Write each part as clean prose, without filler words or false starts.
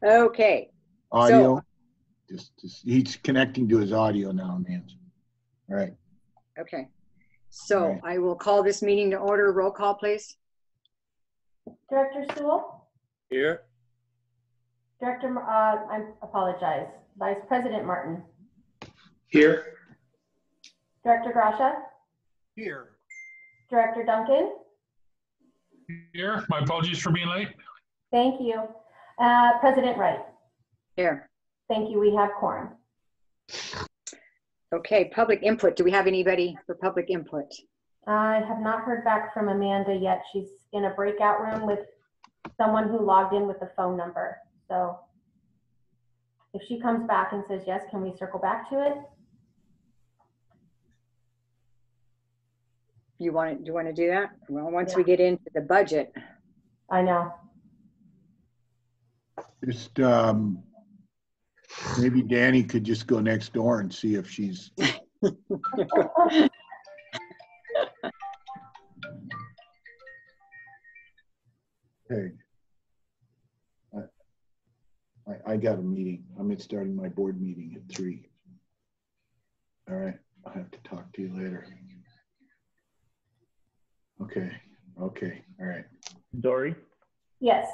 Okay. Audio. Just he's connecting to his audio now, Nancy. All right. Okay. So All right. I will call this meeting to order. Roll call, please. Director Sewell? Here. Director, I apologize. Vice President Martin? Here. Director Grasha? Here. Director Duncan? Here. My apologies for being late. Thank you. President Wright? Here. Thank you. We have quorum. Okay, public input. Do we have anybody for public input? I have not heard back from Amanda yet. She's in a breakout room with someone who logged in with the phone number. So if she comes back and says yes, can we circle back to it? Do you want to do that? Well, once we get into the budget. I know. Just maybe Danny could just go next door and see if she's. Hey, I got a meeting. I'm starting my board meeting at 3. All right, I'll have to talk to you later. Okay, all right. Dory? Yes.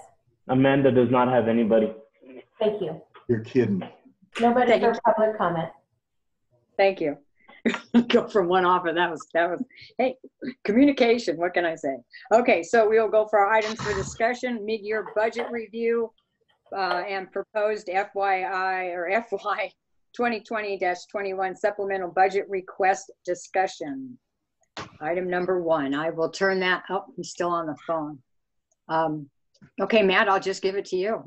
Amanda does not have anybody. Thank you. You're kidding. Nobody for public comment. Thank you. Go from one offer. That was, hey, communication, what can I say? Okay, so we'll go for our items for discussion, mid-year budget review, and proposed FYI or FY 2020-21 supplemental budget request discussion. Item number 1, I will turn that, oh, he's still on the phone. Okay, Matt, I'll just give it to you.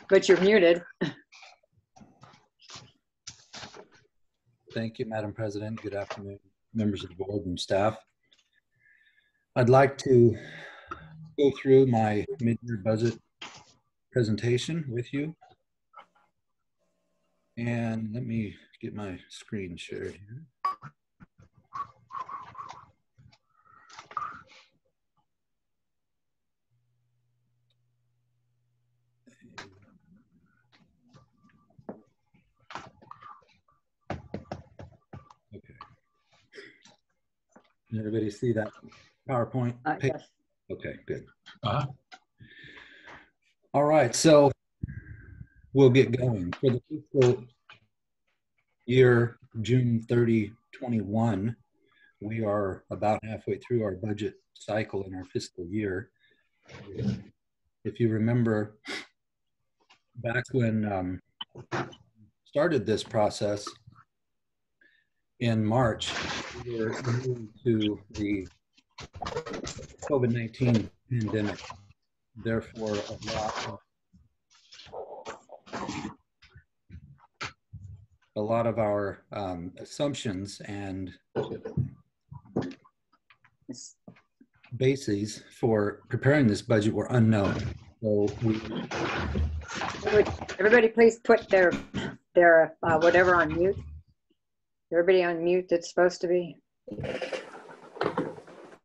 But you're muted. Thank you, Madam President. Good afternoon, members of the board and staff. I'd like to go through my mid-year budget presentation with you. And let me get my screen shared here. Okay. Can everybody see that PowerPoint page? Yes. Okay, good. All right, so we'll get going. For the fiscal year, June 30, 21, we are about halfway through our budget cycle in our fiscal year. If you remember, back when started this process in March, we were moving to the COVID-19 pandemic. Therefore, a lot of our assumptions and bases for preparing this budget were unknown. So everybody please put their whatever on mute. Everybody on mute that's supposed to be.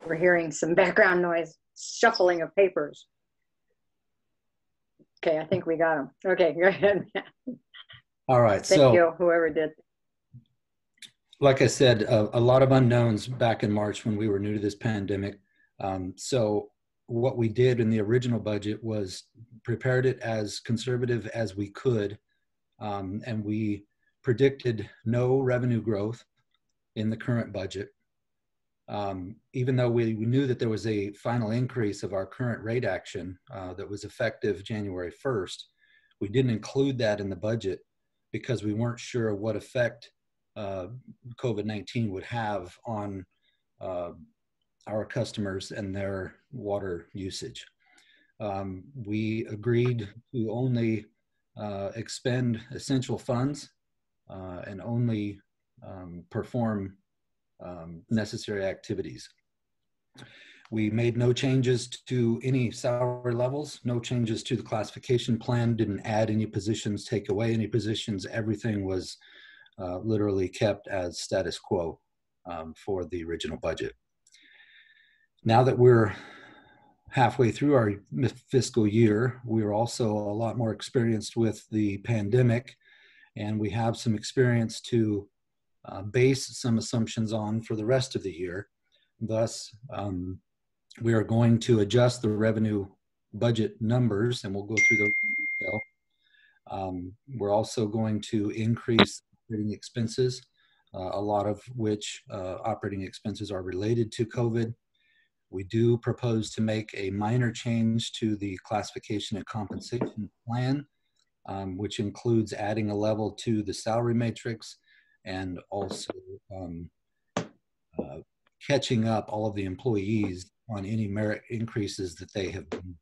We're hearing some background noise, shuffling of papers. Okay, I think we got them. Okay, go ahead. All right. Thank you, whoever did. Like I said, a lot of unknowns back in March when we were new to this pandemic. So what we did in the original budget was prepared it as conservative as we could. And we predicted no revenue growth in the current budget. Even though we knew that there was a final increase of our current rate action that was effective January 1st, we didn't include that in the budget because we weren't sure what effect COVID-19 would have on our customers and their water usage. We agreed to only expend essential funds and only perform necessary activities. We made no changes to any salary levels, no changes to the classification plan, didn't add any positions, take away any positions. Everything was literally kept as status quo for the original budget. Now that we're halfway through our fiscal year. We're also a lot more experienced with the pandemic, and we have some experience to base some assumptions on for the rest of the year. Thus, we are going to adjust the revenue budget numbers, and we'll go through those in detail. We're also going to increase operating expenses, a lot of which operating expenses are related to COVID. We do propose to make a minor change to the classification and compensation plan, which includes adding a level to the salary matrix and also catching up all of the employees on any merit increases that they have been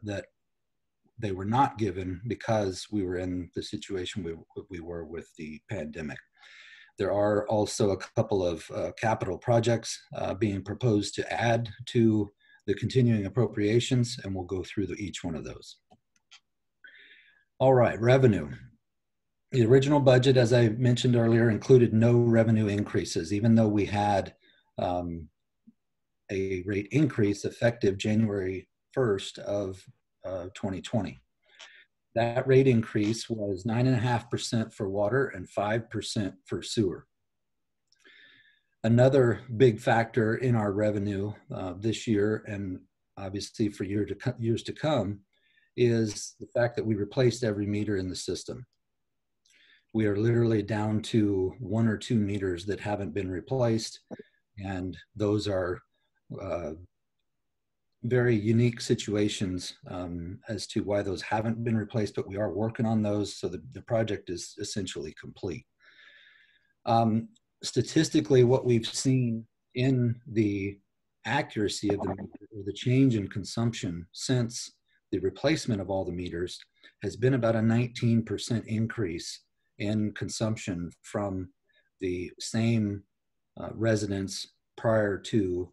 that they were not given because we were in the situation we were with the pandemic. There are also a couple of capital projects being proposed to add to the continuing appropriations, and we'll go through each one of those. All right, revenue. The original budget, as I mentioned earlier, included no revenue increases, even though we had a rate increase effective January 1st of 2020. That rate increase was 9.5% for water and 5% for sewer. Another big factor in our revenue this year, and obviously for years to come, is the fact that we replaced every meter in the system. We are literally down to 1 or 2 meters that haven't been replaced, and those are very unique situations as to why those haven't been replaced, but we are working on those, so the project is essentially complete. Statistically, what we've seen in the accuracy of the meter, or the change in consumption since the replacement of all the meters, has been about a 19% increase in consumption from the same residents prior to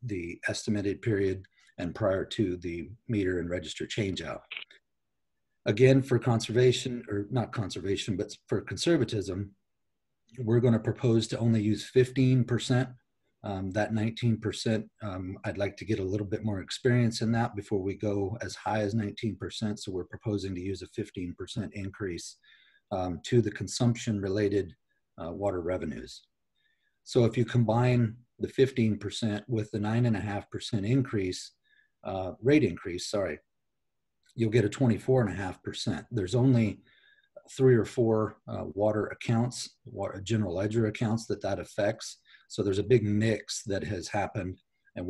the estimated period and prior to the meter and register change out. Again, for conservation, or not conservation, but for conservatism, we're going to propose to only use 15%. That 19%, I'd like to get a little bit more experience in that before we go as high as 19%. So we're proposing to use a 15% increase to the consumption-related water revenues. So if you combine the 15% with the 9.5% increase, rate increase, sorry, you'll get a 24.5%. There's only 3 or 4 water accounts, general ledger accounts that affects. So there's a big mix that has happened, and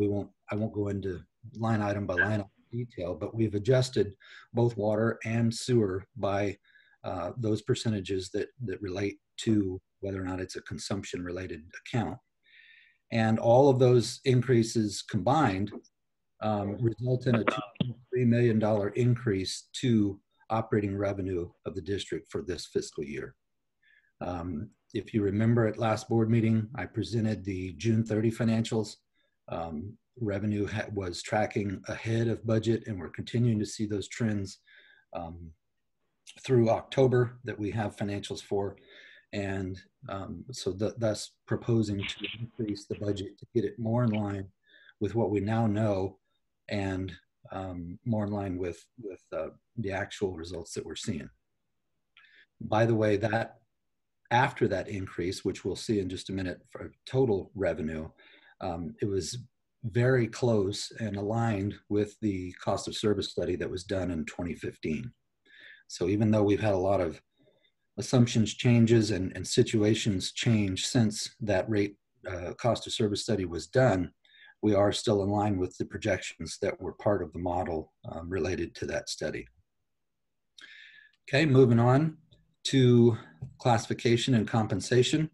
I won't go into line item by line item detail, but we've adjusted both water and sewer by those percentages that relate to whether or not it's a consumption related account. And all of those increases combined result in a $2.3 million increase to operating revenue of the district for this fiscal year. If you remember at last board meeting, I presented the June 30 financials. Revenue was tracking ahead of budget, and we're continuing to see those trends through October that we have financials for. And so thus proposing to increase the budget to get it more in line with what we now know, and more in line with the actual results that we're seeing. By the way, that after that increase, which we'll see in just a minute for total revenue, it was very close and aligned with the cost of service study that was done in 2015. So even though we've had a lot of assumptions changes and situations change since that rate cost of service study was done, we are still in line with the projections that were part of the model related to that study. Okay, moving on to classification and compensation.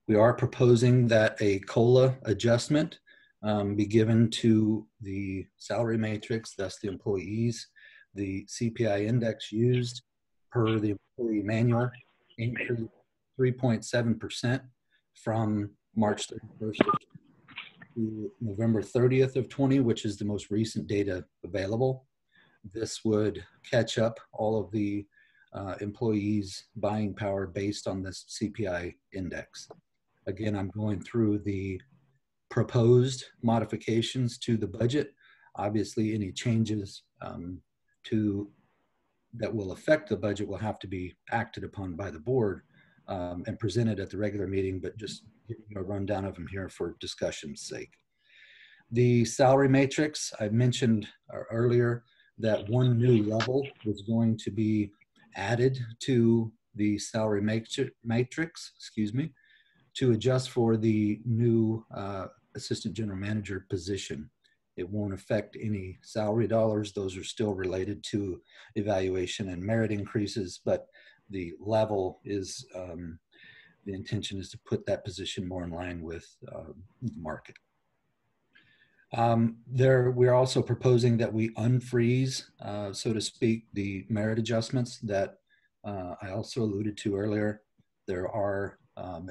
We are proposing that a COLA adjustment be given to the salary matrix, thus the employees. The CPI index used per the employee manual increased 3.7% from March 31st to November 30th of 20, which is the most recent data available. This would catch up all of the employees' buying power based on this CPI index. Again, I'm going through the proposed modifications to the budget. Obviously, any changes that will affect the budget will have to be acted upon by the board and presented at the regular meeting, but just giving you a rundown of them here for discussion's sake. The salary matrix, I mentioned earlier that one new level was going to be added to the salary matrix, to adjust for the new assistant general manager position. It won't affect any salary dollars. Those are still related to evaluation and merit increases, but the level is, the intention is to put that position more in line with the market. We're also proposing that we unfreeze, so to speak, the merit adjustments that I also alluded to earlier. There are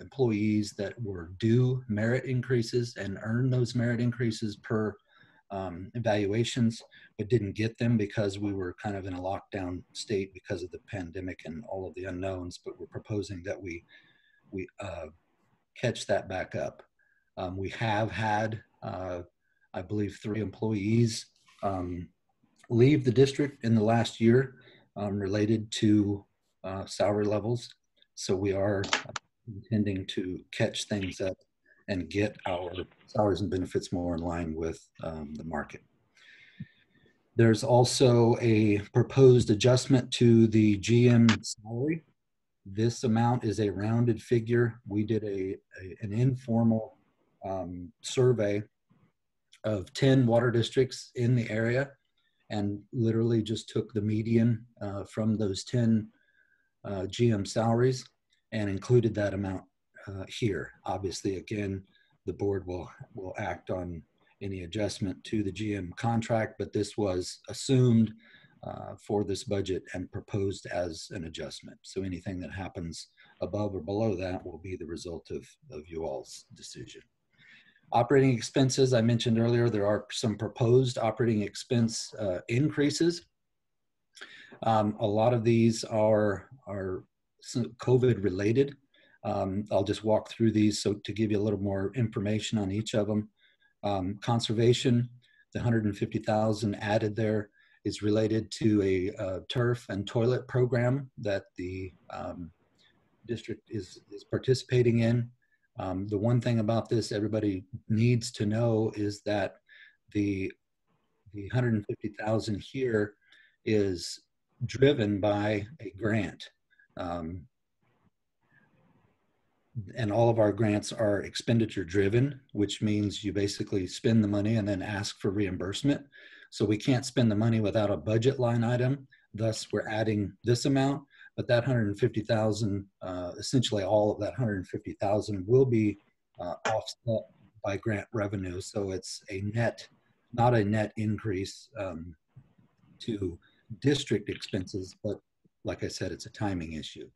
employees that were due merit increases and earned those merit increases per evaluations, but didn't get them because we were kind of in a lockdown state because of the pandemic and all of the unknowns. But we're proposing that we catch that back up. We have had, I believe, 3 employees leave the district in the last year related to salary levels. So we are intending to catch things up and get our salaries and benefits more in line with the market. There's also a proposed adjustment to the GM salary. This amount is a rounded figure. We did an informal survey of 10 water districts in the area and literally just took the median from those 10 GM salaries and included that amount here. Obviously, again, the board will act on any adjustment to the GM contract, but this was assumed for this budget and proposed as an adjustment. So anything that happens above or below that will be the result of you all's decision. Operating expenses, I mentioned earlier, there are some proposed operating expense increases. A lot of these are COVID related. I'll just walk through these so to give you a little more information on each of them. Conservation, the $150,000 added there is related to a turf and toilet program that the district is participating in. The one thing about this everybody needs to know is that the $150,000 here is driven by a grant. And all of our grants are expenditure driven, which means you basically spend the money and then ask for reimbursement. So we can't spend the money without a budget line item. Thus, we're adding this amount, but that $150,000, essentially all of that $150,000 will be offset by grant revenue. So it's a net, not a net increase to district expenses, but like I said, it's a timing issue.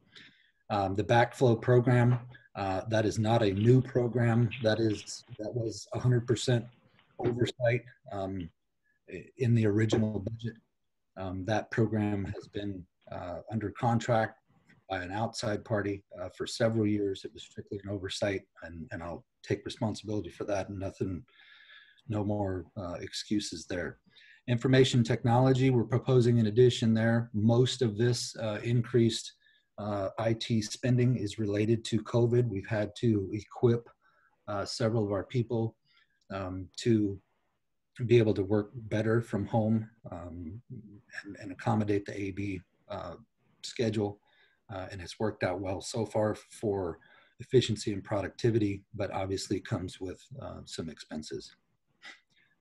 The backflow program, that is not a new program. That was 100% oversight in the original budget. That program has been under contract by an outside party for several years. It was strictly an oversight, and I'll take responsibility for that, and no more excuses there. Information technology, we're proposing an addition there. Most of this increased IT spending is related to COVID. We've had to equip several of our people to be able to work better from home and accommodate the AB schedule. And it's worked out well so far for efficiency and productivity, but obviously comes with some expenses.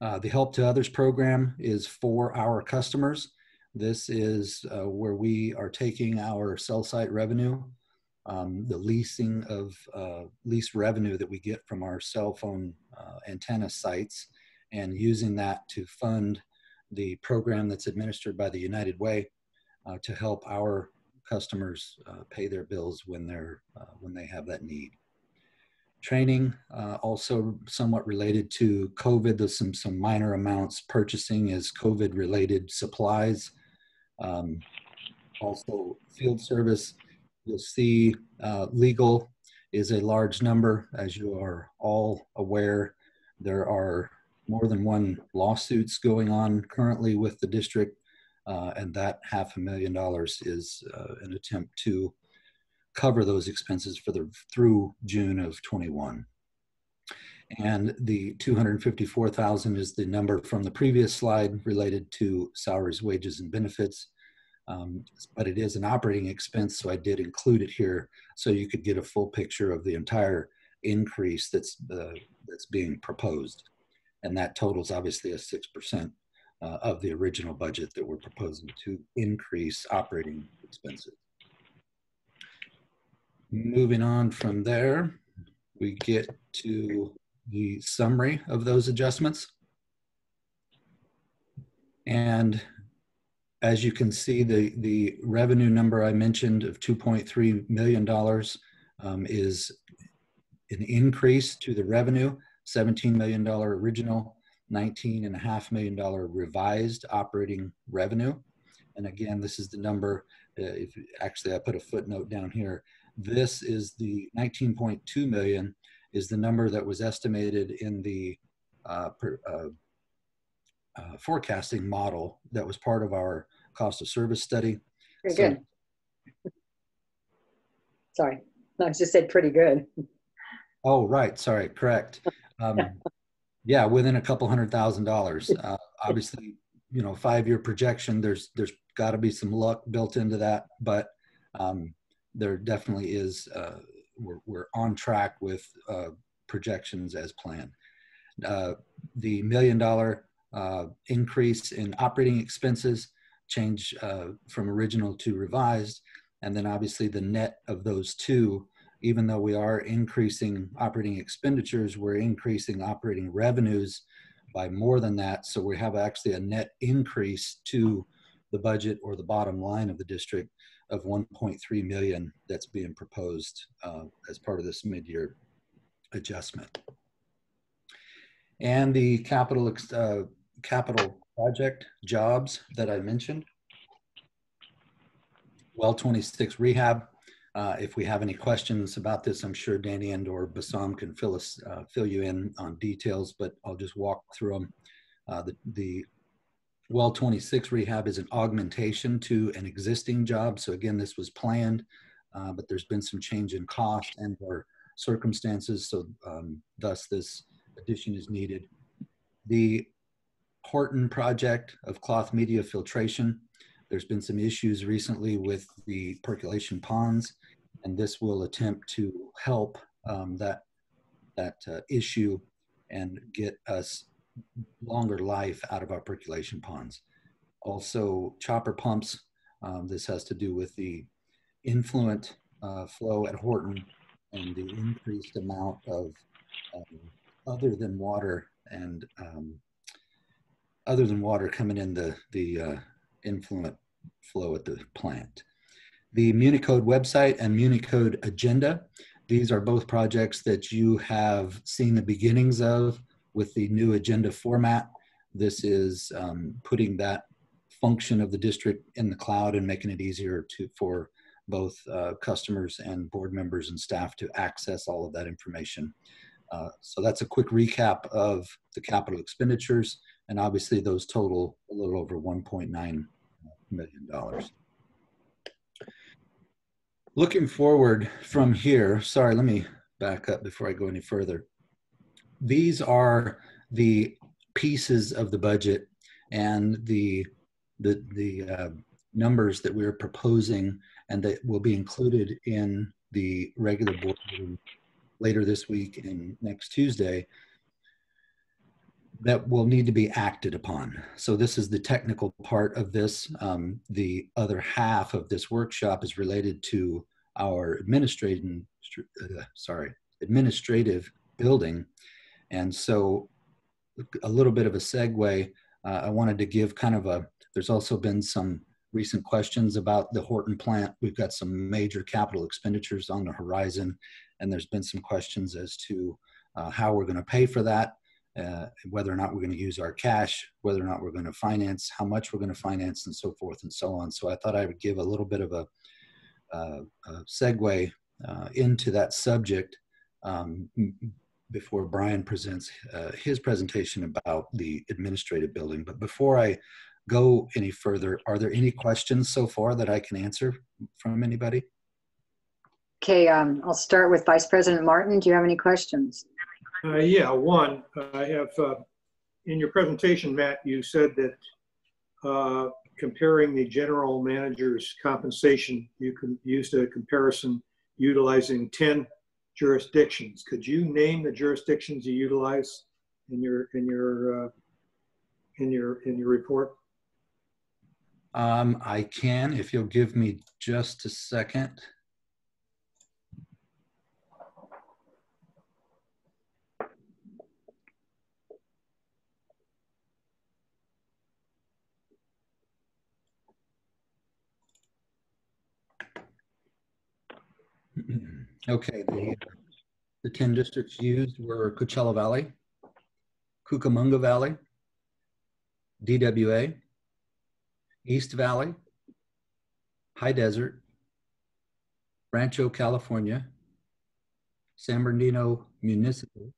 The Help to Others program is for our customers. This is where we are taking our cell site revenue, the leasing of lease revenue that we get from our cell phone antenna sites, and using that to fund the program that's administered by the United Way to help our customers pay their bills when they have that need. Training, also somewhat related to COVID. There's some minor amounts. Purchasing is COVID-related supplies. Also field service. You'll see legal is a large number. As you are all aware, There are more than one lawsuits going on currently with the district, and that $500,000 is an attempt to cover those expenses for through June of 21. And the 254,000 is the number from the previous slide related to salaries, wages, and benefits. But it is an operating expense, so I did include it here so you could get a full picture of the entire increase that's being proposed. And that totals obviously a 6% of the original budget that we're proposing to increase operating expenses. Moving on from there, we get to the summary of those adjustments. And as you can see, the revenue number I mentioned of $2.3 million is an increase to the revenue, $17 million original, $19.5 million revised operating revenue. And again, this is the number, actually I put a footnote down here. This is the 19.2 million is the number that was estimated in the forecasting model that was part of our cost of service study. Pretty good. Sorry, I just said pretty good. Oh, right. Sorry. Correct. Yeah, within a couple $100,000. Obviously, 5-year projection, there's got to be some luck built into that, but there definitely is, we're on track with projections as planned. The $1 million increase in operating expenses change from original to revised. And then obviously the net of those two, even though we are increasing operating expenditures, we're increasing operating revenues by more than that. So we have actually a net increase to the budget or the bottom line of the district of 1.3 million that's being proposed as part of this mid-year adjustment. And the capital project jobs that I mentioned, well 26 rehab. If we have any questions about this, I'm sure Danny and or Bassam can fill you in on details, but I'll just walk through them. The well 26 rehab is an augmentation to an existing job. So again, this was planned, but there's been some change in cost and or circumstances. So thus this addition is needed. The Horton project of cloth media filtration. There's been some issues recently with the percolation ponds, and this will attempt to help that issue and get us longer life out of our percolation ponds. Also, chopper pumps. This has to do with the influent flow at Horton and the increased amount of other than water coming in the influent flow at the plant. The Municode website and Municode agenda. These are both projects that you have seen the beginnings of with the new agenda format. This is putting that function of the district in the cloud and making it easier for both customers and board members and staff to access all of that information. So that's a quick recap of the capital expenditures, and obviously those total a little over $1.9 million. Looking forward from here, sorry, let me back up before I go any further. These are the pieces of the budget and the numbers that we're proposing and that will be included in the regular board meeting later this week and next Tuesday that will need to be acted upon. So this is the technical part of this. The other half of this workshop is related to our administrative building. And so a little bit of a segue, I wanted to give kind of there's also been some recent questions about the Horton plant. We've got some major capital expenditures on the horizon, and there's been some questions as to how we're going to pay for that, whether or not we're going to use our cash, whether or not we're going to finance, how much we're going to finance, and so forth and so on. So I thought I would give a little bit of a segue into that subject before Brian presents his presentation about the administrative building. But before I go any further, are there any questions so far that I can answer from anybody? Okay, I'll start with Vice President Martin. Do you have any questions? Yeah, one, I have, in your presentation, Matt, you said that comparing the general manager's compensation, you can use a comparison utilizing 10 jurisdictions. Could you name the jurisdictions you utilize in your report? I can, if you'll give me just a second. Okay, the 10 districts used were Coachella Valley, Cucamonga Valley, DWA, East Valley, High Desert, Rancho California, San Bernardino Municipal,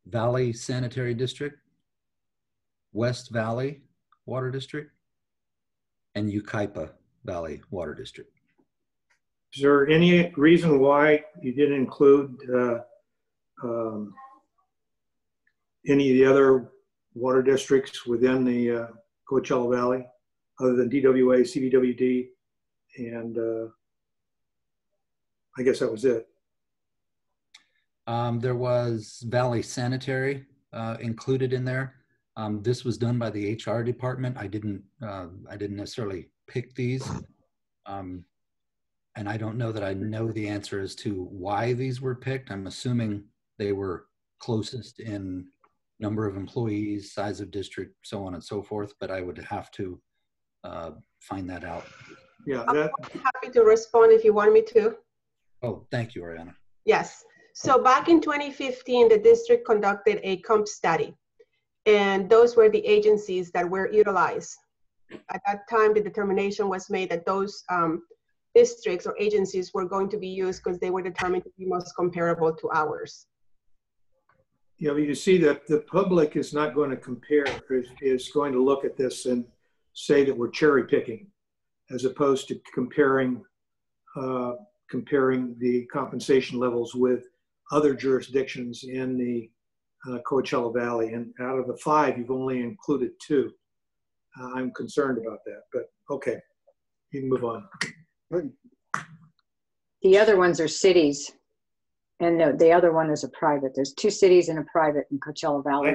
Valley Sanitary District, West Valley Water District, and Yucaipa Valley Water District. Is there any reason why you didn't include any of the other water districts within the Coachella Valley, other than DWA, CBWD, and I guess that was it? There was Valley Sanitary included in there. This was done by the HR department. I didn't necessarily pick these. And I don't know that I know the answer as to why these were picked. I'm assuming they were closest in number of employees, size of district, so on and so forth, but I would have to find that out. Yeah, I'm happy to respond if you want me to. Oh, thank you, Ariana. Yes. So back in 2015, the district conducted a comp study, and those were the agencies that were utilized. At that time, the determination was made that those districts or agencies were going to be used because they were determined to be most comparable to ours. Yeah, you see that the public is not going to compare, is going to look at this and say that we're cherry picking, as opposed to comparing the compensation levels with other jurisdictions in the Coachella Valley. And out of the 5, you've only included 2. I'm concerned about that, but okay, you can move on. The other ones are cities, and the other one is a private. There's 2 cities and a private in Coachella Valley. I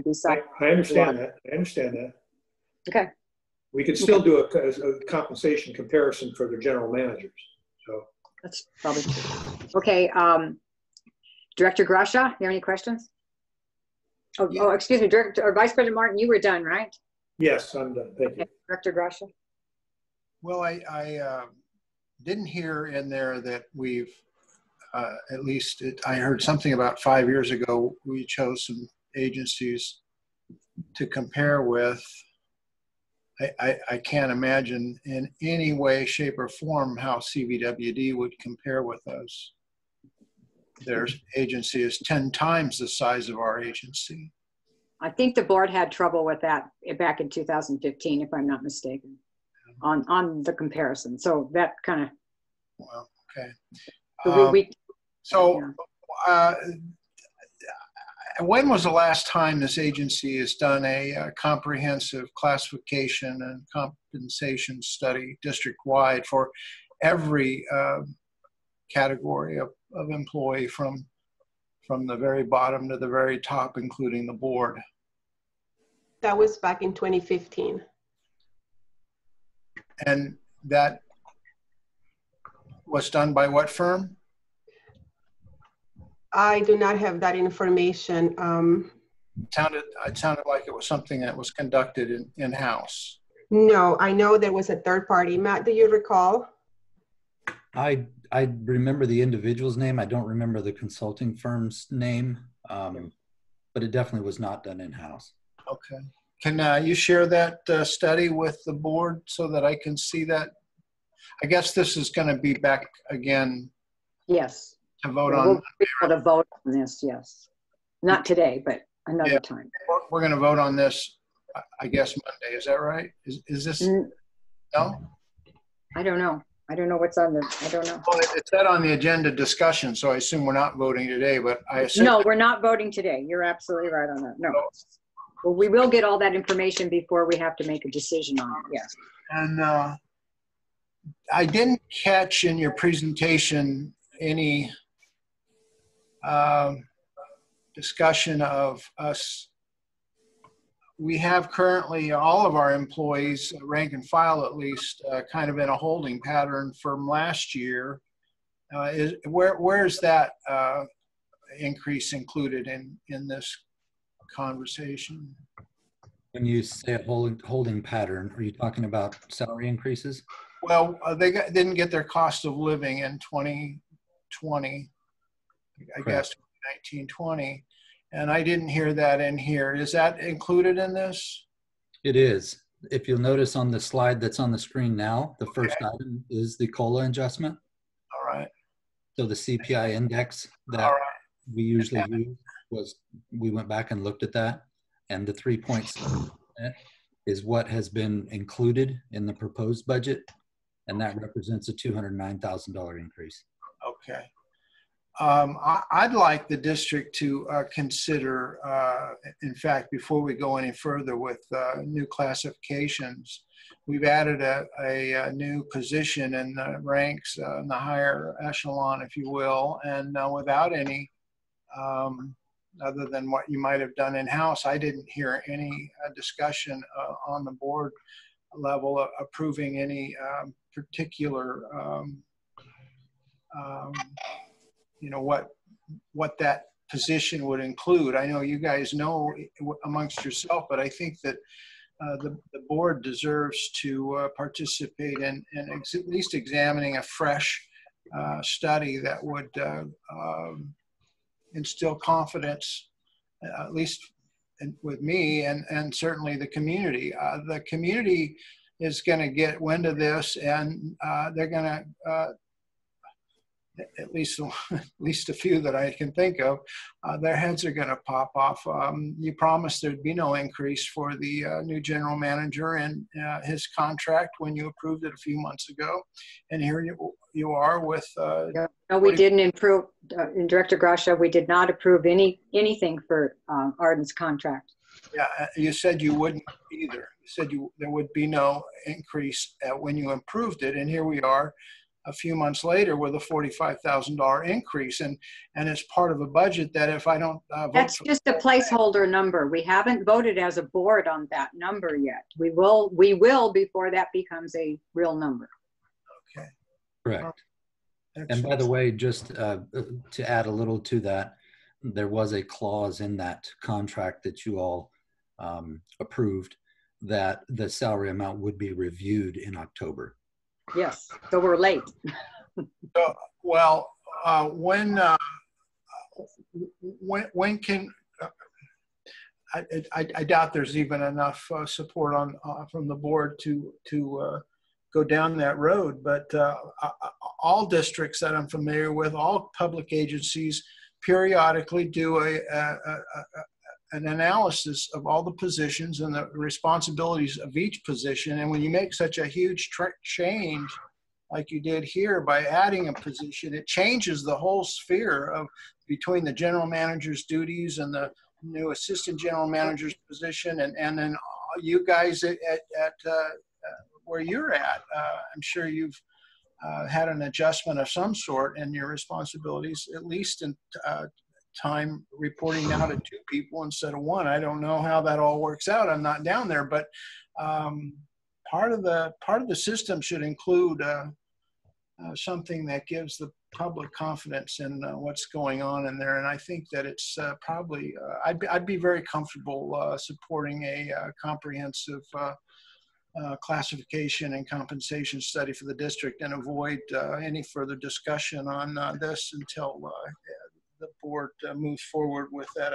understand that. I understand that. Okay. We could still do a compensation comparison for the general managers. So That's probably true. Okay. Director Grasha, you have any questions? Oh, Yeah. oh, excuse me, Director or Vice President Martin, you were done, right? yes, I'm done. Thank you. Okay. Director Grasha. Well, I didn't hear in there that we've, at least I heard something about 5 years ago, we chose some agencies to compare with. I can't imagine in any way, shape, or form how CBWD would compare with us. Their agency is 10 times the size of our agency. I think the board had trouble with that back in 2015, if I'm not mistaken, on the comparison. So that kind of. Well, okay. When was the last time this agency has done a comprehensive classification and compensation study district-wide for every category of employee from the very bottom to the very top, including the board? That was back in 2015. And that was done by what firm? I do not have that information. It sounded like it was something that was conducted in-house. No, I know there was a third party. Matt, do you recall? I remember the individual's name. I don't remember the consulting firm's name, but it definitely was not done in-house. Okay. Can you share that study with the board so that I can see that? I guess this is going to be back again. Yes. to vote We'll on, be able to vote on this, yes. Not today, but another Yeah. time. we're going to vote on this, I guess, Monday. Is that right? Is this, Mm, no? I don't know. I don't know what's on the, I don't know. Well, it said on the agenda discussion, so I assume we're not voting today, but I assume. No, we're not voting today. You're absolutely right on that. No. Well, we will get all that information before we have to make a decision on it, yes. And I didn't catch in your presentation any discussion of us. We have currently all of our employees, rank and file at least, kind of in a holding pattern from last year. Where is that increase included in this conversation? When you say a holding pattern, are you talking about salary increases? Well, they didn't get their cost of living in 2020, I guess 1920, and I didn't hear that in here. Is that included in this? It is. If you'll notice on the slide that's on the screen now, the first item is the COLA adjustment. All right. So the CPI index that All right. we usually use was, we went back and looked at that, and the 3.7% is what has been included in the proposed budget, and that represents a $209,000 increase. Okay. I'd like the district to consider, in fact, before we go any further with new classifications, we've added a new position in the ranks, in the higher echelon, if you will, and without any, other than what you might have done in-house, I didn't hear any discussion on the board level of approving any particular you know, what that position would include. I know you guys know amongst yourself, but I think that the board deserves to participate in at least examining a fresh study that would instill confidence, at least with me and certainly the community. The community is going to get wind of this, and they're going to at least a few that I can think of, their heads are going to pop off. You promised there'd be no increase for the new general manager and his contract when you approved it a few months ago, and here you are with. No, we didn't improve. Director Grasha, we did not approve anything for Arden's contract. Yeah, you said you wouldn't either. You said there would be no increase when you improved it, and here we are a few months later with a $45,000 increase, and it's part of a budget that if I don't vote, that's just a placeholder number. We haven't voted as a board on that number yet. We will before that becomes a real number. Okay. Correct. Excellent. And by the way, just to add a little to that, there was a clause in that contract that you all approved that the salary amount would be reviewed in October. Yes, so we're late. Well, when can I doubt there's even enough support from the board to go down that road, but all districts that I'm familiar with, all public agencies periodically do an analysis of all the positions and the responsibilities of each position. And when you make such a huge change like you did here by adding a position, it changes the whole sphere of between the general manager's duties and the new assistant general manager's position, and then you guys at where you're at. I'm sure you've had an adjustment of some sort in your responsibilities, at least in time reporting now to 2 people instead of 1. I don't know how that all works out. I'm not down there, but part of the system should include something that gives the public confidence in what's going on in there. And I think that it's probably I'd be very comfortable supporting a comprehensive classification and compensation study for the district, and avoid any further discussion on this until the board moves forward with that.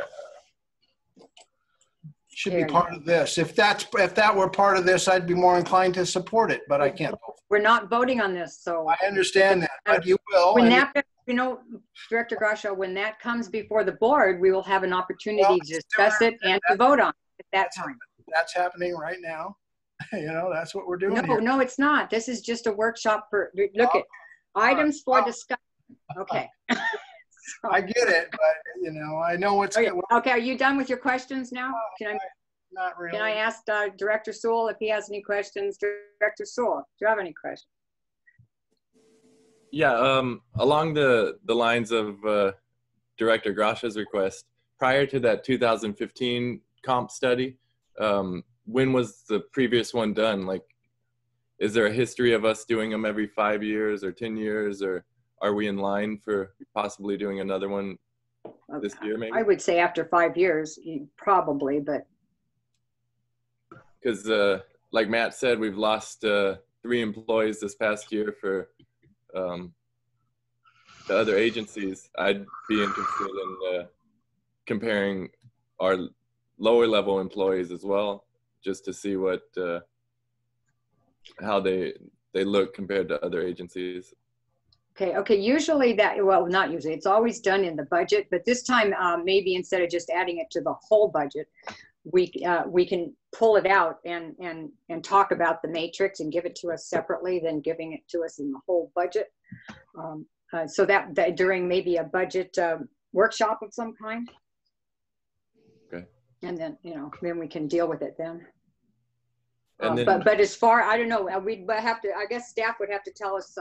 Should be part of this. If that were part of this, I'd be more inclined to support it, but I can't. We're not voting on this, so. I understand that, but you will. When NAPDA you know, Director Grasha, when that comes before the board, we will have an opportunity to discuss it and to vote on it at that time. That's happening right now. You know, that's what we're doing No, here. no, it's not. This is just a workshop for, look at items for discussion. Okay. I get it, but you know, I know what's Okay, okay, are you done with your questions now? not really. Can I ask Director Sewell if he has any questions? Director Sewell, do you have any questions? Yeah, along the lines of Director Grasha's request, prior to that 2015 comp study, when was the previous one done? Like, is there a history of us doing them every 5 years or 10 years, or are we in line for possibly doing another one this year maybe? I would say after 5 years, probably, but. Because like Matt said, we've lost 3 employees this past year for the other agencies. I'd be interested in comparing our lower level employees as well, just to see what how they look compared to other agencies. Okay, usually that, well, not usually, it's always done in the budget, but this time maybe instead of just adding it to the whole budget, we can pull it out and talk about the matrix and give it to us separately than giving it to us in the whole budget. So that during maybe a budget workshop of some kind. Okay. And then, you know, then we can deal with it then. And then but as far, I don't know, we'd have to, I guess staff would have to tell us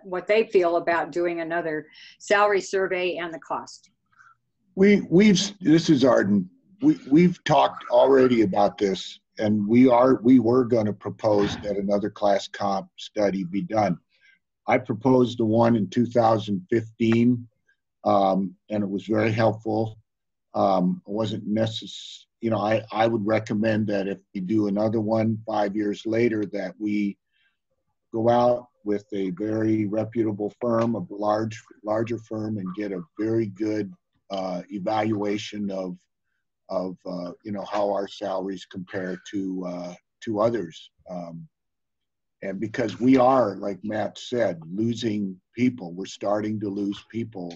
what they feel about doing another salary survey and the cost. This is Arden. We've talked already about this, and we were going to propose that another class comp study be done. I proposed the one in 2015, and it was very helpful. It wasn't necessary, you know, I would recommend that if we do another one 5 years later, that we go out with a very reputable firm, a larger firm, and get a very good evaluation of you know, how our salaries compare to others. And because we are, like Matt said, losing people, we're starting to lose people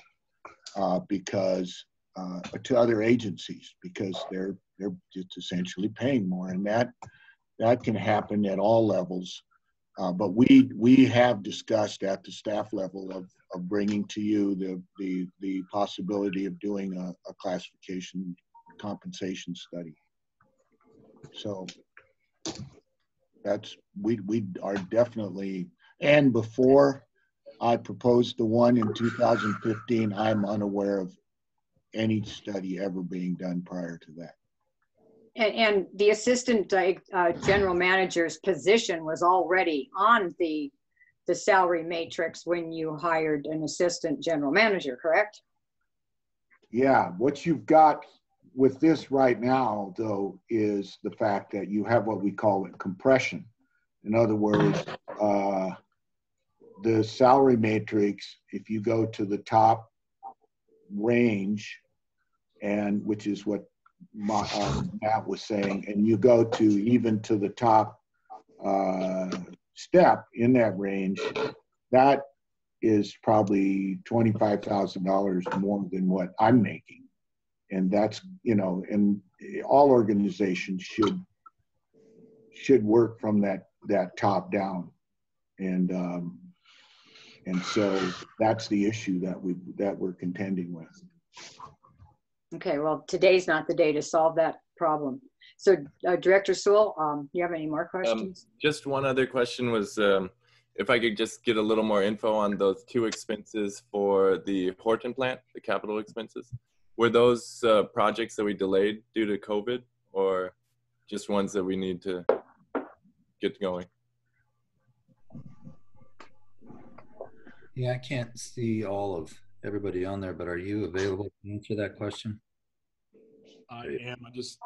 because to other agencies, because they're just essentially paying more, and that can happen at all levels. But we have discussed at the staff level of bringing to you the possibility of doing a classification compensation study. So that's, we are definitely, and before I proposed the one in 2015, I'm unaware of any study ever being done prior to that. And the assistant general manager's position was already on the salary matrix when you hired an assistant general manager, correct? Yeah, what you've got with this right now, though, is the fact that you have what we call it compression. In other words, the salary matrix, if you go to the top range, and which is what Matt was saying, and you go to even to the top step in that range, that is probably $25,000 more than what I'm making. And that's, you know, and all organizations should work from that top down. And so that's the issue that we're contending with. Okay, well, today's not the day to solve that problem. So Director Sewell, do you have any more questions? Just one other question was, if I could just get a little more info on those 2 expenses for the Horton plant, the capital expenses. Were those projects that we delayed due to COVID, or just ones that we need to get going? Yeah, I can't see all of everybody on there, but are you available to answer that question? I am. I'm just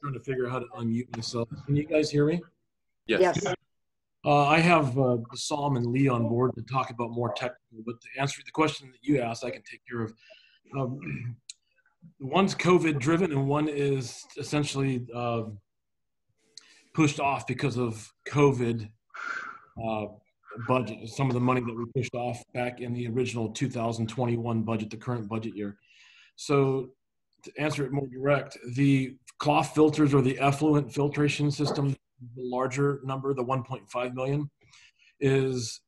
trying to figure out how to unmute myself. Can you guys hear me? Yes. Yes. I have Sam and Lee on board to talk about more technical, but to answer the question that you asked, I can take care of. One's COVID driven and one is essentially pushed off because of COVID. budget, some of the money that we pushed off back in the original 2021 budget, the current budget year. So to answer it more direct, the cloth filters or the effluent filtration system, the larger number, the 1.5 million, is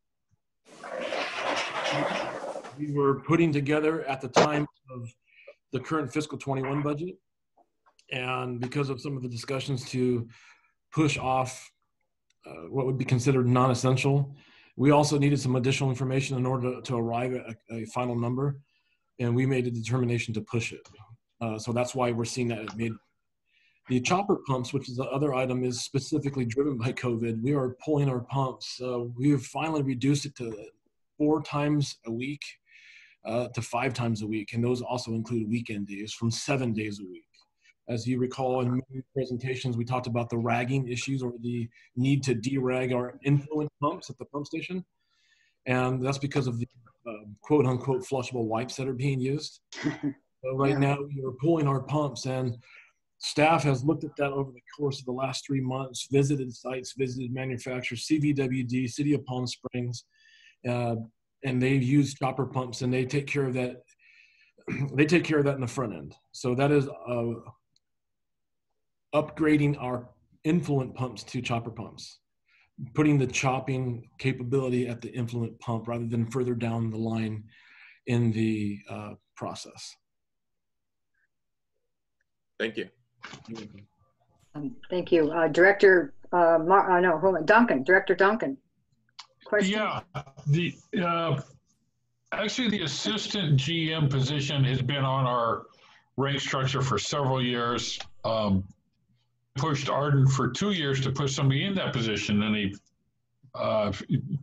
we were putting together at the time of the current fiscal 21 budget. And because of some of the discussions to push off what would be considered non-essential, we also needed some additional information in order to arrive at a final number. And we made a determination to push it. So that's why we're seeing that it made the chopper pumps, which is the other item, is specifically driven by COVID. We are pulling our pumps. We have finally reduced it to 4 times a week to 5 times a week. And those also include weekend days from 7 days a week. As you recall in many presentations, we talked about the ragging issues or the need to derag our influent pumps at the pump station. And that's because of the quote unquote flushable wipes that are being used. So right now we are pulling our pumps, and staff has looked at that over the course of the last 3 months, visited sites, visited manufacturers, CVWD, City of Palm Springs, and they've used chopper pumps, and they take care of that. They take care of that in the front end. So that is upgrading our influent pumps to chopper pumps, putting the chopping capability at the influent pump rather than further down the line in the process. Thank you. Thank you. Director, Duncan, Director Duncan. Question? Yeah, actually the assistant GM position has been on our rank structure for several years. Pushed Arden for 2 years to put somebody in that position, and he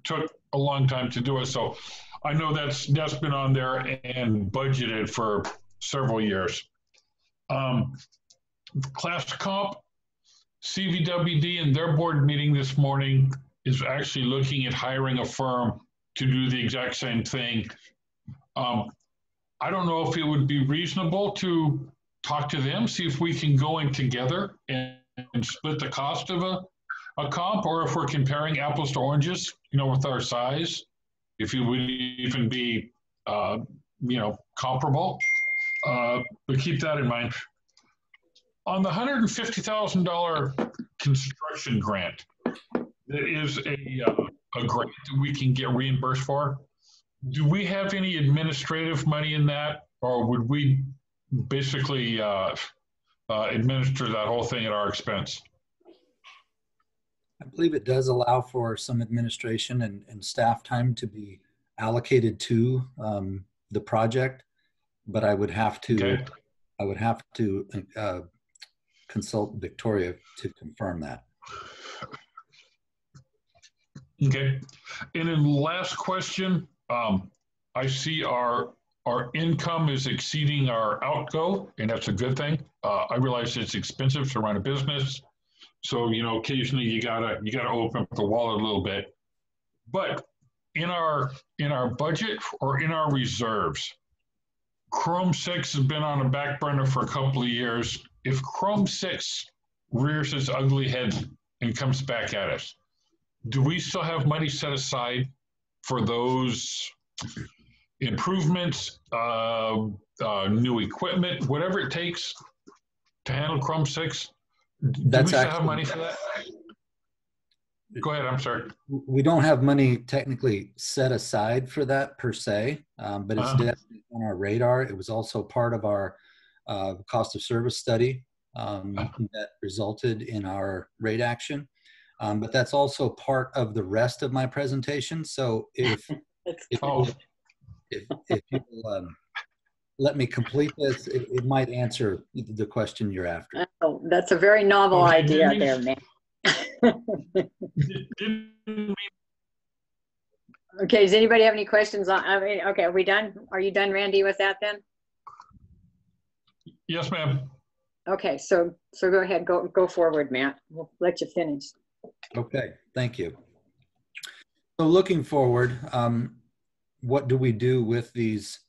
took a long time to do it. So I know that's been on there and budgeted for several years. Class comp, CVWD in their board meeting this morning is actually looking at hiring a firm to do the exact same thing. I don't know if it would be reasonable to talk to them, see if we can go in together and split the cost of a comp, or if we're comparing apples to oranges, with our size, if it would even be, comparable. But keep that in mind. On the $150,000 construction grant, that is a grant that we can get reimbursed for. Do we have any administrative money in that, or would we basically administer that whole thing at our expense? I believe it does allow for some administration and staff time to be allocated to the project, but I would have to consult Victoria to confirm that. Okay, and then last question, I see our income is exceeding our outgo, and that's a good thing. I realize it's expensive to run a business, so occasionally you gotta open up the wallet a little bit. But in our budget or in our reserves, Chrome 6 has been on a back burner for a couple of years. If Chrome 6 rears its ugly head and comes back at us, do we still have money set aside for those improvements, new equipment, whatever it takes to handle Chrome 6? Do we still have money for that? Go ahead, I'm sorry. We don't have money technically set aside for that per se, but it's definitely on our radar. It was also part of our cost of service study that resulted in our rate action. But that's also part of the rest of my presentation. So if you will, let me complete this, it might answer the question you're after. Oh, that's a very novel idea there, man. Okay, does anybody have any questions on, okay, are we done? Are you done, Randy, with that then? Yes, ma'am. Okay, so go ahead, go forward, Matt. We'll let you finish. Okay, thank you. So looking forward, what do we do with these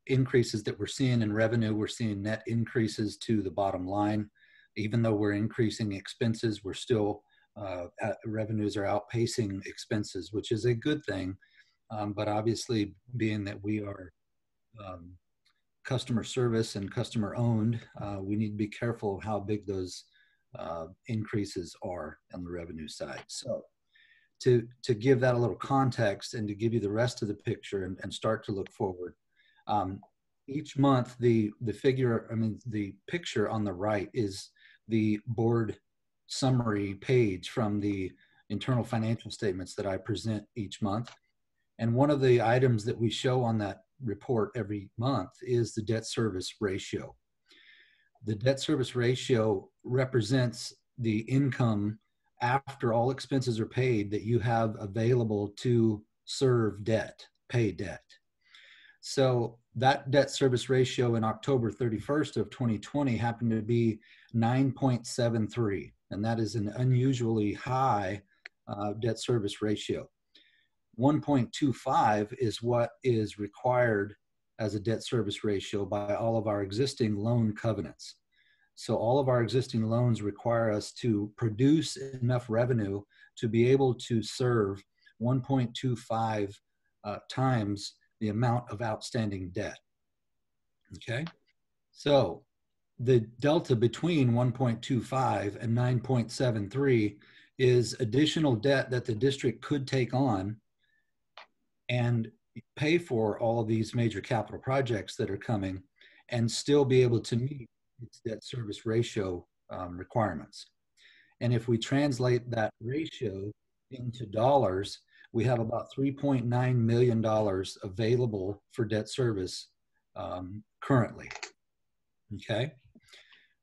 increases that we're seeing in revenue? We're seeing net increases to the bottom line. Even though we're increasing expenses, we're still revenues are outpacing expenses, which is a good thing. But obviously, being that we are customer service and customer owned, we need to be careful of how big those increases are on the revenue side. So to give that a little context and to give you the rest of the picture and start to look forward, each month the picture on the right is the board summary page from the internal financial statements that I present each month. And one of the items that we show on that report every month is the debt service ratio. The debt service ratio represents the income after all expenses are paid that you have available to serve debt, pay debt. So that debt service ratio in October 31st of 2020 happened to be 9.73, and that is an unusually high debt service ratio. 1.25 is what is required as a debt service ratio by all of our existing loan covenants. So all of our existing loans require us to produce enough revenue to be able to serve 1.25 times the amount of outstanding debt. Okay, so the delta between 1.25 and 9.73 is additional debt that the district could take on and pay for all of these major capital projects that are coming and still be able to meet its debt service ratio requirements. And if we translate that ratio into dollars, we have about $3.9 million available for debt service currently. Okay,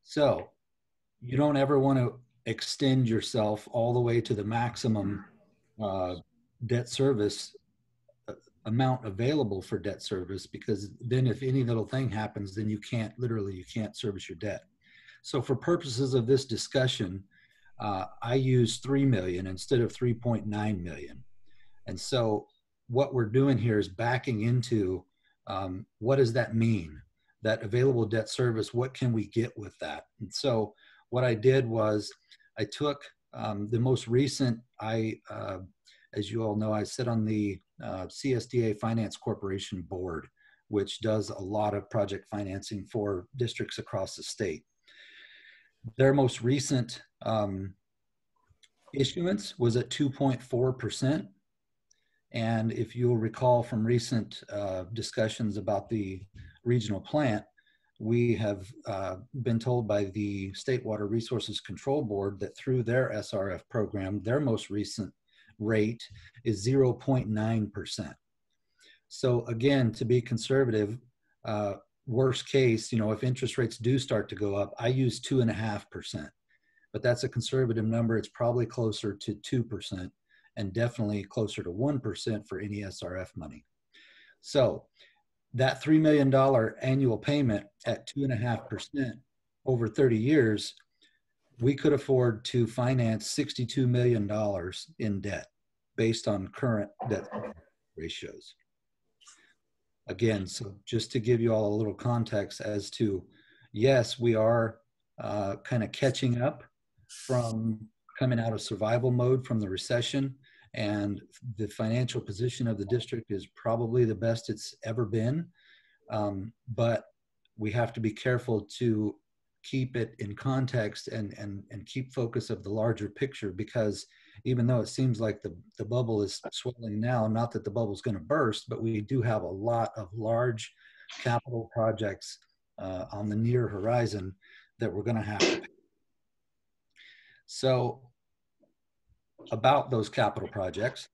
so you don't ever want to extend yourself all the way to the maximum debt service amount available for debt service, because then if any little thing happens, then you can't service your debt. So for purposes of this discussion, I use 3 million instead of 3.9 million. And so what we're doing here is backing into what does that mean? That available debt service, what can we get with that? And so what I did was I took the most recent, as you all know, I sit on the CSDA Finance Corporation board, which does a lot of project financing for districts across the state. Their most recent issuance was at 2.4%. And if you'll recall from recent discussions about the regional plant, we have been told by the State Water Resources Control Board that through their SRF program, their most recent rate is 0.9%. So again, to be conservative, worst case, if interest rates do start to go up, I use 2.5%, but that's a conservative number. It's probably closer to 2% and definitely closer to 1% for any SRF money. So that $3 million annual payment at 2.5% over 30 years, we could afford to finance $62 million in debt based on current debt ratios. Again, so just to give you all a little context as to, yes, we are kind of catching up from coming out of survival mode from the recession, and the financial position of the district is probably the best it's ever been. But we have to be careful to keep it in context and keep focus of the larger picture, because even though it seems like the bubble is swelling now, not that the bubble is going to burst, but we do have a lot of large capital projects on the near horizon that we're going to have to pay. So about those capital projects,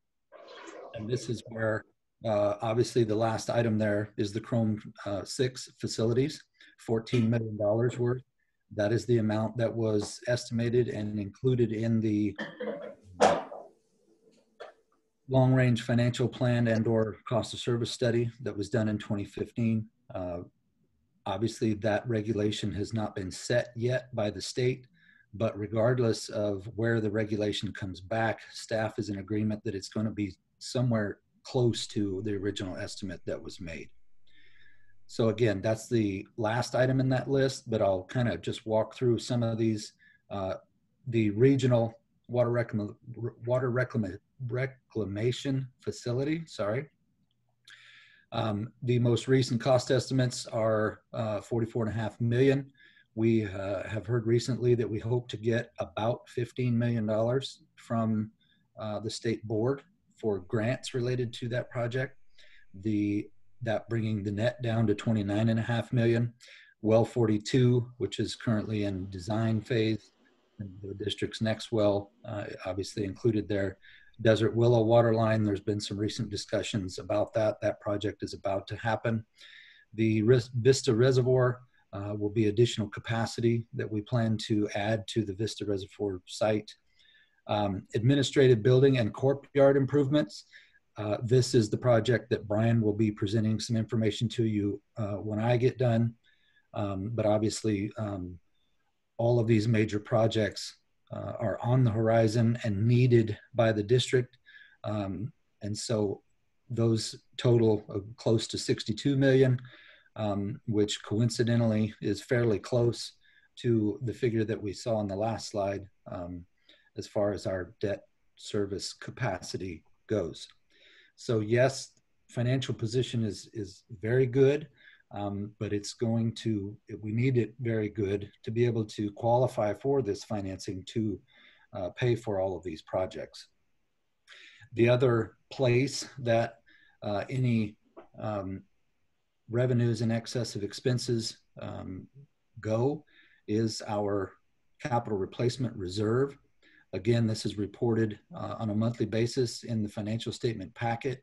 and this is where obviously the last item there is the Chrome 6 facilities, $14 million worth. That is the amount that was estimated and included in the long-range financial plan and or cost of service study that was done in 2015. Obviously, that regulation has not been set yet by the state, but regardless of where the regulation comes back, staff is in agreement that it's going to be somewhere close to the original estimate that was made. So again, that's the last item in that list, but I'll kind of just walk through some of these. The regional reclamation facility. Sorry. The most recent cost estimates are $44.5 million. We have heard recently that we hope to get about $15 million from the state board for grants related to that project. That bringing the net down to $29.5 million. Well 42, which is currently in design phase, and the district's next well, obviously included there. Desert Willow water line, there's been some recent discussions about that. That project is about to happen. The Vista Reservoir will be additional capacity that we plan to add to the Vista Reservoir site. Administrative building and courtyard improvements. This is the project that Brian will be presenting some information to you when I get done. But obviously, all of these major projects are on the horizon and needed by the district. And so those total close to 62 million, which coincidentally is fairly close to the figure that we saw on the last slide as far as our debt service capacity goes. So yes, financial position is very good. But we need it very good to be able to qualify for this financing to pay for all of these projects. The other place that any revenues in excess of expenses go is our capital replacement reserve. Again, this is reported on a monthly basis in the financial statement packet.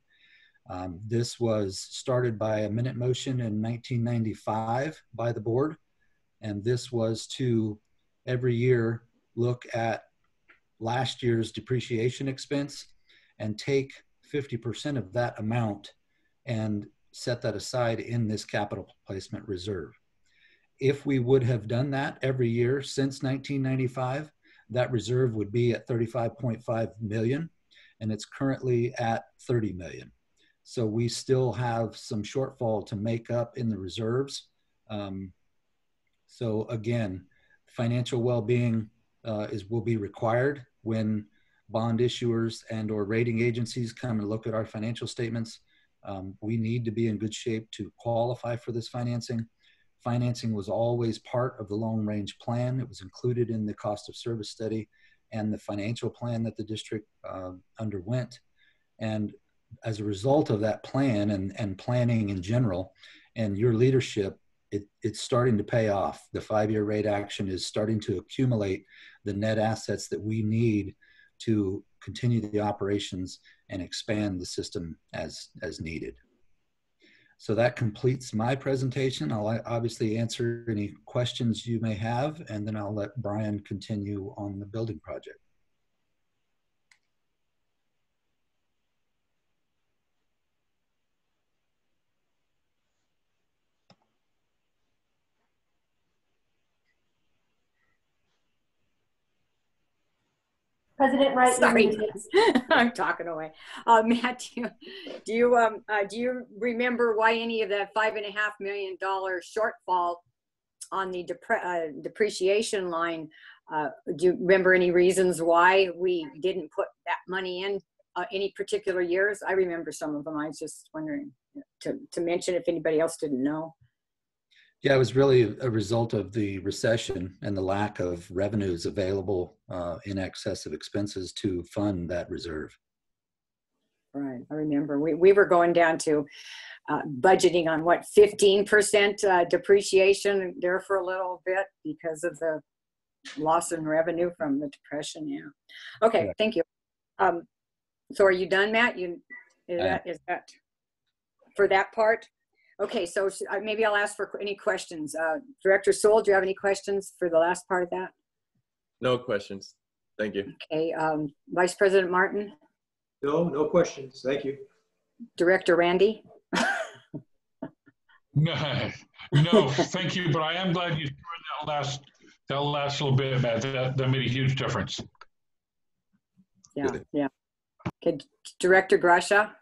This was started by a minute motion in 1995 by the board, and this was to every year look at last year's depreciation expense and take 50% of that amount and set that aside in this capital placement reserve. If we would have done that every year since 1995, that reserve would be at 35.5 million, and it's currently at 30 million. So we still have some shortfall to make up in the reserves. So again, financial well-being will be required when bond issuers and or rating agencies come and look at our financial statements. We need to be in good shape to qualify for this financing. Financing was always part of the long-range plan. It was included in the cost of service study and the financial plan that the district underwent. And as a result of that plan and planning in general and your leadership, it's starting to pay off. The 5-year rate action is starting to accumulate the net assets that we need to continue the operations and expand the system as needed. So that completes my presentation. I'll obviously answer any questions you may have, and then I'll let Brian continue on the building project. President Wright, Sorry, I'm talking away. Matt, do you remember why any of that $5.5 million shortfall on the depreciation line? Do you remember any reasons why we didn't put that money in any particular years? I remember some of them. I was just wondering to mention if anybody else didn't know. Yeah, it was really a result of the recession and the lack of revenues available in excess of expenses to fund that reserve. Right, I remember we were going down to budgeting on what, 15% depreciation there for a little bit because of the loss in revenue from the depression. Yeah. Okay, yeah. Thank you. So are you done, Matt? Is that for that part? Okay, so maybe I'll ask for any questions. Director Sewell, do you have any questions for the last part of that? No questions. Thank you. Okay, Vice President Martin? No questions. Thank you. Director Randy? No, thank you. But I am glad you shared that last little bit, Matt. That made a huge difference. Yeah, yeah. Okay, Director Grasha?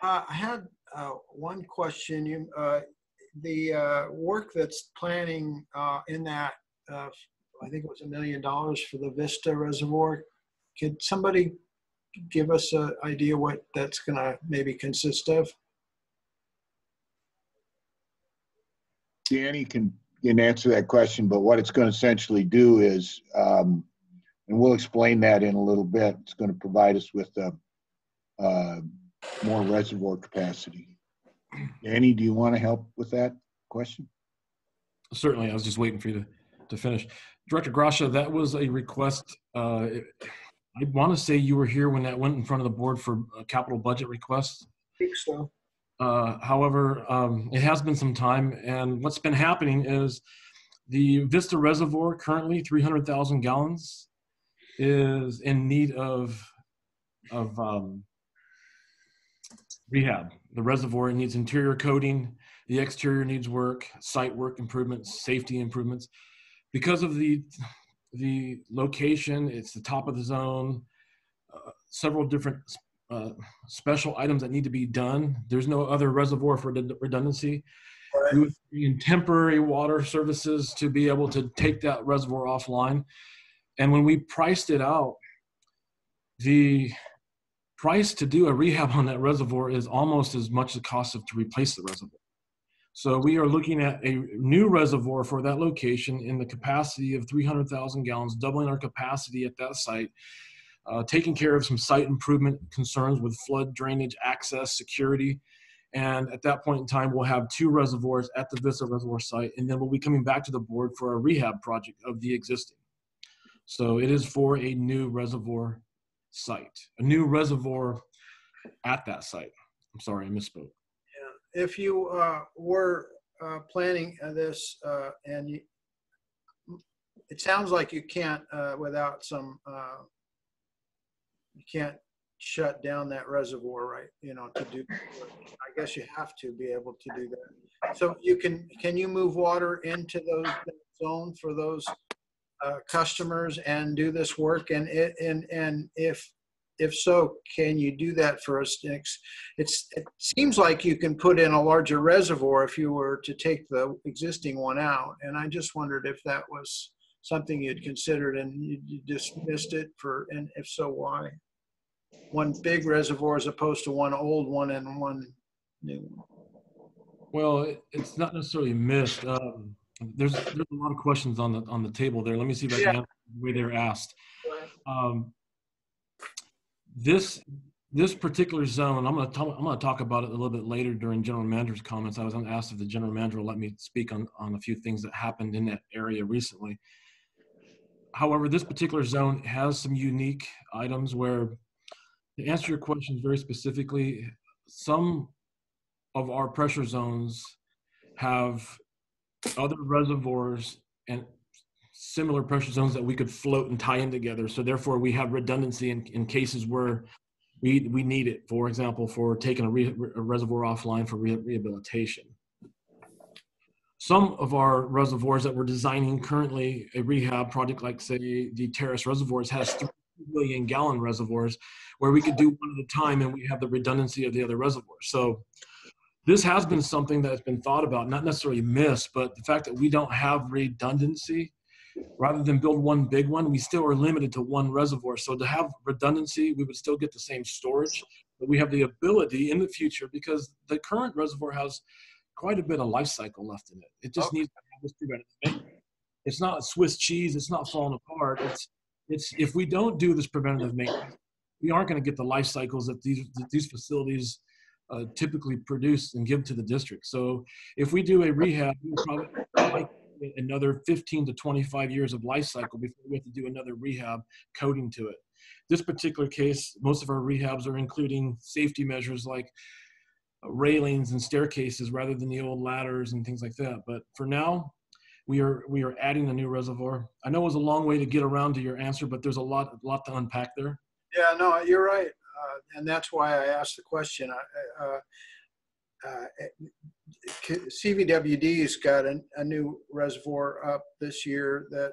I had one question. The work that's planning in that I think it was $1 million for the Vista Reservoir. Could somebody give us an idea what that's going to maybe consist of? Danny can answer that question, but what it's going to essentially do is, and we'll explain that in a little bit, it's going to provide us with more reservoir capacity. Danny, do you want to help with that question? Certainly, I was just waiting for you to finish. Director Gracia, that was a request. I want to say you were here when that went in front of the board for a capital budget request. I think so. However, it has been some time, and what's been happening is the Vista Reservoir, currently 300,000 gallons, is in need of rehab. The reservoir needs interior coating, the exterior needs work, site work improvements, safety improvements. Because of the location, it's the top of the zone, several different special items that need to be done. There's no other reservoir for redundancy. Right. We would be in temporary water services to be able to take that reservoir offline. And when we priced it out, the price to do a rehab on that reservoir is almost as much the cost of to replace the reservoir. So we are looking at a new reservoir for that location in the capacity of 300,000 gallons, doubling our capacity at that site, taking care of some site improvement concerns with flood, drainage, access, security. And at that point in time, we'll have 2 reservoirs at the Vista Reservoir site, and then we'll be coming back to the board for a rehab project of the existing. So it is for a new reservoir site, a new reservoir at that site. I'm sorry, I misspoke. Yeah. If you were planning this, and it sounds like you can't, without some, you can't shut down that reservoir, right? You know, to do, I guess you have to be able to do that. So you can you move water into that zone for those customers and do this work? And if so, can you do that for us? It seems like you can put in a larger reservoir if you were to take the existing one out. And I just wondered if that was something you'd considered and you dismissed it for, and if so, why? One big reservoir as opposed to one old one and one new one. Well, it's not necessarily missed. There's a lot of questions on the table there. Let me see if I can answer the way they're asked. This particular zone, I'm going to talk about it a little bit later during General Manager's comments. I was asked if the General Manager will let me speak on a few things that happened in that area recently. However, this particular zone has some unique items where, to answer your questions very specifically, some of our pressure zones have other reservoirs and similar pressure zones that we could float and tie in together. So therefore we have redundancy in cases where we need it, for example, for taking a reservoir offline for rehabilitation. Some of our reservoirs that we're designing currently, a rehab project like, say, the Terrace Reservoirs has 3 million gallon reservoirs where we could do one at a time and we have the redundancy of the other reservoirs. So this has been something that's been thought about, not necessarily missed, but the fact that we don't have redundancy, rather than build one big one, we still are limited to one reservoir. So to have redundancy, we would still get the same storage, but we have the ability in the future, because the current reservoir has quite a bit of life cycle left in it. It just needs to have this preventative maintenance. It's not Swiss cheese. It's not falling apart. It's if we don't do this preventative maintenance, we aren't going to get the life cycles that these facilities typically produce and give to the district. So if we do a rehab, we'll probably another 15 to 25 years of life cycle before we have to do another rehab coating to it. This particular case, most of our rehabs are including safety measures like railings and staircases rather than the old ladders and things like that. But for now, we are adding a new reservoir. I know it was a long way to get around to your answer, but there's a lot to unpack there. Yeah, no, you're right. And that's why I asked the question. CVWD's got a new reservoir up this year that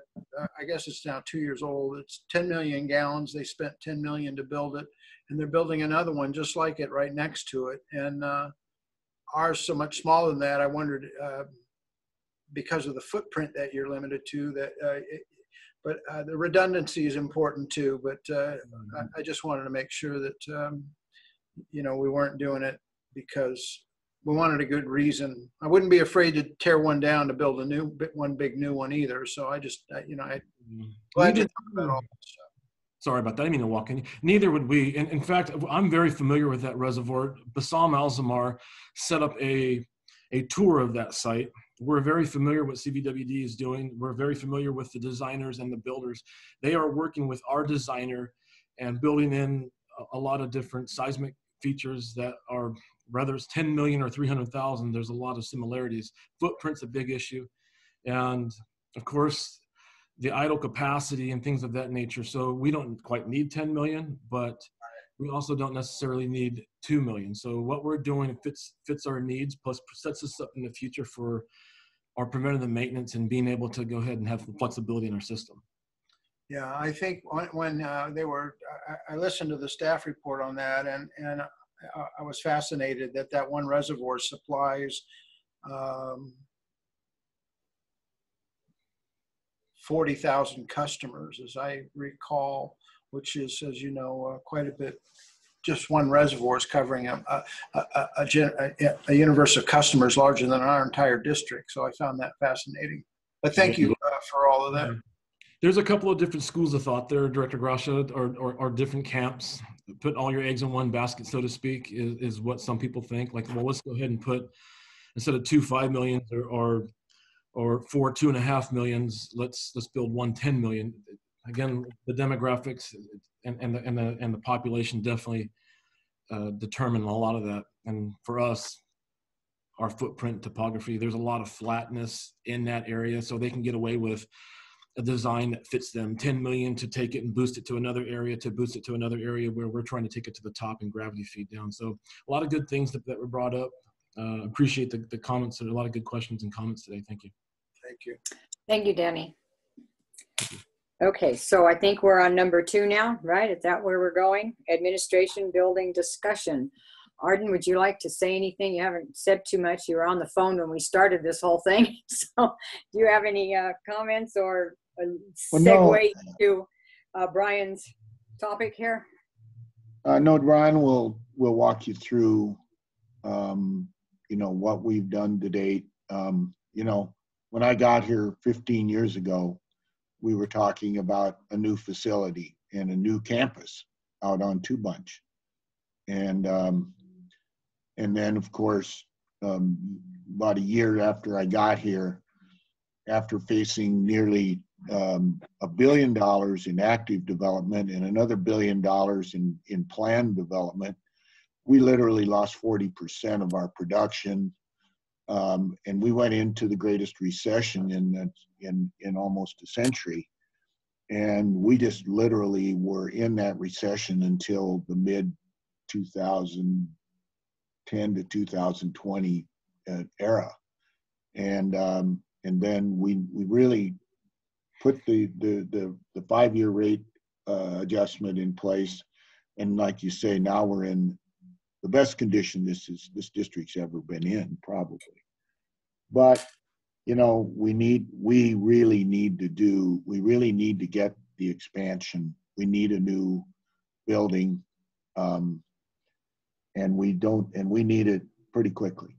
I guess it's now 2 years old. It's 10 million gallons. They spent 10 million to build it, and they're building another one just like it right next to it. And ours so much smaller than that. I wondered, because of the footprint that you're limited to, that the redundancy is important too. But I just wanted to make sure that we weren't doing it because we wanted a good reason. I wouldn't be afraid to tear one down to build one big new one either. So I just glad to talk about all this stuff. Sorry about that. I didn't mean to walk in. Neither would we. In fact, I'm very familiar with that reservoir. Bassam Alzamar set up a tour of that site. We're very familiar with what CVWD is doing. We're very familiar with the designers and the builders. They are working with our designer and building in a lot of different seismic features that are, whether it's 10 million or 300,000, there's a lot of similarities. Footprint's a big issue. And of course, the idle capacity and things of that nature. So we don't quite need 10 million, but we also don't necessarily need 2 million. So what we're doing fits our needs, plus sets us up in the future for our preventative maintenance and being able to go ahead and have flexibility in our system. Yeah, I think when I listened to the staff report on that, and I was fascinated that one reservoir supplies 40,000 customers, as I recall, which is, as you know, quite a bit. Just one reservoir is covering a universe of customers larger than our entire district. So I found that fascinating. But thank you for all of that. There's a couple of different schools of thought there, Director Grasha, or different camps. Put all your eggs in one basket, so to speak, is what some people think. Like, well, let's go ahead and put, instead of 2 5 million or 4 2.5 millions, let's build 1 10 million. Again, the demographics and the population definitely determine a lot of that. And for us, our footprint topography, there's a lot of flatness in that area, so they can get away with a design that fits them. 10 million to take it and boost it to another area, where we're trying to take it to the top and gravity feed down. So a lot of good things that were brought up. Appreciate the comments. There are a lot of good questions and comments today. Thank you. Thank you. Thank you, Danny. Okay, so I think we're on number 2 now, right? Is that where we're going? Administration building discussion. Arden, would you like to say anything? You haven't said too much. You were on the phone when we started this whole thing. So do you have any comments or a segue to Brian's topic here? No, Brian will walk you through, what we've done to date. When I got here 15 years ago, we were talking about a new facility and a new campus out on Two Bunch. And then, of course, about a year after I got here, after facing nearly $1 billion in active development and another $1 billion in planned development, we literally lost 40% of our production. And we went into the greatest recession in almost a century. And we just literally were in that recession until the mid 2010 to 2020 era. And then we really put the 5-year rate adjustment in place. And like you say, now we're in the best condition this district's ever been in, probably. But we really need to get the expansion. We need a new building, and we need it pretty quickly.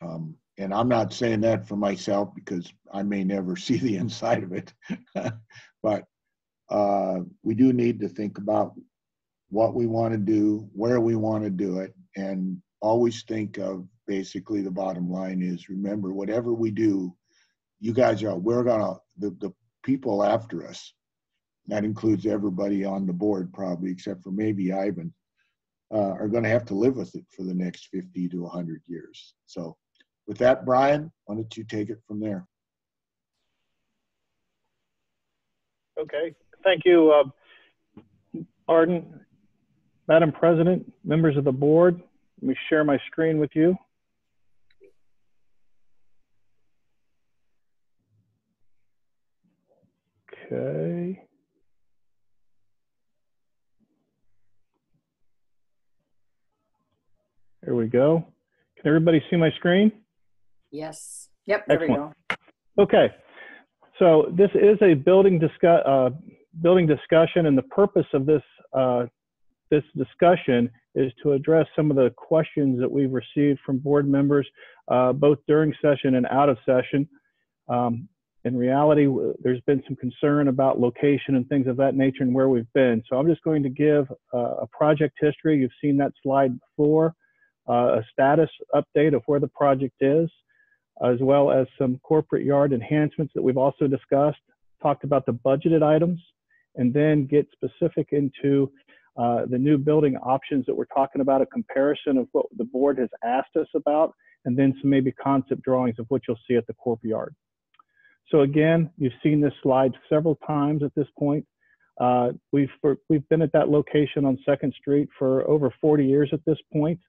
And I'm not saying that for myself because I may never see the inside of it, but we do need to think about what we want to do, where we want to do it, and always think of basically the bottom line is, remember, whatever we do, the people after us, that includes everybody on the board probably, except for maybe Ivan, are going to have to live with it for the next 50 to 100 years. So with that, Brian, why don't you take it from there? Okay, thank you, Arden. Madam President, members of the board, let me share my screen with you. Okay. There we go. Can everybody see my screen? Yes. Yep, there we go. Okay. So this is a building discussion, and the purpose of this this discussion is to address some of the questions that we've received from board members, both during session and out of session. In reality, there's been some concern about location and things of that nature and where we've been. So I'm just going to give a project history. You've seen that slide before, a status update of where the project is, as well as some corporate yard enhancements that we've also discussed, talked about the budgeted items, and then get specific into the new building options that we're talking about, a comparison of what the board has asked us about, and then some maybe concept drawings of what you'll see at the corporate yard. So again, you've seen this slide several times at this point. We've been at that location on 2nd Street for over 40 years at this point.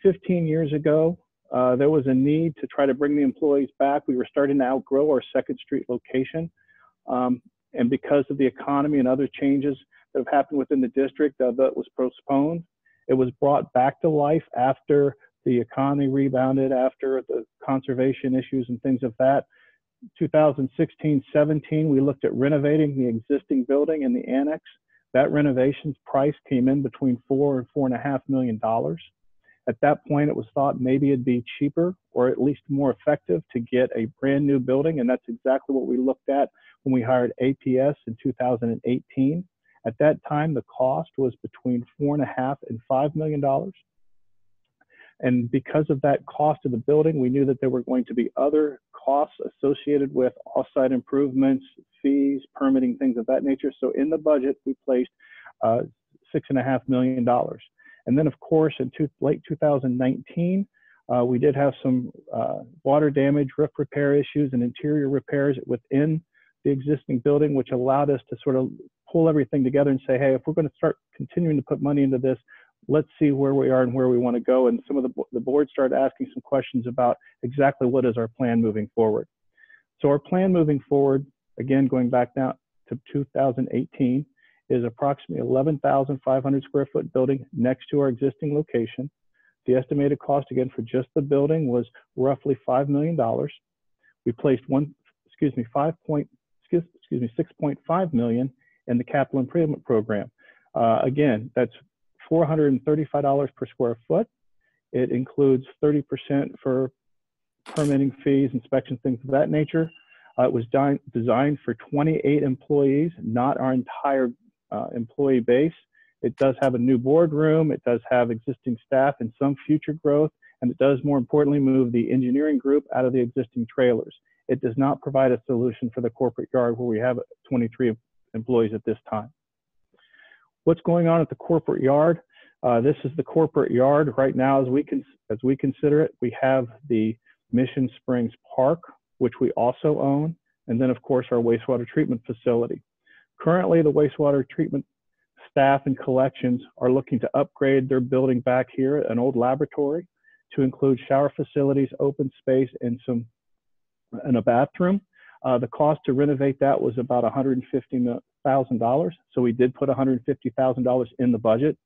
15 years ago, there was a need to try to bring the employees back. We were starting to outgrow our 2nd Street location. And because of the economy and other changes that have happened within the district, that was postponed. It was brought back to life after the economy rebounded, after the conservation issues and things of that. 2016-17, we looked at renovating the existing building and the annex. That renovations price came in between $4 and $4.5 million. At that point, it was thought maybe it'd be cheaper or at least more effective to get a brand new building, and that's exactly what we looked at when we hired APS in 2018. At that time, the cost was between $4.5 and $5 million. And because of that cost of the building, we knew that there were going to be other costs associated with off-site improvements, fees, permitting, things of that nature. So in the budget, we placed $6.5 million. And then, of course, in late 2019, we did have some water damage, roof repair issues, and interior repairs within the existing building, which allowed us to sort of pull everything together and say, hey, if we're going to start continuing to put money into this, let's see where we are and where we want to go. And some of the board started asking some questions about exactly what is our plan moving forward. So our plan moving forward, again, going back now to 2018, is approximately 11,500 square foot building next to our existing location. The estimated cost, again, for just the building was roughly $5 million. We placed $6.5 million in the capital improvement program. Again, that's $435 per square foot. It includes 30% for permitting fees, inspection, things of that nature. It was designed for 28 employees, not our entire employee base. It does have a new boardroom. It does have existing staff and some future growth. And it does, more importantly, move the engineering group out of the existing trailers. It does not provide a solution for the corporate yard where we have 23 employees at this time. What's going on at the corporate yard? This is the corporate yard right now as we consider it. We have the Mission Springs Park, which we also own, and then of course our wastewater treatment facility. Currently, the wastewater treatment staff and collections are looking to upgrade their building back here, an old laboratory, to include shower facilities, open space, and a bathroom. The cost to renovate that was about $150,000. So we did put $150,000 in the budget.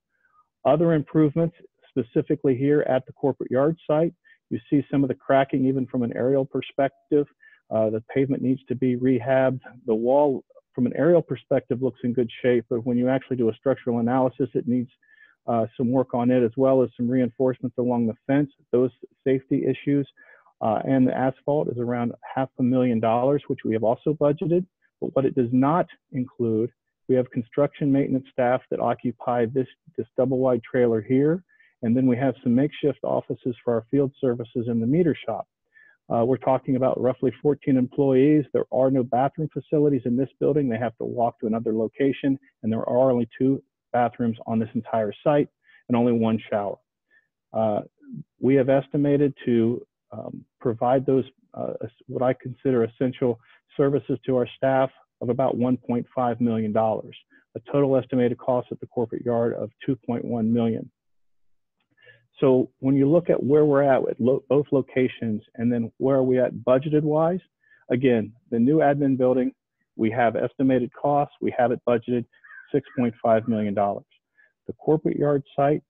Other improvements, specifically here at the corporate yard site, you see some of the cracking even from an aerial perspective. The pavement needs to be rehabbed. The wall from an aerial perspective looks in good shape, but when you actually do a structural analysis, it needs some work on it, as well as some reinforcements along the fence. Those safety issues and the asphalt is around $500,000, which we have also budgeted. But what it does not include, we have construction maintenance staff that occupy this double wide trailer here. And then we have some makeshift offices for our field services in the meter shop. We're talking about roughly 14 employees. There are no bathroom facilities in this building. They have to walk to another location, and there are only 2 bathrooms on this entire site and only 1 shower. We have estimated to provide those, what I consider essential services to our staff of about $1.5 million, a total estimated cost at the corporate yard of $2.1 million. So when you look at where we're at with both locations and then where are we at budgeted wise, again, the new admin building, we have estimated costs, we have it budgeted $6.5 million. The corporate yard site,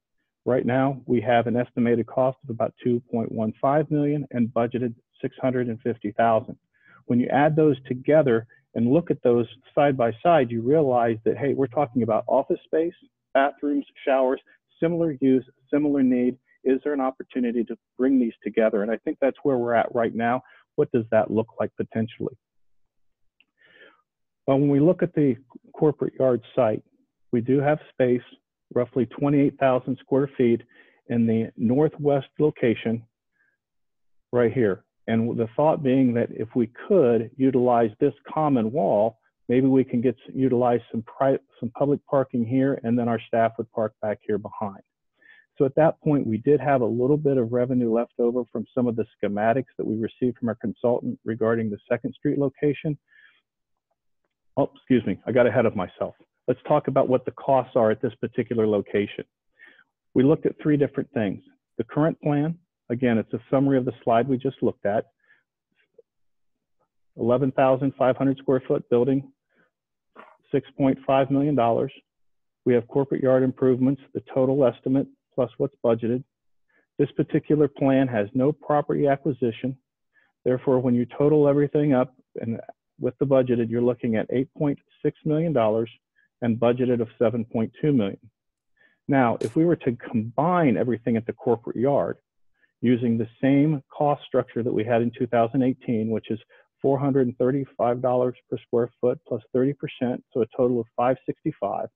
right now, we have an estimated cost of about $2.15 million and budgeted $650,000. When you add those together and look at those side by side, you realize that, hey, we're talking about office space, bathrooms, showers, similar use, similar need. Is there an opportunity to bring these together? And I think that's where we're at right now. What does that look like potentially? Well, when we look at the corporate yard site, we do have space, roughly 28,000 square feet in the northwest location right here. And the thought being that if we could utilize this common wall, maybe we can utilize some public parking here, and then our staff would park back here behind. So at that point, we did have a little bit of revenue left over from some of the schematics that we received from our consultant regarding the 2nd Street location. Oh, excuse me, I got ahead of myself. Let's talk about what the costs are at this particular location. We looked at 3 different things. The current plan, again, it's a summary of the slide we just looked at. 11,500 square foot building, $6.5 million. We have corporate yard improvements, the total estimate plus what's budgeted. This particular plan has no property acquisition. Therefore, when you total everything up and with the budgeted, you're looking at $8.6 million and budgeted of $7.2 million. Now, if we were to combine everything at the corporate yard using the same cost structure that we had in 2018, which is $435 per square foot plus 30%, so a total of $565,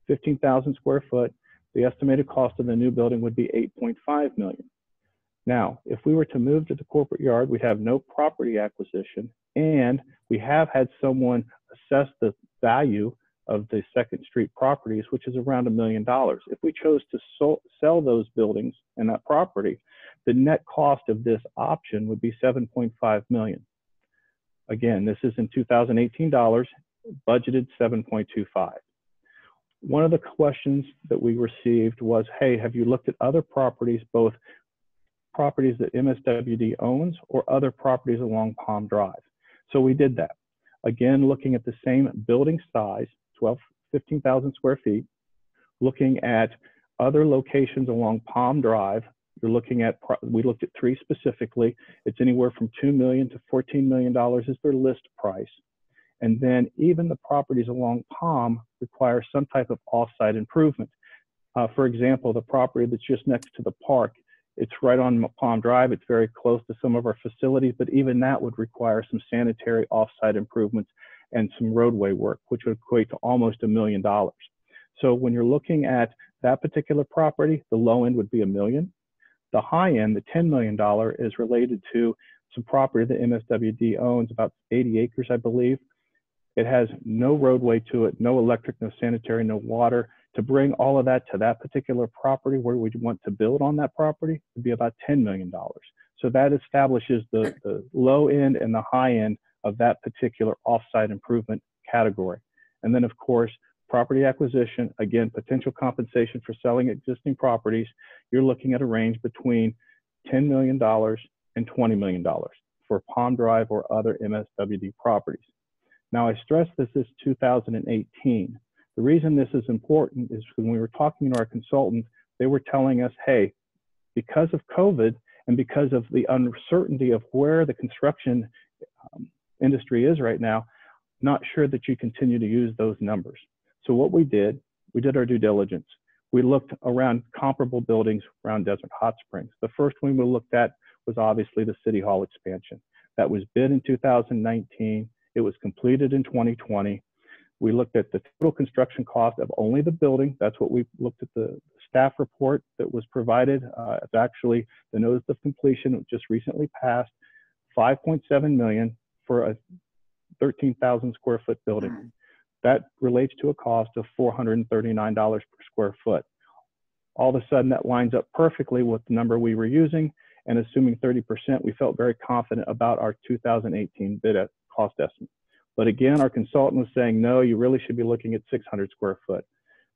15,000 square foot, the estimated cost of the new building would be $8.5 million. Now, if we were to move to the corporate yard, we'd have no property acquisition, and we have had someone assess the value of the 2nd Street properties, which is around $1 million. If we chose to sell those buildings and that property, the net cost of this option would be $7.5 million. Again, this is in 2018 dollars, budgeted 7.25. One of the questions that we received was, hey, have you looked at other properties, both properties that MSWD owns or other properties along Palm Drive? So we did that. Again, looking at the same building size, 15,000 square feet, looking at other locations along Palm Drive. You're looking at, we looked at 3 specifically. It's anywhere from $2 million to $14 million is their list price. And then even the properties along Palm require some type of off-site improvement. For example, the property that's just next to the park, it's right on Palm Drive. It's very close to some of our facilities, but even that would require some sanitary off-site improvements and some roadway work, which would equate to almost $1 million. So when you're looking at that particular property, the low end would be $1 million. The high end, the $10 million, is related to some property that MSWD owns, about 80 acres, I believe. It has no roadway to it, no electric, no sanitary, no water. To bring all of that to that particular property where we want to build on that property would be about $10 million. So that establishes the low end and the high end of that particular off-site improvement category. And then, of course, property acquisition, again, potential compensation for selling existing properties, you're looking at a range between $10 million and $20 million for Palm Drive or other MSWD properties. Now, I stress this is 2018. The reason this is important is when we were talking to our consultants, they were telling us, hey, because of COVID and because of the uncertainty of where the construction industry is right now, not sure that you continue to use those numbers. So what we did our due diligence. We looked around comparable buildings around Desert Hot Springs. The first one we looked at was obviously the City Hall expansion. That was bid in 2019. It was completed in 2020. We looked at the total construction cost of only the building. That's what we looked at, the staff report that was provided. It's actually the notice of completion just recently passed, $5.7 million for a 13,000 square foot building. That relates to a cost of $439 per square foot. All of a sudden, that lines up perfectly with the number we were using, and assuming 30%, we felt very confident about our 2018 bid at cost estimate. But again, our consultant was saying, no, you really should be looking at 600 square foot.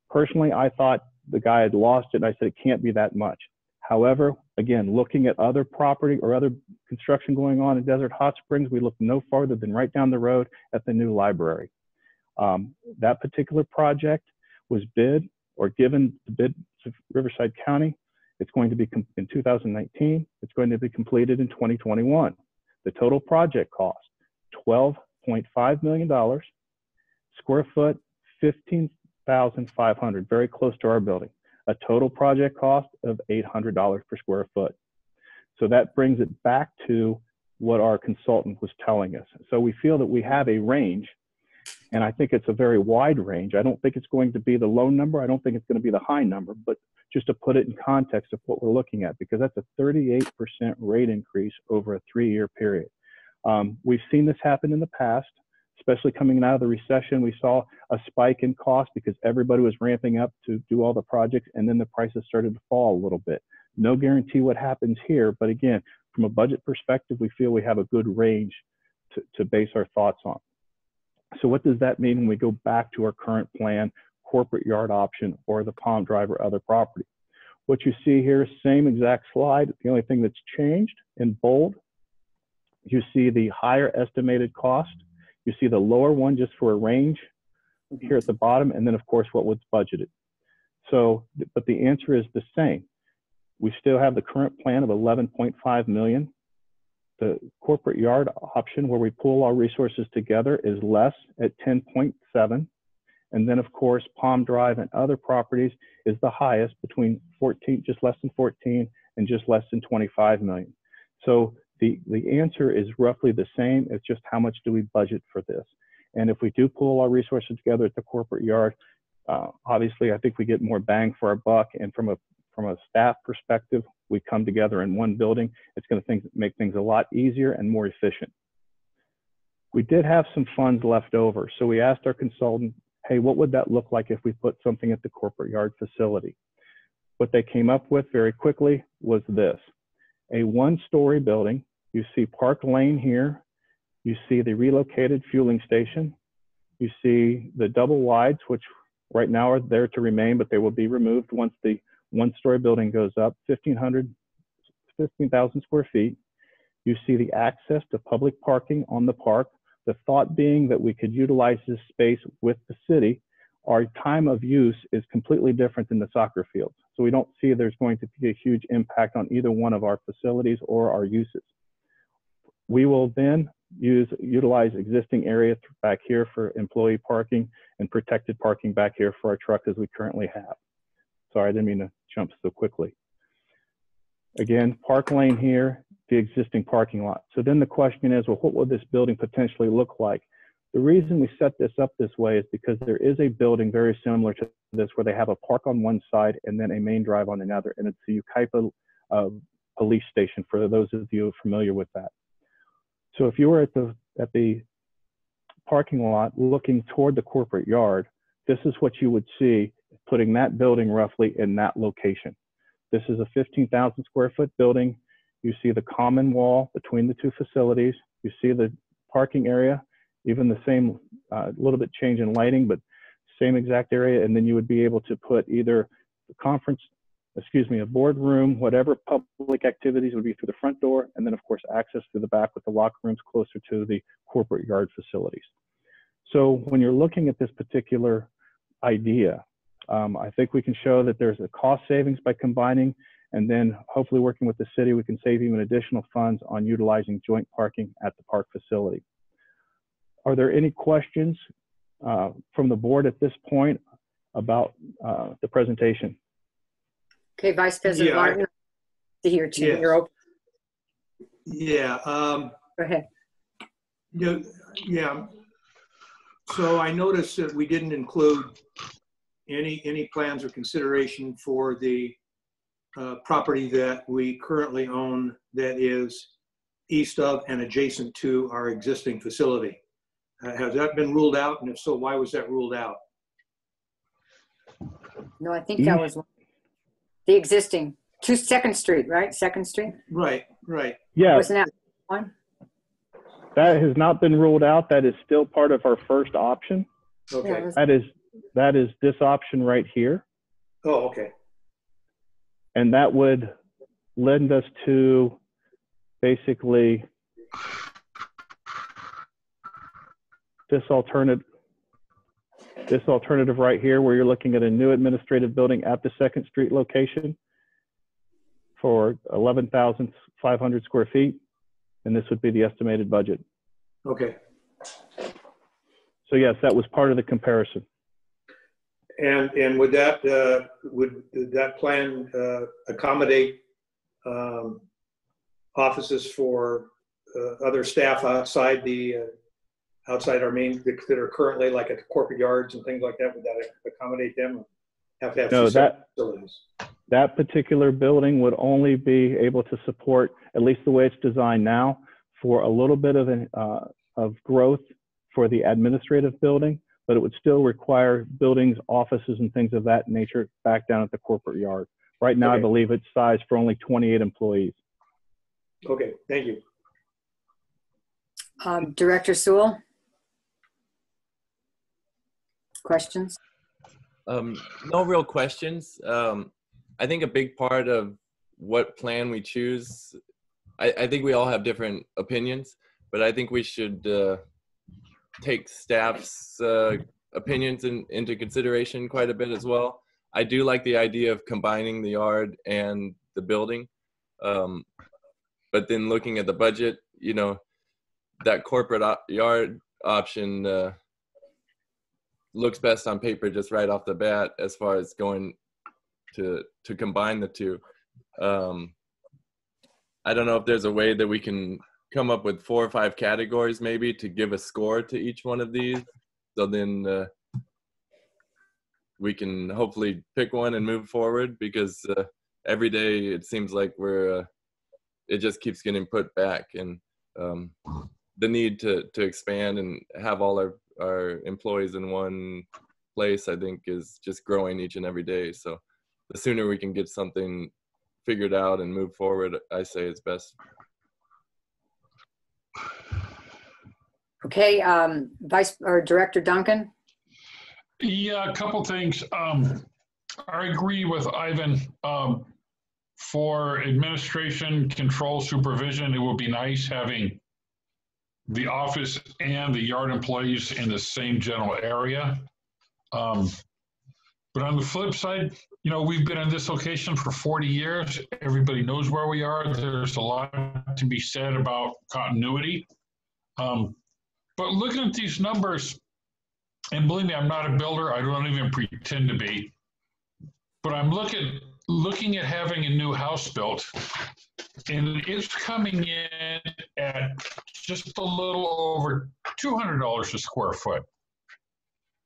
Personally, I thought the guy had lost it, and I said, it can't be that much. However, again, looking at other property or other construction going on in Desert Hot Springs, we looked no farther than right down the road at the new library. That particular project was bid or given the bid to Riverside County. It's going to be in 2019. It's going to be completed in 2021. The total project cost, $12.5 million. Square foot, 15,500, very close to our building. A total project cost of $800 per square foot. So that brings it back to what our consultant was telling us. So we feel that we have a range, and I think it's a very wide range. I don't think it's going to be the low number. I don't think it's going to be the high number, but just to put it in context of what we're looking at, because that's a 38% rate increase over a 3-year period. We've seen this happen in the past, especially coming out of the recession. We saw a spike in cost because everybody was ramping up to do all the projects, and then the prices started to fall a little bit. No guarantee what happens here, but again, from a budget perspective, we feel we have a good range to base our thoughts on. So what does that mean when we go back to our current plan, corporate yard option, or the Palm Drive or other property? What you see here, same exact slide. The only thing that's changed in bold, you see the higher estimated cost. You see the lower one just for a range here at the bottom, and then of course what was budgeted. So, but the answer is the same. We still have the current plan of 11.5 million. The corporate yard option, where we pool our resources together, is less at 10.7. And then of course, Palm Drive and other properties is the highest, between 14, just less than 14 and just less than 25 million. So the answer is roughly the same. It's just how much do we budget for this? And if we do pool our resources together at the corporate yard, obviously I think we get more bang for our buck. And from a staff perspective, we come together in one building. It's going to make things a lot easier and more efficient. We did have some funds left over. So we asked our consultant, hey, what would that look like if we put something at the corporate yard facility? What they came up with very quickly was this: a 1-story building. You see Park Lane here. You see the relocated fueling station. You see the double wides, which right now are there to remain, but they will be removed once the 1-story building goes up, 15,000 square feet. You see the access to public parking on the park. The thought being that we could utilize this space with the city. Our time of use is completely different than the soccer fields. So we don't see there's going to be a huge impact on either one of our facilities or our uses. We will then utilize existing areas back here for employee parking and protected parking back here for our trucks as we currently have. Sorry, I didn't mean to jump so quickly. Again, Park Lane here, the existing parking lot. So then the question is, well, what would this building potentially look like? The reason we set this up this way is because there is a building very similar to this where they have a park on one side and then a main drive on another, and it's the Ukaipa police station, for those of you familiar with that. So if you were at the parking lot looking toward the corporate yard, this is what you would see, putting that building roughly in that location. This is a 15,000 square foot building. You see the common wall between the two facilities. You see the parking area, even the same, little bit change in lighting, but same exact area. And then you would be able to put either a boardroom, whatever public activities would be through the front door. And then of course, access through the back with the locker rooms closer to the corporate yard facilities. So when you're looking at this particular idea, I think we can show that there's a cost savings by combining, and then hopefully working with the city, we can save even additional funds on utilizing joint parking at the park facility. Are there any questions from the board at this point about the presentation? Okay, Vice President Martin, to hear too. Yes. You're open. Yeah. Go ahead. Yeah. So I noticed that we didn't include any plans or consideration for the property that we currently own that is east of and adjacent to our existing facility. Has that been ruled out? And if so, why was that ruled out? No, I think that was the existing 2nd Street, right? 2nd Street? Right. Yeah. Wasn't that one? That has not been ruled out. That is still part of our first option. Okay. Yeah, That is this option right here. Oh, okay. And that would lend us to basically this alternative right here, where you're looking at a new administrative building at the 2nd Street location for 11,500 square feet. And this would be the estimated budget. Okay. So yes, that was part of the comparison. And would that plan accommodate offices for other staff outside outside our main that are currently like at the corporate yards and things like that? Would that accommodate them? Have to have No, facilities. That particular building would only be able to support, at least the way it's designed now, for a little bit of growth for the administrative building, but it would still require buildings, offices, and things of that nature back down at the corporate yard. Right now, I believe it's sized for only 28 employees. Okay, thank you. Director Sewell? Questions? No real questions. I think a big part of what plan we choose, I think we all have different opinions, but I think we should take staff's opinions into consideration quite a bit as well. I do like the idea of combining the yard and the building, but then looking at the budget, you know, that corporate yard option looks best on paper just right off the bat as far as going to combine the two. I don't know if there's a way that we can come up with 4 or 5 categories maybe to give a score to each one of these. So then we can hopefully pick one and move forward, because every day it seems like it just keeps getting put back, and the need to expand and have all our employees in one place, I think, is just growing each and every day. So the sooner we can get something figured out and move forward, I say it's best. Okay, Director Duncan? Yeah, a couple things. I agree with Ivan. For administration, control, supervision, it would be nice having the office and the yard employees in the same general area. But on the flip side, you know, we've been in this location for 40 years. Everybody knows where we are. There's a lot to be said about continuity. But looking at these numbers, and believe me, I'm not a builder. I don't even pretend to be. But I'm looking at having a new house built, and it's coming in at just a little over $200 a square foot.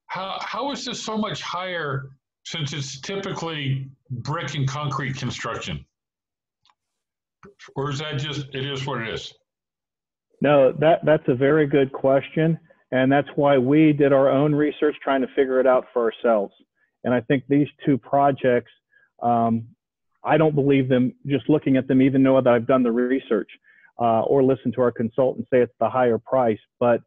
How is this so much higher, since it's typically brick and concrete construction? Or is that just, it is what it is? No, that's a very good question. And that's why we did our own research trying to figure it out for ourselves. And I think these 2 projects, I don't believe them just looking at them, even though that I've done the research or listened to our consultant say it's the higher price, but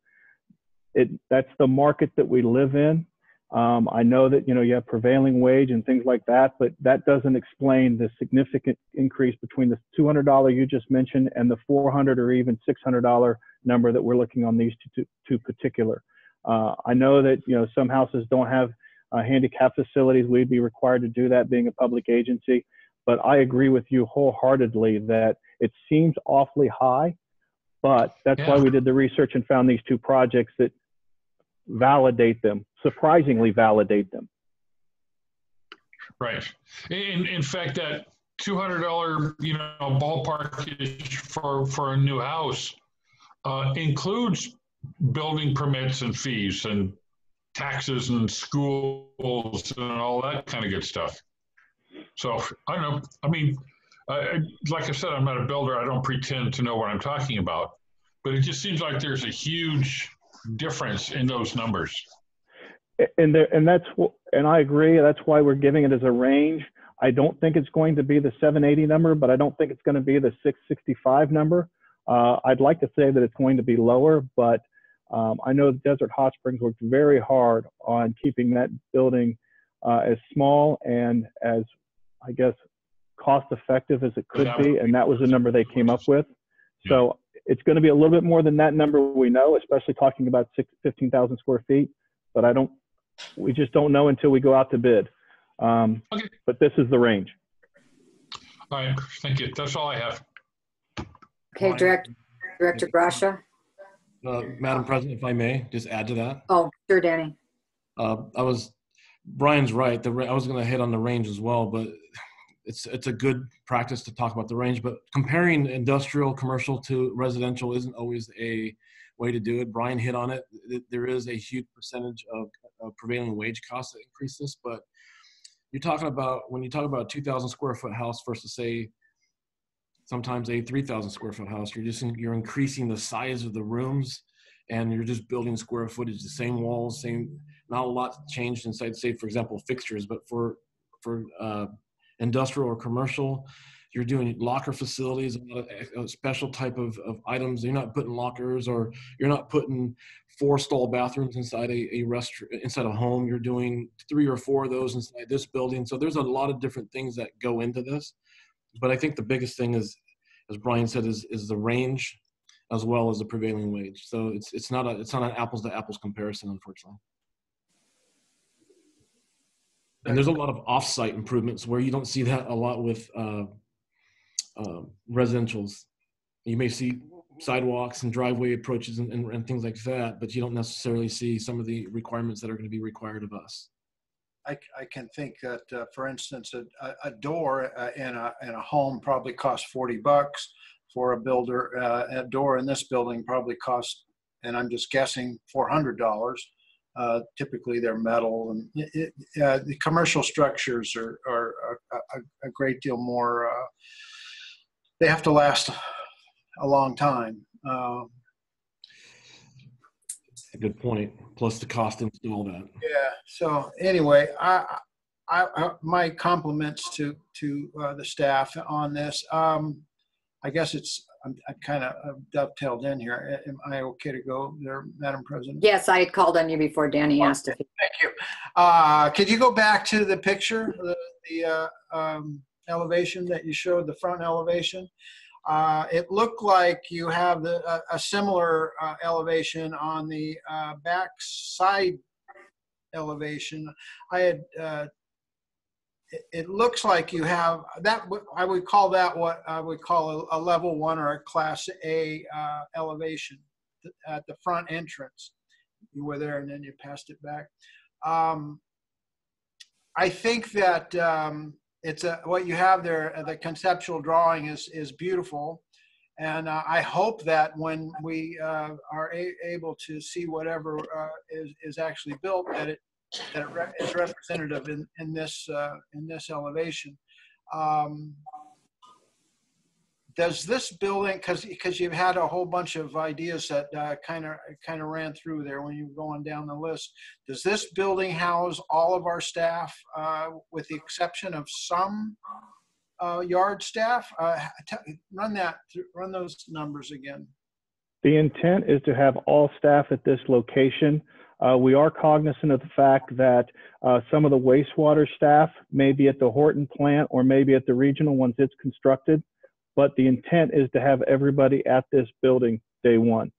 that's the market that we live in. I know that, you know, you have prevailing wage and things like that, but that doesn't explain the significant increase between the $200 you just mentioned and the $400 or even $600 number that we're looking on these two particular. I know that, you know, some houses don't have handicap facilities. We'd be required to do that being a public agency, but I agree with you wholeheartedly that it seems awfully high, but that's why we did the research and found these 2 projects that validate them, surprisingly validate them. Right. In fact, that $200, you know, ballpark for a new house includes building permits and fees and taxes and schools and all that kind of good stuff. So I don't know. I mean, like I said, I'm not a builder. I don't pretend to know what I'm talking about, but it just seems like there's a huge difference in those numbers. And I agree. That's why we're giving it as a range. I don't think it's going to be the 780 number, but I don't think it's going to be the 665 number. I'd like to say that it's going to be lower, but I know Desert Hot Springs worked very hard on keeping that building as small and as, I guess, cost effective as it could be, and that was the number they came up with. So it's going to be a little bit more than that number, we know, especially talking about 15,000 square feet, but we just don't know until we go out to bid. Okay. But this is the range. All right, thank you. That's all I have. Okay, Director Grasha. Madam President, if I may, just add to that. Oh, sure, Danny. Brian's right. I was going to hit on the range as well, but it's a good practice to talk about the range. But comparing industrial, commercial to residential isn't always a way to do it. Brian hit on it. There is a huge percentage of prevailing wage costs that increase this, but you're talking about, when you talk about a 2,000 square foot house versus, say, sometimes a 3,000 square foot house, you're increasing the size of the rooms, and you're just building square footage, the same walls, not a lot changed inside, say, for example, fixtures. But for industrial or commercial, you're doing locker facilities, a special type of items. You're not putting lockers, or you're not putting 4 stall bathrooms inside a restaurant, inside a home. You're doing 3 or 4 of those inside this building. So there's a lot of different things that go into this. But I think the biggest thing is, as Brian said, is the range as well as the prevailing wage. So it's not an apples to apples comparison, unfortunately. And there's a lot of off-site improvements where you don't see that a lot with residentials. You may see sidewalks and driveway approaches and things like that, but you don't necessarily see some of the requirements that are going to be required of us. I can think that, for instance, a door in a home probably costs $40 for a builder. A door in this building probably costs, and I'm just guessing, $400. Typically, they're metal, and the commercial structures are a great deal more. They have to last a long time. A good point. Plus the cost to install that. Yeah. So anyway, my compliments to the staff on this. I guess I'm kind of dovetailed in here. Am I okay to go there, Madam President? Yes, I had called on you before Danny asked if. Thank you. Could you go back to the picture, the elevation that you showed, the front elevation? It looked like you have a similar elevation on the back side elevation. It looks like you have that. I would call that what I would call a level 1 or a class A elevation at the front entrance. You were there and then you passed it back. I think that what you have there, the conceptual drawing is beautiful. And I hope that when we are able to see whatever is actually built, that it is representative in this elevation. Does this building, because you've had a whole bunch of ideas that kind of ran through there when you were going down the list, does this building house all of our staff with the exception of some yard staff? Run those numbers again. The intent is to have all staff at this location. We are cognizant of the fact that some of the wastewater staff may be at the Horton plant or maybe at the regional once it's constructed, but the intent is to have everybody at this building day one.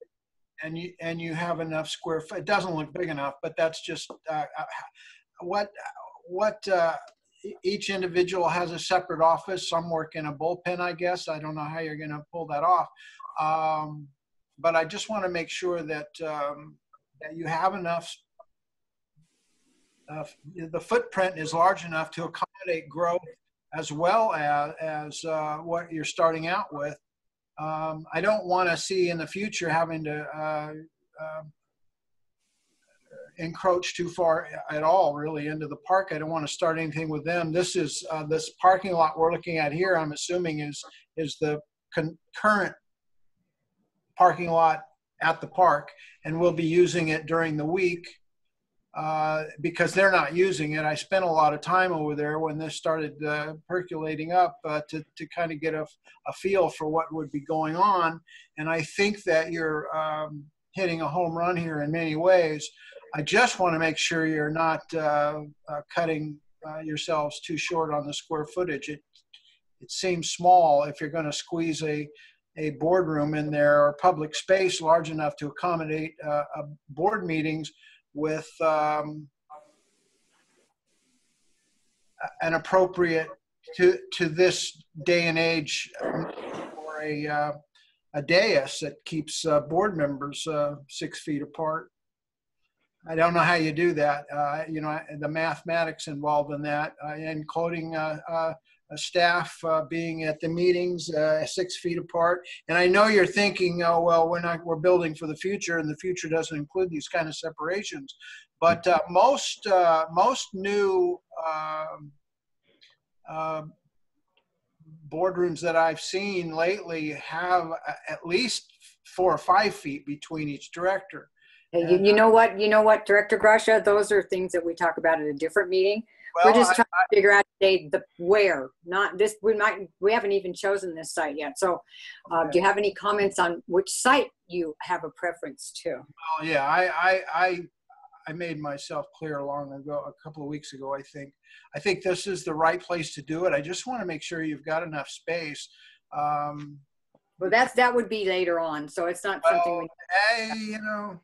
And you have enough square foot. It doesn't look big enough, but that's just what each individual has a separate office. Some work in a bullpen, I guess. I don't know how you're going to pull that off. But I just want to make sure that that you have enough. The footprint is large enough to accommodate growth as well as what you're starting out with. I don't want to see in the future having to encroach too far at all, really, into the park. I don't want to start anything with them. This is this parking lot we're looking at here, I'm assuming is the current parking lot at the park, and we'll be using it during the week because they're not using it. I spent a lot of time over there when this started percolating up to kind of get a feel for what would be going on. And I think that you're hitting a home run here in many ways. I just want to make sure you're not cutting yourselves too short on the square footage. It seems small if you're going to squeeze a boardroom in there or public space large enough to accommodate board meetings with an appropriate to this day and age for a a dais that keeps board members 6 feet apart. I don't know how you do that. You know, the mathematics involved in that, including a staff being at the meetings 6 feet apart. And I know you're thinking, oh, well, we're building for the future, and the future doesn't include these kind of separations. But most new boardrooms that I've seen lately have at least 4 or 5 feet between each director. Hey, you know what, Director Grasha, those are things that we talk about at a different meeting. Well, We're just trying to figure out today the where, not this. We haven't even chosen this site yet. So do you have any comments on which site you have a preference to? Oh yeah, I made myself clear a couple of weeks ago. I think this is the right place to do it. I just want to make sure you've got enough space. Well, that would be later on, so it's not something we. You know.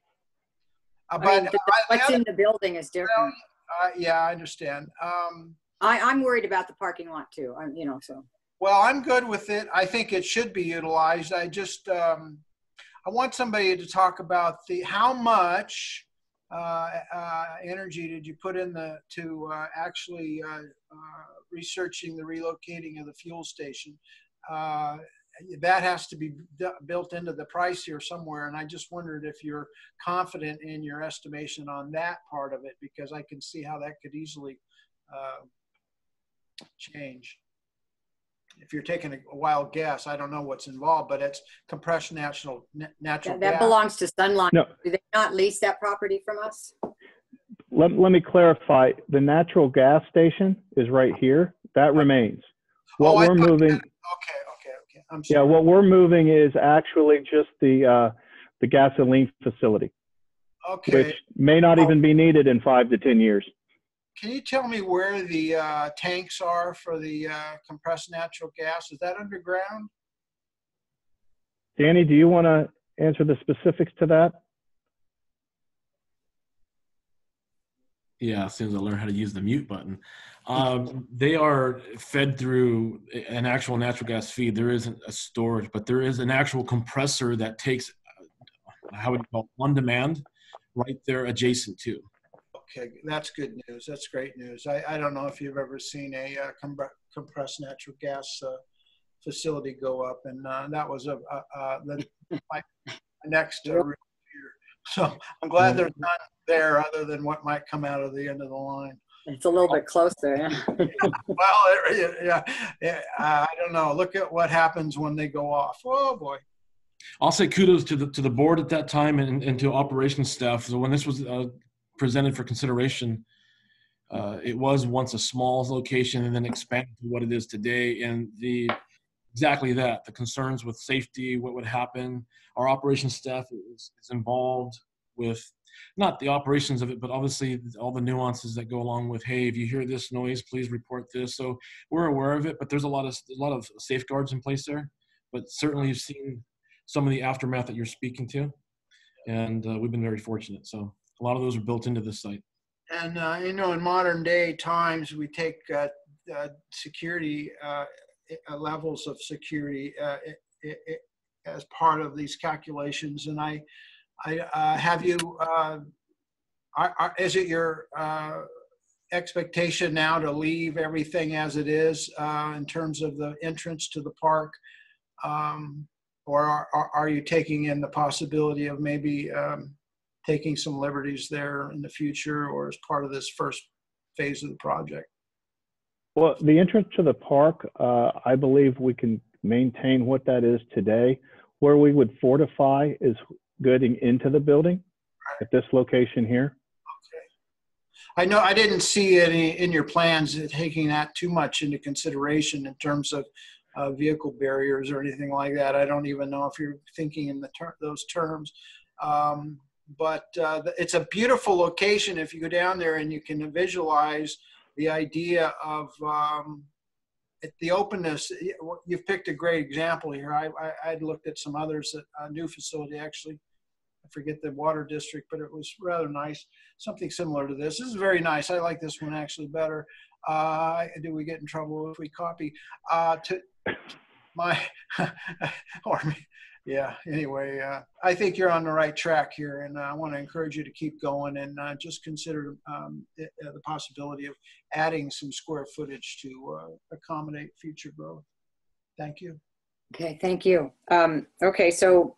But what's in the building is different. Yeah, I understand. I'm worried about the parking lot too. You know, so. Well, I'm good with it. I think it should be utilized. I just I want somebody to talk about how much energy did you put in to actually researching the relocating of the fuel station. That has to be built into the price here somewhere. And I just wondered if you're confident in your estimation on that part of it, because I can see how that could easily change. If you're taking a wild guess, I don't know what's involved, but it's compressed natural gas. That belongs to Sunline. No. Do they not lease that property from us? Let me clarify. The natural gas station is right here. That remains. What we're moving. Okay. I'm sorry. Yeah, what we're moving is actually just the gasoline facility, okay, which may not even be needed in 5 to 10 years. Can you tell me where the tanks are for the compressed natural gas? Is that underground? Danny, do you want to answer the specifics to that? Yeah, as soon as I learn how to use the mute button. They are fed through an actual natural gas feed. There isn't a storage, but there is an actual compressor that takes, how would you call it, on demand, right there adjacent to. Okay, that's good news. That's great news. I don't know if you've ever seen a compressed natural gas facility go up, and that was my next review. So I'm glad there's none there other than what might come out of the end of the line. It's a little bit closer, yeah. Well, yeah, I don't know. Look at what happens when they go off. Oh boy. I'll say kudos to the board at that time and to operations staff. So when this was presented for consideration, it was once a small location and then expanded to what it is today. And exactly that, the concerns with safety, what would happen. Our operations staff is involved with not the operations of it, but obviously all the nuances that go along with, hey, if you hear this noise, please report this. So we're aware of it, but there's a lot of safeguards in place there. But certainly you've seen some of the aftermath that you're speaking to, and we've been very fortunate. So a lot of those are built into this site. And you know, in modern day times, we take security levels of security as part of these calculations. And I have you. Is it your expectation now to leave everything as it is in terms of the entrance to the park, or are you taking in the possibility of maybe taking some liberties there in the future, or as part of this first phase of the project? Well, the entrance to the park, I believe we can maintain what that is today. Where we would fortify is getting into the building at this location here. Okay. I know I didn't see any in your plans taking that too much into consideration in terms of vehicle barriers or anything like that. I don't even know if you're thinking in those terms. But it's a beautiful location if you go down there and you can visualize the idea of the openness. You've picked a great example here. I'd looked at some others at a new facility, actually. I forget the water district, but it was rather nice. Something similar to this. This is very nice. I like this one actually better. Do we get in trouble if we copy? To my, or Yeah, anyway, I think you're on the right track here, and I want to encourage you to keep going and just consider the possibility of adding some square footage to accommodate future growth. Thank you. Okay, thank you. Okay, so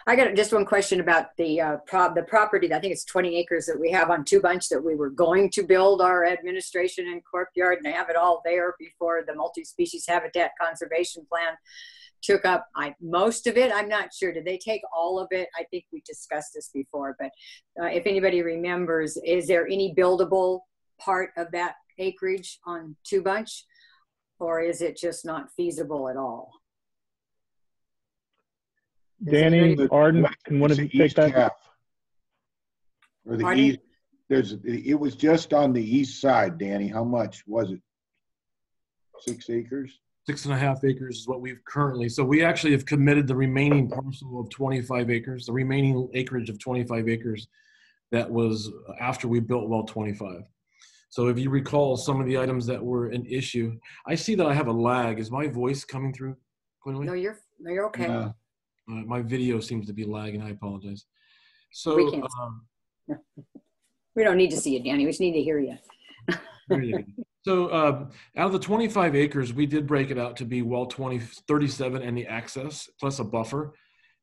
I got just one question about the property. I think it's 20 acres that we have on Two Bunch that we were going to build our administration and courtyard and have it all there before the multi-species habitat conservation plan took up most of it. I'm not sure. Did they take all of it? I think we discussed this before, but if anybody remembers, is there any buildable part of that acreage on Two Bunch, or is it just not feasible at all? Danny, Arden, can one of you take that? Half, or the Pardon? east, it was just on the east side, Danny. How much was it? 6 acres? 6.5 acres is what we've currently, so we actually have committed the remaining parcel of 25 acres, the remaining acreage of 25 acres that was after we built well 25. So if you recall some of the items that were an issue, I see that I have a lag. Is my voice coming through clearly? No, you're okay. My video seems to be lagging. I apologize. So We can't. We don't need to see you, Danny. We just need to hear you. there you go. So out of the 25 acres, we did break it out to be well 37 and the access plus a buffer.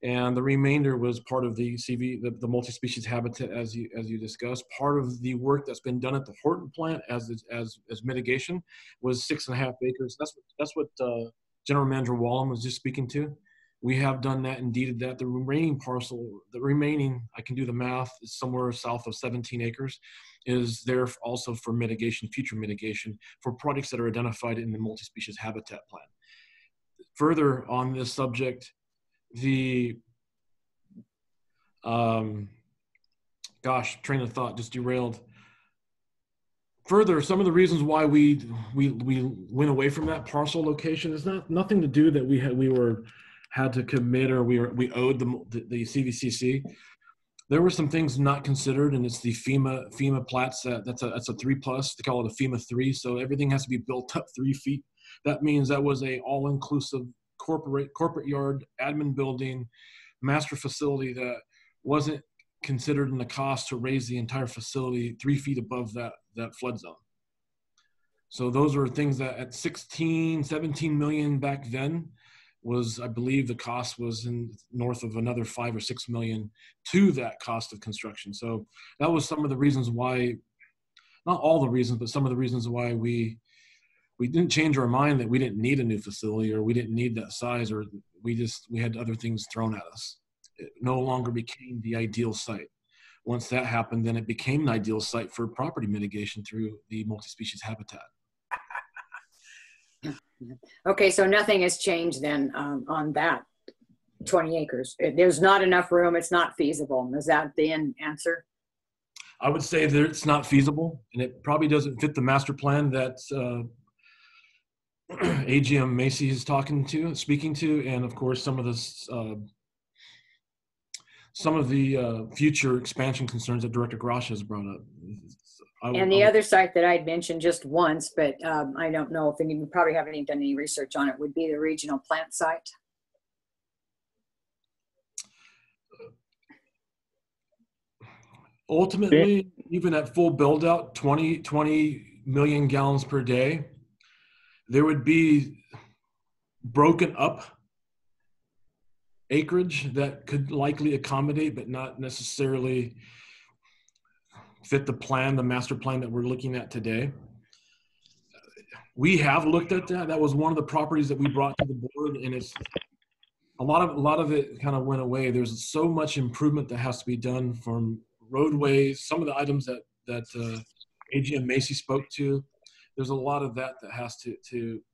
And the remainder was part of the CV, the multi-species habitat, as you discussed. Part of the work that's been done at the Horton plant as mitigation was 6.5 acres. That's what General Manager Wallem was just speaking to. We have done that and deeded that. The remaining parcel, I can do the math, is somewhere south of 17 acres, is there also for mitigation, future mitigation, for projects that are identified in the multi-species habitat plan. Further on this subject, the train of thought just derailed. Further, some of the reasons why we went away from that parcel location is nothing to do that we had to commit or we owed the CVCC. There were some things not considered, and it's the FEMA plats. That's a 3+. They call it a FEMA 3. So everything has to be built up 3 feet. That means that was a all-inclusive corporate yard, admin building, master facility that wasn't considered in the cost to raise the entire facility 3 feet above that flood zone. So those are things that at 17 million back then was, I believe the cost was in north of another 5 or 6 million to that cost of construction. So that was some of the reasons why, not all the reasons, but some of the reasons why we didn't change our mind that we didn't need a new facility or we didn't need that size, or we had other things thrown at us. It no longer became the ideal site. Once that happened, then it became an ideal site for property mitigation through the multi-species habitat. Okay, so nothing has changed then on that 20 acres. There's not enough room. It's not feasible. Is that the answer? I would say that it's not feasible, and it probably doesn't fit the master plan that AGM Macy is speaking to, and of course some of the future expansion concerns that Director Grosh has brought up. And the other site that I'd mentioned just once, but I don't know if you probably haven't done any research on it, would be the regional plant site. Ultimately, even at full build out, 20 million gallons per day, there would be broken up acreage that could likely accommodate, but not necessarily fit the master plan that we're looking at today. We have looked at that. That was one of the properties that we brought to the board, and it's a lot of it kind of went away. There's so much improvement that has to be done from roadways, some of the items that AGM Macy spoke to. There's a lot of that has to.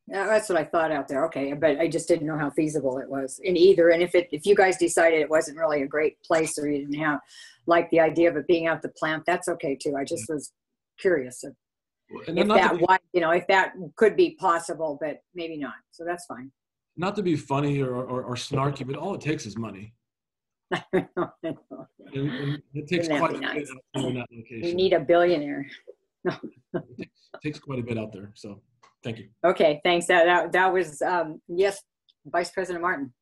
Yeah, that's what I thought out there. Okay, but I just didn't know how feasible it was in either. And if you guys decided it wasn't really a great place, or you didn't like the idea of it being out the plant, that's okay too. I just was curious if that could be possible, but maybe not. So that's fine. Not to be funny or snarky, but all it takes is money. And it takes quite a bit in that location. We need a billionaire. It takes quite a bit out there. So thank you. Okay, thanks. That was yes, Vice President Martin.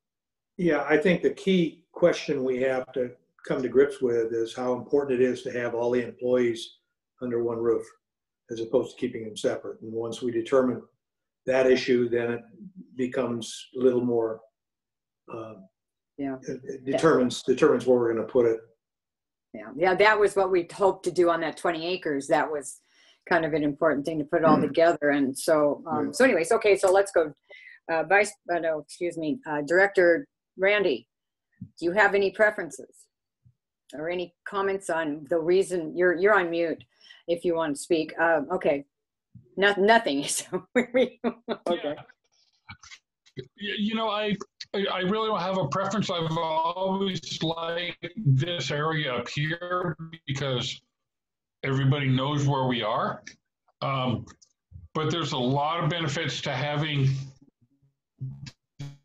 Yeah, I think the key question we have to come to grips with is how important it is to have all the employees under one roof, as opposed to keeping them separate. And once we determine that issue, then it becomes a little more, it determines where we're going to put it. Yeah, that was what we hoped to do on that 20 acres. That was kind of an important thing to put it all together. And so, so anyways, okay, so let's go. Director Randy, do you have any preferences or any comments on the reason? You're on mute if you want to speak. Okay, nothing. So, okay. You know, I really don't have a preference. I've always liked this area up here because everybody knows where we are. But there's a lot of benefits to having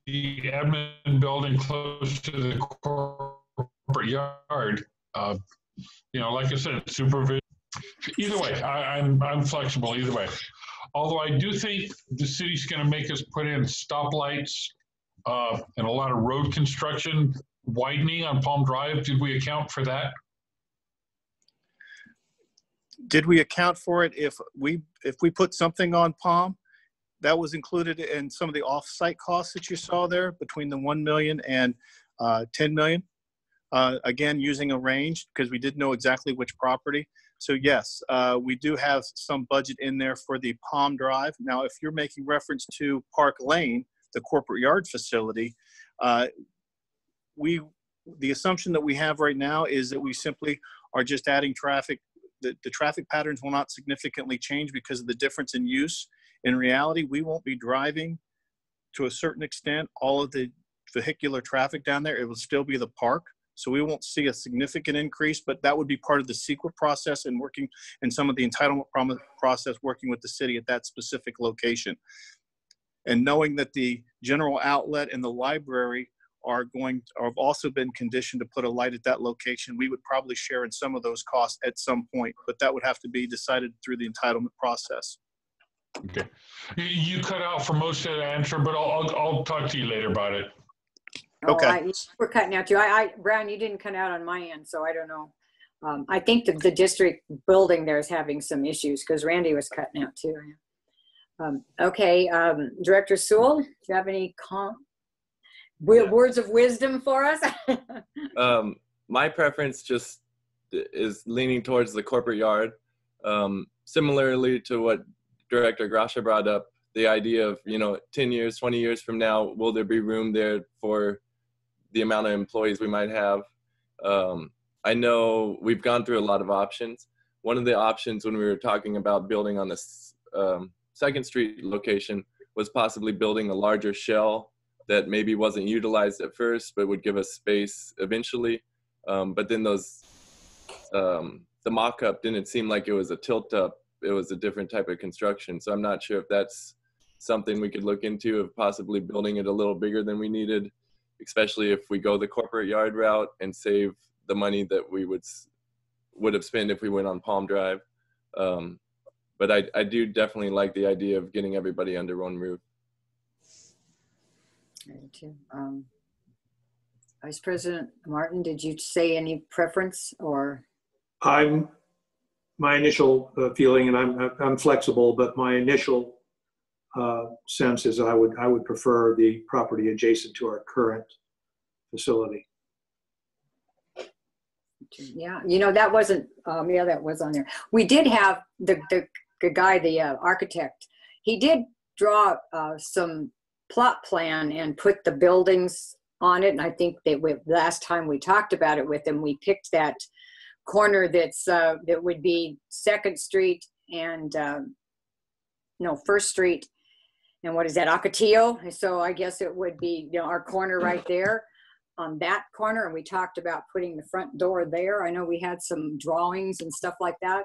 the admin building close to the corporate yard. You know, like I said, supervision. Either way, I'm flexible either way. Although I do think the city's going to make us put in stoplights and a lot of road construction widening on Palm Drive. Did we account for that? Did we account for it? If we put something on Palm, that was included in some of the off-site costs that you saw there between the 1 million and 10 million. Again, using a range because we didn't know exactly which property. So yes, we do have some budget in there for the Palm Drive. Now, if you're making reference to Park Lane, the corporate yard facility, the assumption that we have right now is that we simply are just adding traffic. The traffic patterns will not significantly change because of the difference in use. In reality, we won't be driving to a certain extent all of the vehicular traffic down there. It will still be the park. So we won't see a significant increase, but that would be part of the CEQA process and working in some of the entitlement process, working with the city at that specific location. And knowing that the general outlet and the library have also been conditioned to put a light at that location, we would probably share in some of those costs at some point, but that would have to be decided through the entitlement process. Okay. You cut out for most of the answer, but I'll talk to you later about it. Okay. We're cutting out too. Brown, you didn't cut out on my end, so I don't know. I think the district building there is having some issues because Randy was cutting out too. Okay, Director Sewell, do you have any words of wisdom for us? My preference just is leaning towards the corporate yard. Similarly to what Director Grasha brought up, the idea of, 10 years, 20 years from now, will there be room there for the amount of employees we might have? I know we've gone through a lot of options. One of the options when we were talking about building on this 2nd Street location was possibly building a larger shell that maybe wasn't utilized at first, but would give us space eventually. But then the mock-up didn't seem like it was a tilt-up. It was a different type of construction. So I'm not sure if that's something we could look into, of possibly building it a little bigger than we needed, especially if we go the corporate yard route and save the money that we would have spent if we went on Palm Drive. But I do definitely like the idea of getting everybody under one roof. Vice President Martin, did you say any preference or? My initial feeling, and I'm flexible, but my initial sense is I would prefer the property adjacent to our current facility. Yeah, that wasn't. Yeah, that was on there. We did have the guy, the architect. He did draw some plot plan and put the buildings on it. And I think that last time we talked about it with him, we picked that corner that would be 2nd Street and 1st Street, and what is that, Ocotillo? So I guess it would be our corner right there on that corner, and we talked about putting the front door there. I know we had some drawings and stuff like that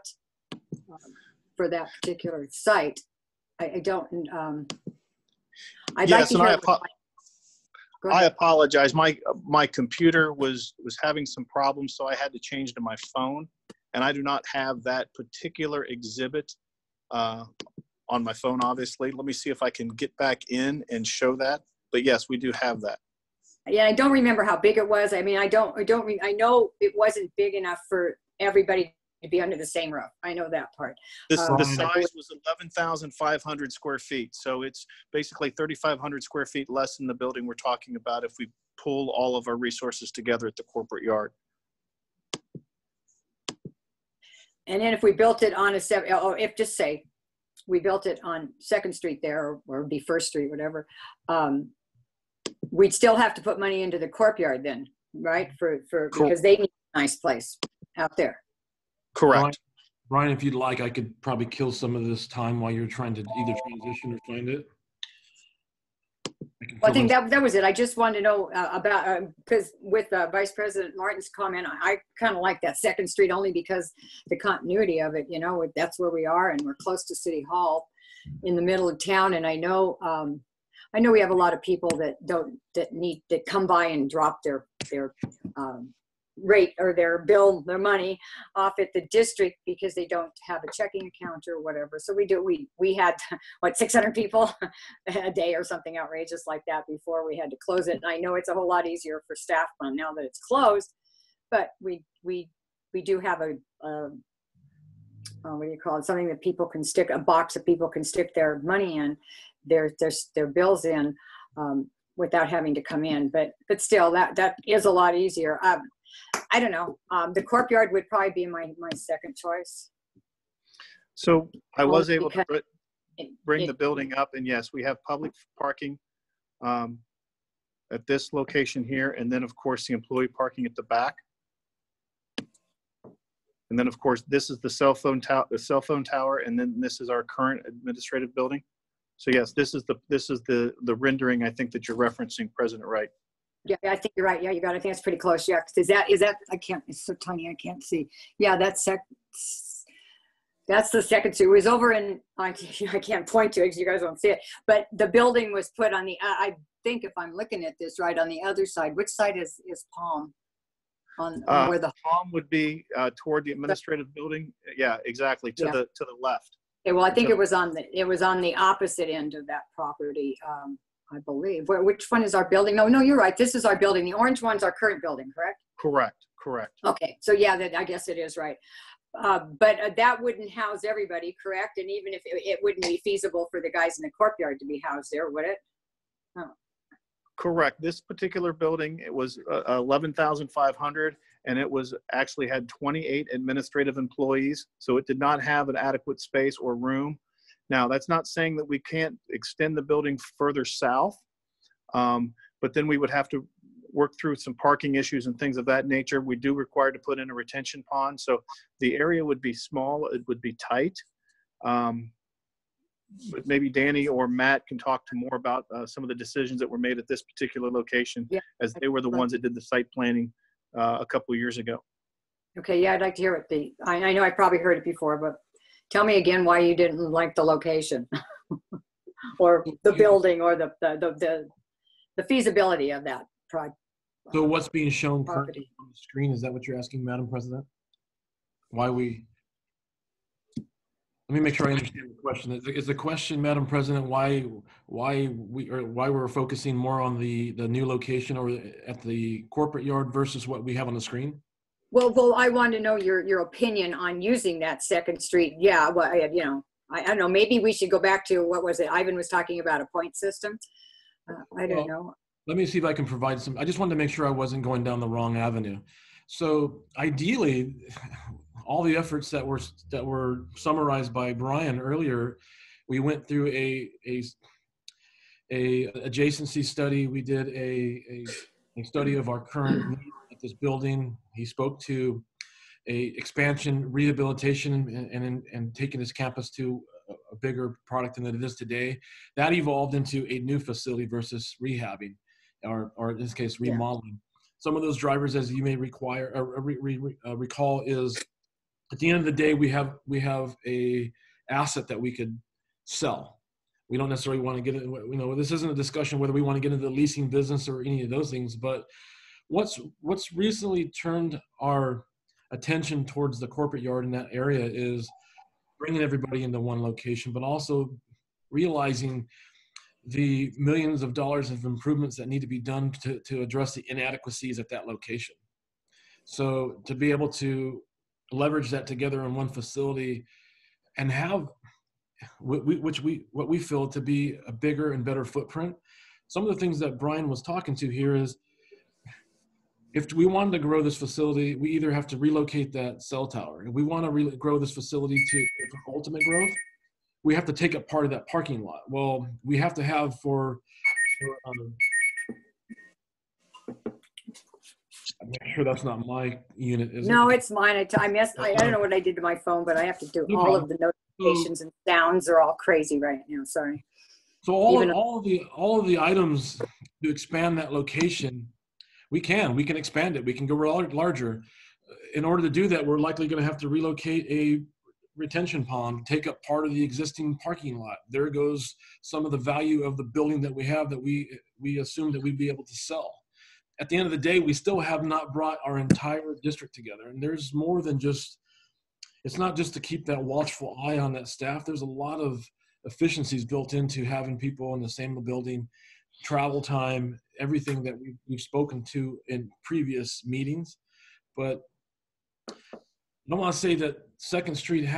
for that particular site. I don't. I'd like to hear. I apologize. My computer was having some problems, so I had to change to my phone, and I do not have that particular exhibit on my phone, obviously. Let me see if I can get back in and show that. But yes, we do have that. Yeah, I don't remember how big it was. I mean, I know it wasn't big enough for everybody to be under the same roof. I know that part. The size was 11,500 square feet. So it's basically 3,500 square feet less than the building we're talking about if we pull all of our resources together at the corporate yard. And then if we built it on just say we built it on 2nd Street there, or it'd be 1st Street, whatever, we'd still have to put money into the courtyard then, right? Because they need a nice place out there. Correct. Brian, if you'd like, I could probably kill some of this time while you're trying to either transition or find it. Well, I think that was it. I just wanted to know about, because with Vice President Martin's comment, I kind of like that 2nd Street only because the continuity of it, you know, that's where we are and we're close to City Hall in the middle of town. And I know we have a lot of people that come by and drop their rate or their money off at the district because they don't have a checking account or whatever. So we had what, 600 people a day or something outrageous like that before we had to close it. And I know it's a whole lot easier for staff now that it's closed, but we do have a what do you call it? Something that people can stick, a box that people can stick their money in, their bills in, without having to come in. But still, that is a lot easier. I don't know. The courtyard would probably be my second choice. So I was able to bring the building up, and yes, we have public parking at this location here, and then of course the employee parking at the back. And then of course this is the cell phone tower, and then this is our current administrative building. So yes, this is the rendering I think that you're referencing, President Wright. Yeah, I think you're right. Yeah, you got it. I think it's pretty close. Yeah, is that? I can't. It's so tiny. I can't see. Yeah, that's the 2nd Street. It was over in. I can't point to it because you guys won't see it. But the building was put on the. I think if I'm looking at this right, on the other side. Which side is Palm? On where the Palm would be toward the administrative building. Yeah, exactly to the left. Okay, well, I think it was on the opposite end of that property. I believe. Which one is our building? No, you're right. This is our building. The orange one's our current building, correct? Correct. Okay, so yeah, I guess it is right. But that wouldn't house everybody, correct? And even if it wouldn't be feasible for the guys in the courtyard to be housed there, would it? Oh. Correct. This particular building, it was 11,500, and it was actually had 28 administrative employees. So it did not have an adequate space or room. Now, that's not saying that we can't extend the building further south, but then we would have to work through some parking issues and things of that nature. We do require to put in a retention pond, so the area would be small, it would be tight. But maybe Danny or Matt can talk to more about some of the decisions that were made at this particular location, as they were the ones that did the site planning a couple of years ago. Okay, yeah, I'd like to hear it. I know I probably heard it before, but tell me again why you didn't like the location or the building or the feasibility of that project. So what's being shown currently on the screen, is that what you're asking, Madam President? Let me make sure I understand the question. Is the question, Madam President, why we're focusing more on the new location or at the corporate yard versus what we have on the screen? Well, I want to know your opinion on using that 2nd Street. Yeah, well, I don't know. Maybe we should go back to, what was it? Ivan was talking about a point system. I don't know. Let me see if I can provide some. I just wanted to make sure I wasn't going down the wrong avenue. So ideally, all the efforts that were summarized by Brian earlier, we went through a adjacency study. We did a study of our current need at this building. He spoke to a expansion, rehabilitation, and taking this campus to a bigger product than it is today. That evolved into a new facility versus rehabbing, or in this case, remodeling. Some of those drivers, as you may recall, is at the end of the day, we have a asset that we could sell. We don't necessarily want to get it. This isn't a discussion whether we want to get into the leasing business or any of those things. But what's recently turned our attention towards the corporate yard in that area is bringing everybody into one location, but also realizing the millions of dollars of improvements that need to be done to address the inadequacies at that location. So to be able to leverage that together in one facility and have what we feel to be a bigger and better footprint. Some of the things that Brian was talking to here is, if we wanted to grow this facility, we either have to relocate that cell tower. If we want to grow this facility for ultimate growth, we have to take up part of that parking lot. Well, we have to have I'm sure that's not my unit, is it? No, it's mine. I don't know what I did to my phone, but I have to do all of the notifications and sounds are all crazy right now. Sorry. So all of the items to expand that location, we can expand it. We can go larger. In order to do that, we're likely going to have to relocate a retention pond, take up part of the existing parking lot. There goes some of the value of the building that we have that we assume that we'd be able to sell. At the end of the day, we still have not brought our entire district together. And there's more than just, it's not just to keep that watchful eye on that staff. There's a lot of efficiencies built into having people in the same building, travel time, everything that we've spoken to in previous meetings. But I don't want to say that Second Street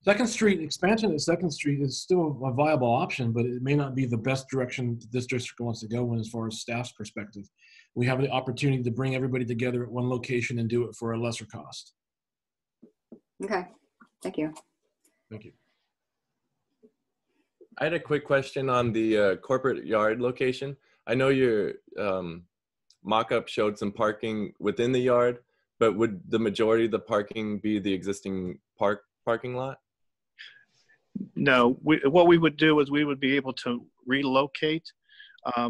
Second Street, expansion at Second Street is still a viable option, but it may not be the best direction this district wants to go in as far as staff's perspective. We have the opportunity to bring everybody together at one location and do it for a lesser cost. Okay, thank you. Thank you. I had a quick question on the corporate yard location. I know your mock-up showed some parking within the yard, but would the majority of the parking be the existing parking lot? No, what we would do is we would be able to relocate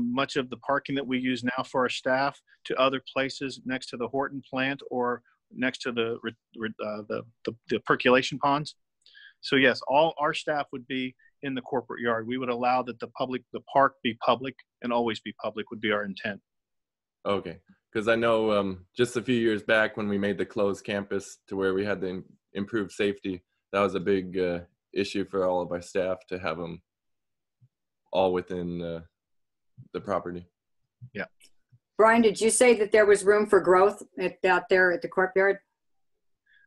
much of the parking that we use now for our staff to other places next to the Horton plant or next to the percolation ponds. So yes, all our staff would be in the corporate yard. We would allow that the park be public and always be public would be our intent. Okay, because I know just a few years back when we made the closed campus to where we had the improved safety, that was a big issue for all of our staff to have them all within the property. Yeah. Brian, did you say that there was room for growth out there at the courtyard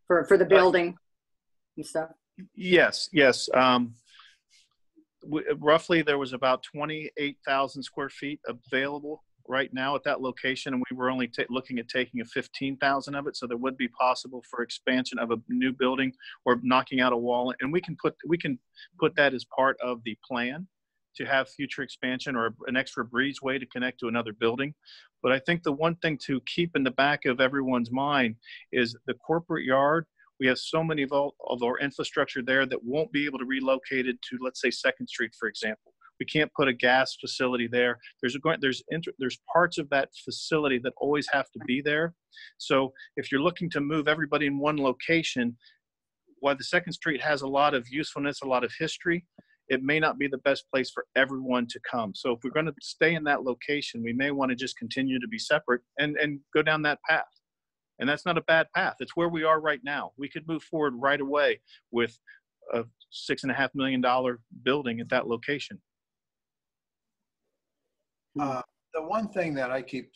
for the building and stuff? Yes. Roughly there was about 28,000 square feet available right now at that location, and we were only looking at taking a 15,000 of it, so there would be possible for expansion of a new building or knocking out a wall, and we can put that as part of the plan to have future expansion or an extra breezeway to connect to another building. But I think the one thing to keep in the back of everyone's mind is the corporate yard. We have so many of our infrastructure there that won't be able to relocate it to, let's say, Second Street, for example. We can't put a gas facility there. There's parts of that facility that always have to be there. So if you're looking to move everybody in one location, while the Second Street has a lot of usefulness, a lot of history, it may not be the best place for everyone to come. So if we're going to stay in that location, we may want to just continue to be separate and go down that path. And that's not a bad path. It's where we are right now. We could move forward right away with a $6.5 million building at that location. The one thing that I keep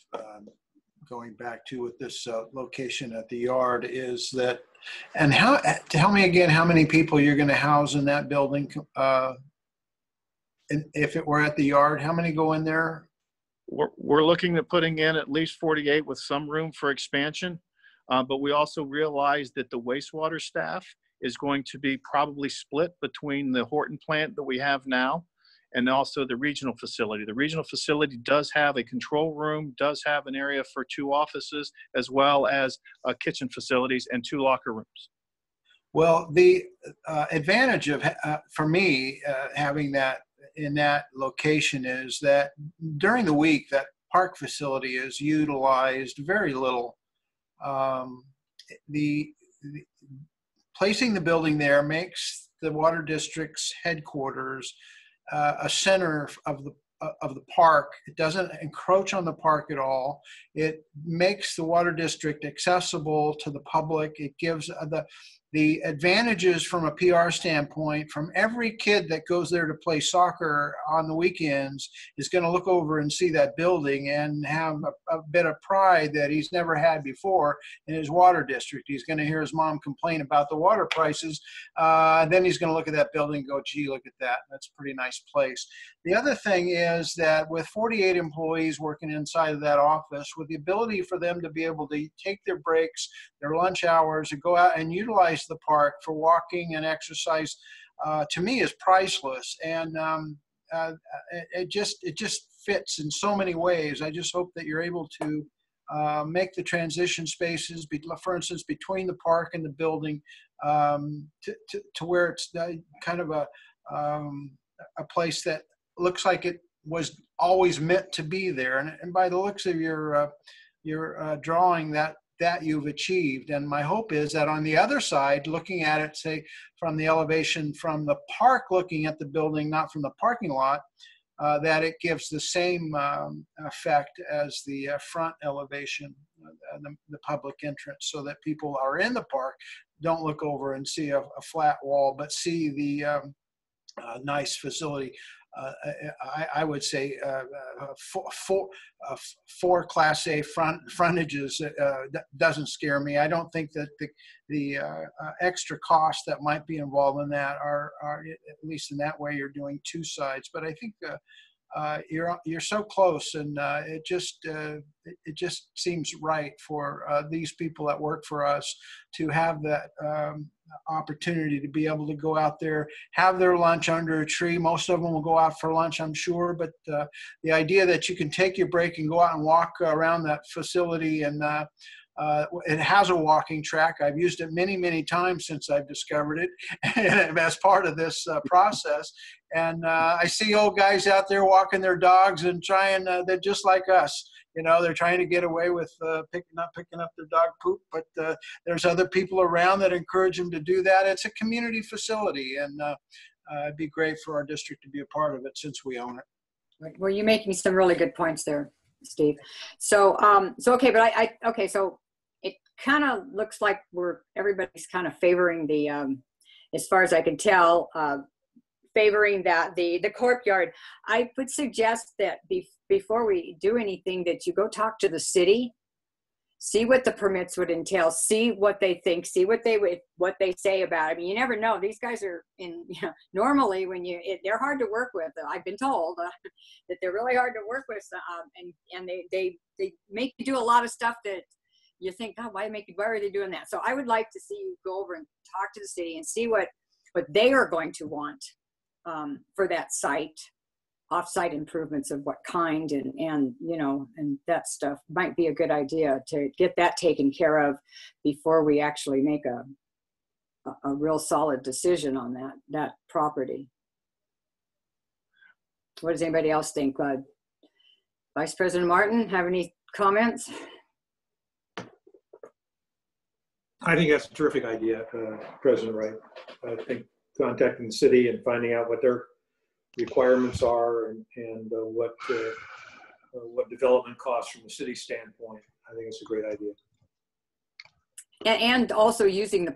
going back to with this location at the yard is that, and tell me again how many people you're going to house in that building. And if it were at the yard, how many go in there? We're looking at putting in at least 48 with some room for expansion. But we also realize that the wastewater staff is going to be probably split between the Horton plant that we have now and also the regional facility. The regional facility does have a control room, does have an area for 2 offices, as well as kitchen facilities and 2 locker rooms. Well, the advantage of, for me, having that in that location is that during the week, that park facility is utilized very little. Placing the building there makes the water district's headquarters a center of the park. It doesn't encroach on the park at all. It makes the water district accessible to the public. It gives the advantages from a PR standpoint from every kid that goes there to play soccer on the weekends is going to look over and see that building and have a bit of pride that he's never had before in his water district. He's going to hear his mom complain about the water prices. Then he's going to look at that building and go, gee, look at that. That's a pretty nice place. The other thing is that with 48 employees working inside of that office, with the ability for them to be able to take their breaks, their lunch hours, and go out and utilize the park for walking and exercise, to me is priceless. And it just fits in so many ways. I just hope that you're able to make the transition spaces, for instance, between the park and the building, to where it's kind of a place that looks like it was always meant to be there. And by the looks of your drawing, that you've achieved. And my hope is that on the other side, looking at it, say, from the elevation from the park, looking at the building, not from the parking lot, that it gives the same effect as the front elevation, the public entrance, so that people are in the park don't look over and see a flat wall, but see the nice facility. I would say four Class A frontages doesn't scare me. I don't think that the extra costs that might be involved in that are, at least in that way, you're doing two sides. But I think you're so close, and it just seems right for these people that work for us to have that opportunity to be able to go out there, have their lunch under a tree. Most of them will go out for lunch, I'm sure, but the idea that you can take your break and go out and walk around that facility, and it has a walking track. I've used it many, many times since I've discovered it as part of this process. And I see old guys out there walking their dogs and trying, they're just like us. You know, they're trying to get away with picking up their dog poop, but there's other people around that encourage them to do that. It's a community facility, and it'd be great for our district to be a part of it since we own it. Well, you're making some really good points there, Steve. So, okay, but okay, so it kind of looks like everybody's kind of favoring the, as far as I can tell, favoring that the courtyard. I would suggest that before we do anything, that you go talk to the city, see what the permits would entail, see what they think, see what they say about it. I mean, you never know. These guys are normally they're hard to work with. I've been told that they're really hard to work with, and they make you do a lot of stuff that you think, oh, why are they doing that? So I would like to see you go over and talk to the city and see what they are going to want for that site, off-site improvements of what kind, and that stuff might be a good idea to get that taken care of before we actually make a real solid decision on that property. What does anybody else think? Vice President Martin, have any comments? I think that's a terrific idea, President Wright. I think contacting the city and finding out what their requirements are and what development costs from the city standpoint, I think it's a great idea. And also using the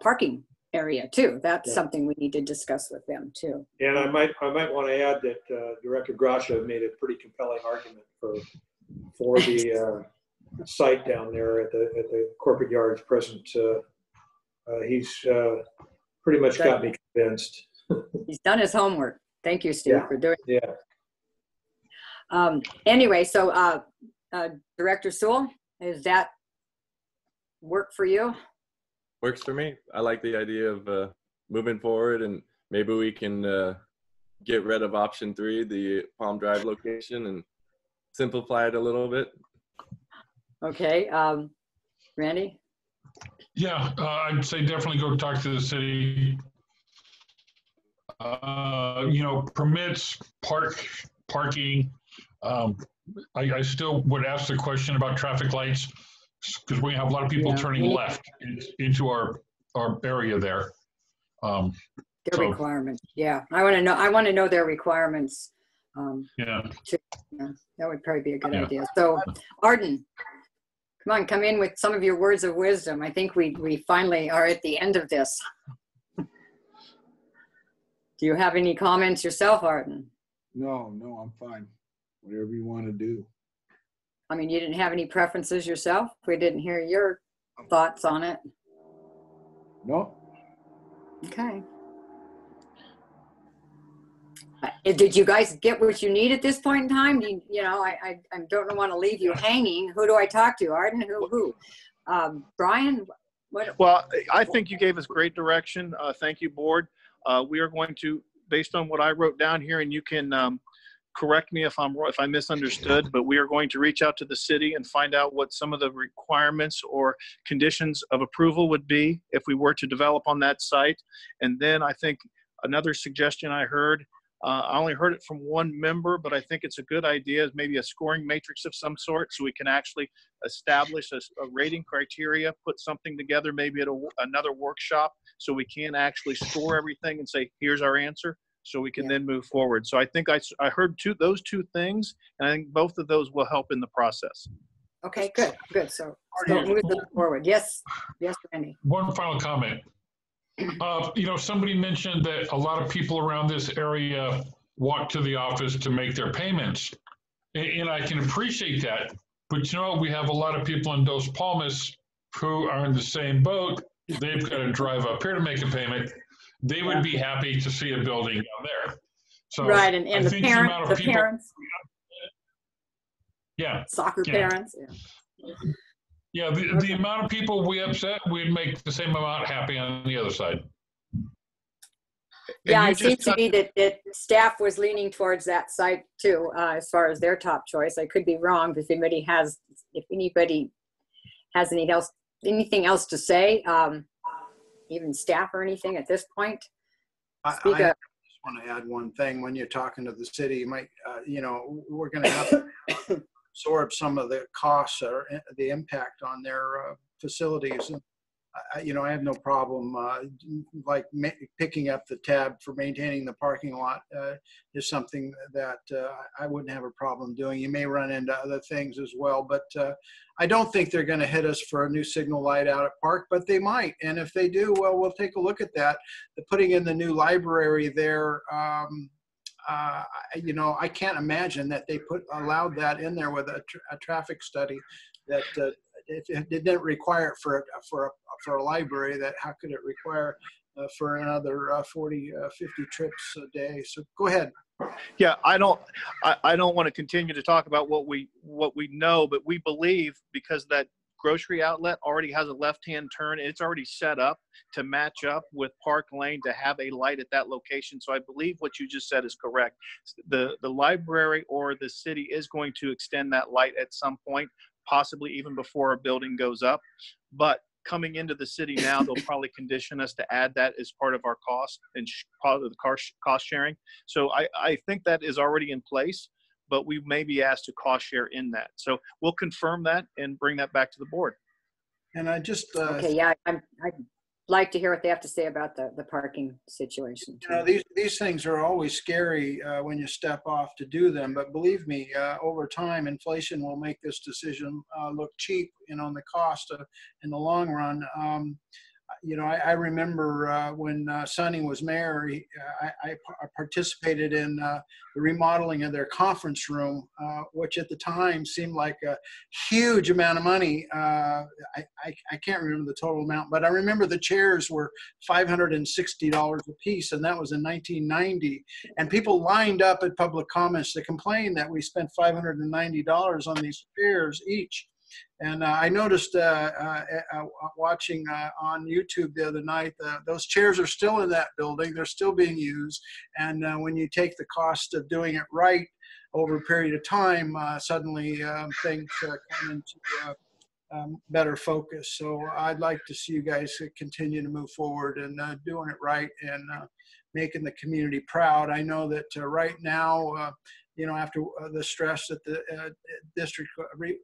parking area too. That's something we need to discuss with them too. And I might want to add that Director Grasha made a pretty compelling argument for the site down there at the corporate yards present. He's pretty much got me convinced. He's done his homework. Thank you, Steve, for doing it. Yeah. Anyway, so Director Sewell, is that work for you? Works for me. I like the idea of moving forward, and maybe we can get rid of option 3, the Palm Drive location, and simplify it a little bit. Okay, Randy? Yeah, I'd say definitely go talk to the city. Permits, parking. I still would ask the question about traffic lights, because we have a lot of people turning left into our area there. Their requirements. Yeah, I want to know their requirements. Yeah, that would probably be a good idea. So, Arden, Come on, come in with some of your words of wisdom. I think we finally are at the end of this. Do you have any comments yourself, Arden? No, I'm fine. Whatever you want to do. I mean, you didn't have any preferences yourself? We didn't hear your thoughts on it. No. Okay. Did you guys get what you need at this point in time? You know, I don't want to leave you hanging. Who do I talk to? Arden? Who? Brian? What? Well, I think you gave us great direction. Thank you, board. We are going to, based on what I wrote down here, and you can correct me if I misunderstood, but we are going to reach out to the city and find out what some of the requirements or conditions of approval would be if we were to develop on that site. And then I think another suggestion I heard, I only heard it from one member, but I think it's a good idea, is maybe a scoring matrix of some sort, so we can actually establish a rating criteria, put something together maybe at another workshop, so we can actually score everything and say, here's our answer, so we can then move forward. So I think I heard those two things, and I think both of those will help in the process. Okay, good. So move them forward. Yes, Randy. One final comment. You know, somebody mentioned that a lot of people around this area walk to the office to make their payments. And I can appreciate that. But you know, we have a lot of people in Dos Palmas who are in the same boat. They've got to drive up here to make a payment. They would be happy to see a building down there. So right, and the parents. Yeah. Soccer parents. Yeah, the amount of people we upset, we'd make the same amount happy on the other side. Yeah, it seems to me that staff was leaning towards that side too, as far as their top choice. I could be wrong, but if anybody has anything else to say, even staff or anything at this point, speak up. I just want to add one thing. When you're talking to the city, you might, we're going to have to absorb some of the costs or the impact on their facilities. And, I have no problem picking up the tab for maintaining the parking lot is something that I wouldn't have a problem doing. You may run into other things as well, but I don't think they're going to hit us for a new signal light out at Park, but they might. And if they do, well, we'll take a look at that. Putting in the new library there, I can't imagine that they allowed that in there with a traffic study that if it didn't require it for a library, that how could it require for another 40, 50 trips a day? So go ahead. Yeah, I don't want to continue to talk about what we know, but we believe because that grocery outlet already has a left-hand turn, it's already set up to match up with Park Lane to have a light at that location. So I believe what you just said is correct. The library or the city is going to extend that light at some point, possibly even before a building goes up. But coming into the city now, they'll probably condition us to add that as part of our cost and part of the cost sharing. So I think that is already in place, but we may be asked to cost share in that. So we'll confirm that and bring that back to the board. And I just okay, yeah, I'd like to hear what they have to say about the parking situation. These things are always scary when you step off to do them, but believe me, over time, inflation will make this decision look cheap, on the cost in the long run. I remember when Sonny was mayor, I participated in the remodeling of their conference room, which at the time seemed like a huge amount of money. I can't remember the total amount, but I remember the chairs were $560 a piece, and that was in 1990. And people lined up at public comments to complain that we spent $590 on these chairs each. And I noticed watching on YouTube the other night, those chairs are still in that building. They're still being used. And when you take the cost of doing it right over a period of time, suddenly things come into better focus. So I'd like to see you guys continue to move forward and doing it right and making the community proud. I know that right now, after the stress that the district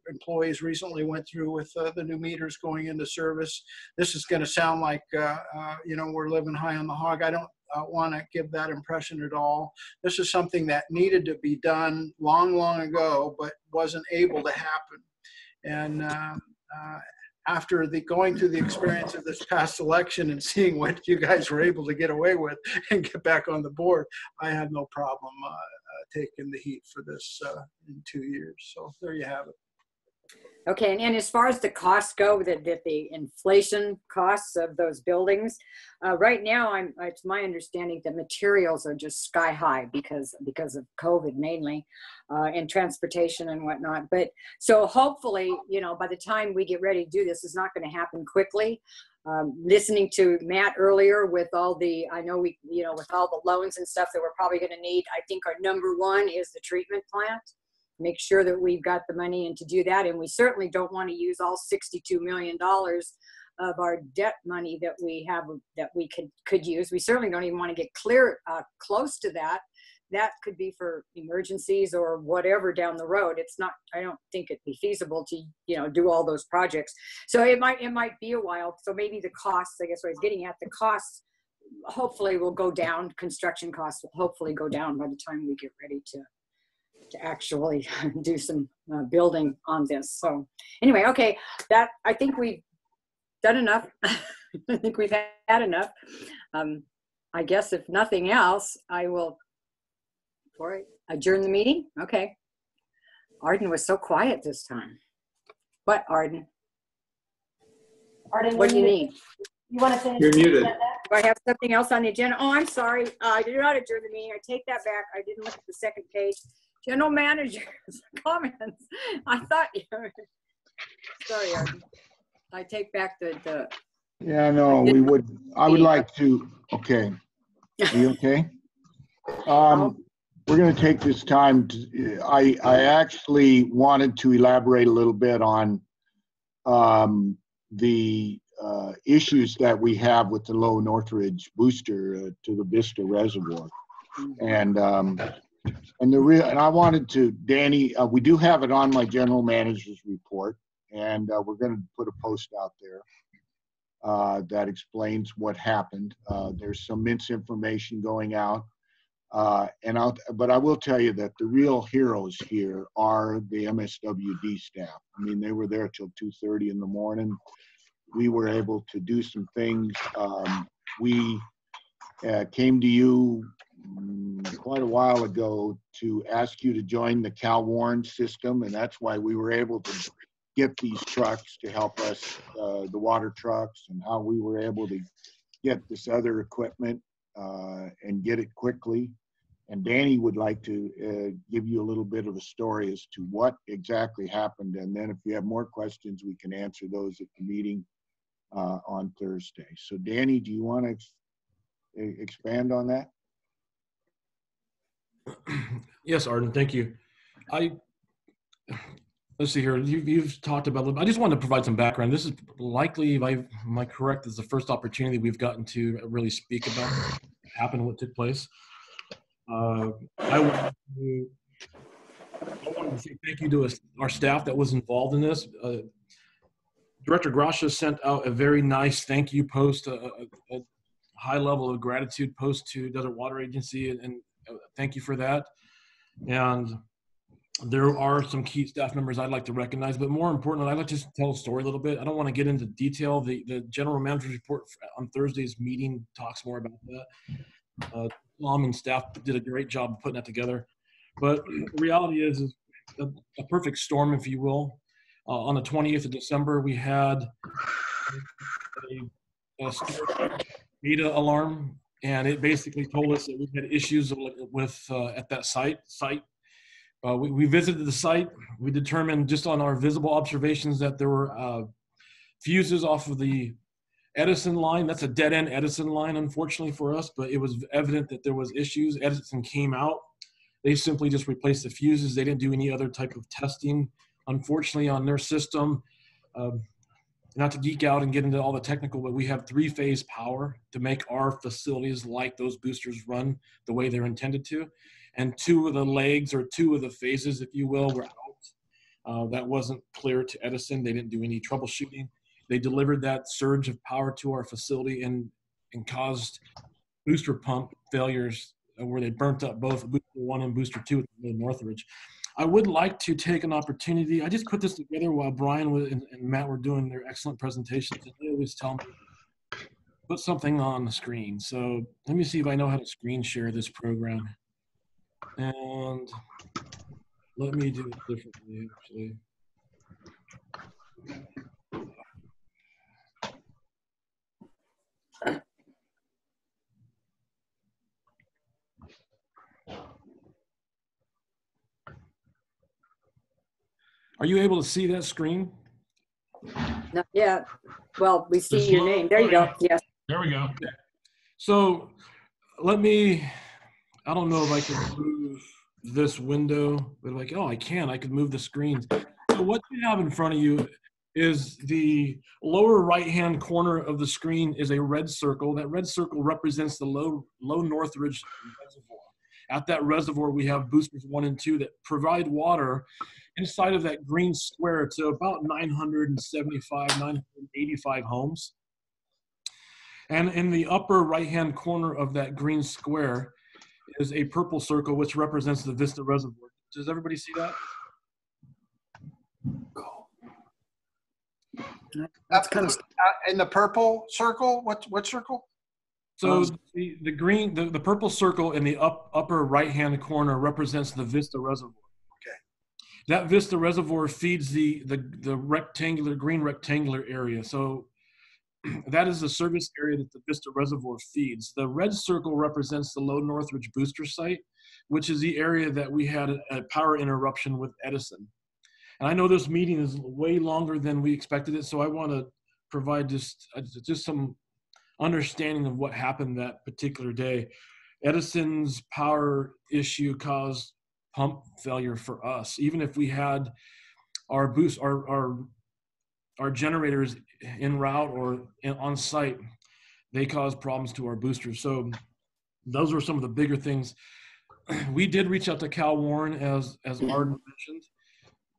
employees recently went through with the new meters going into service, this is going to sound like, we're living high on the hog. I don't want to give that impression at all. This is something that needed to be done long, long ago, but wasn't able to happen. And after going through the experience of this past election and seeing what you guys were able to get away with and get back on the board, I had no problem taking the heat for this in 2 years. So there you have it. Okay, and as far as the costs go, that the inflation costs of those buildings, right now, it's my understanding that materials are just sky high because of COVID mainly, and transportation and whatnot. But so hopefully, you know, by the time we get ready to do this, it's not going to happen quickly. Listening to Matt earlier with all the, I know we, you know, with all the loans and stuff that we're probably going to need, I think our number one is the treatment plant. Make sure that we've got the money in to do that. And we certainly don't want to use all $62 million of our debt money that we have, that we could use. We certainly don't even want to get close to that. That could be for emergencies or whatever down the road. It's not, I don't think it'd be feasible to, you know, do all those projects. So it might be a while. So maybe the costs, I guess what I was getting at, the costs hopefully will go down. Construction costs will hopefully go down by the time we get ready to actually do some building on this. So anyway, okay, that, I think we've done enough. I think we've had enough. I guess if nothing else, I will adjourn the meeting. Okay. Arden was so quiet this time. What, Arden? Arden, what do you need? You want to finish? You're muted. Do I have something else on the agenda? Oh, I'm sorry. I did not adjourn the meeting. I take that back. I didn't look at the second page. General manager's comments. I thought you were, sorry, Arden. I take back the. Yeah, no, we would, I would like to, okay. Are you okay? We're going to take this time to, I actually wanted to elaborate a little bit on the issues that we have with the Low Northridge booster to the Vista Reservoir. And I wanted to, Danny, we do have it on my general manager's report, and we're going to put a post out there that explains what happened. There's some misinformation going out, but I will tell you that the real heroes here are the MSWD staff. I mean, they were there till 2:30 in the morning. We were able to do some things. We came to you quite a while ago to ask you to join the Cal Warren system, and that's why we were able to get these trucks to help us, the water trucks, and how we were able to get this other equipment and get it quickly. And Danny would like to give you a little bit of a story as to what exactly happened, and then if you have more questions, we can answer those at the meeting on Thursday. So Danny, do you want to expand on that? Yes, Arden, thank you. Let's see here. You've talked about. I just wanted to provide some background. This is likely, if am I correct, is the first opportunity we've gotten to really speak about what happened, what took place. I wanted to say thank you to our staff that was involved in this. Director Grasha sent out a very nice thank you post, a high level of gratitude post to Desert Water Agency, and thank you for that. And there are some key staff members I'd like to recognize, but more importantly, I'd like to just tell a story a little bit. I don't want to get into detail. The general manager's report on Thursday's meeting talks more about that. Tom and staff did a great job of putting that together. But the reality is a perfect storm, if you will. On the 20th of December, we had a data alarm, and it basically told us that we had issues with at that site. We visited the site. We determined just on our visible observations that there were fuses off of the Edison line. That's a dead-end Edison line, unfortunately for us, but it was evident that there was issues. Edison came out. They simply just replaced the fuses. They didn't do any other type of testing, unfortunately, on their system. Not to geek out and get into all the technical, but we have three-phase power to make our facilities like those boosters run the way they're intended to. And two of the legs, or two of the phases, if you will, were out. That wasn't clear to Edison. They didn't do any troubleshooting. They delivered that surge of power to our facility and caused booster pump failures where they burnt up both booster 1 and booster 2 at Northridge. I would like to take an opportunity. I just put this together while Brian and Matt were doing their excellent presentations. And they always tell me, put something on the screen. So let me see if I know how to screen share this program. And let me do it differently, actually. Are you able to see that screen? Not yet. Well, we see your name. There you go. Yes. There we go. So let me, I don't know if I can move this window, but like, oh, I could move the screens. So what you have in front of you is the lower right-hand corner of the screen is a red circle. That red circle represents the low Northridge reservoir. At that reservoir, we have boosters 1 and 2 that provide water inside of that green square to about 975, 985 homes. And in the upper right-hand corner of that green square is a purple circle, which represents the Vista Reservoir. Does everybody see that? That's kind of in the purple circle. What circle? So the green, the purple circle in the upper right-hand corner represents the Vista Reservoir. Okay. That Vista Reservoir feeds the rectangular, green rectangular area. So that is the service area that the Vista Reservoir feeds. The red circle represents the low Northridge booster site, which is the area that we had a power interruption with Edison. And I know this meeting is way longer than we expected it, so I want to provide just some understanding of what happened that particular day. Edison's power issue caused pump failure for us. Even if we had our generators en route or on site, they caused problems to our boosters. So those were some of the bigger things. We did reach out to Cal Warren, as Arden mentioned.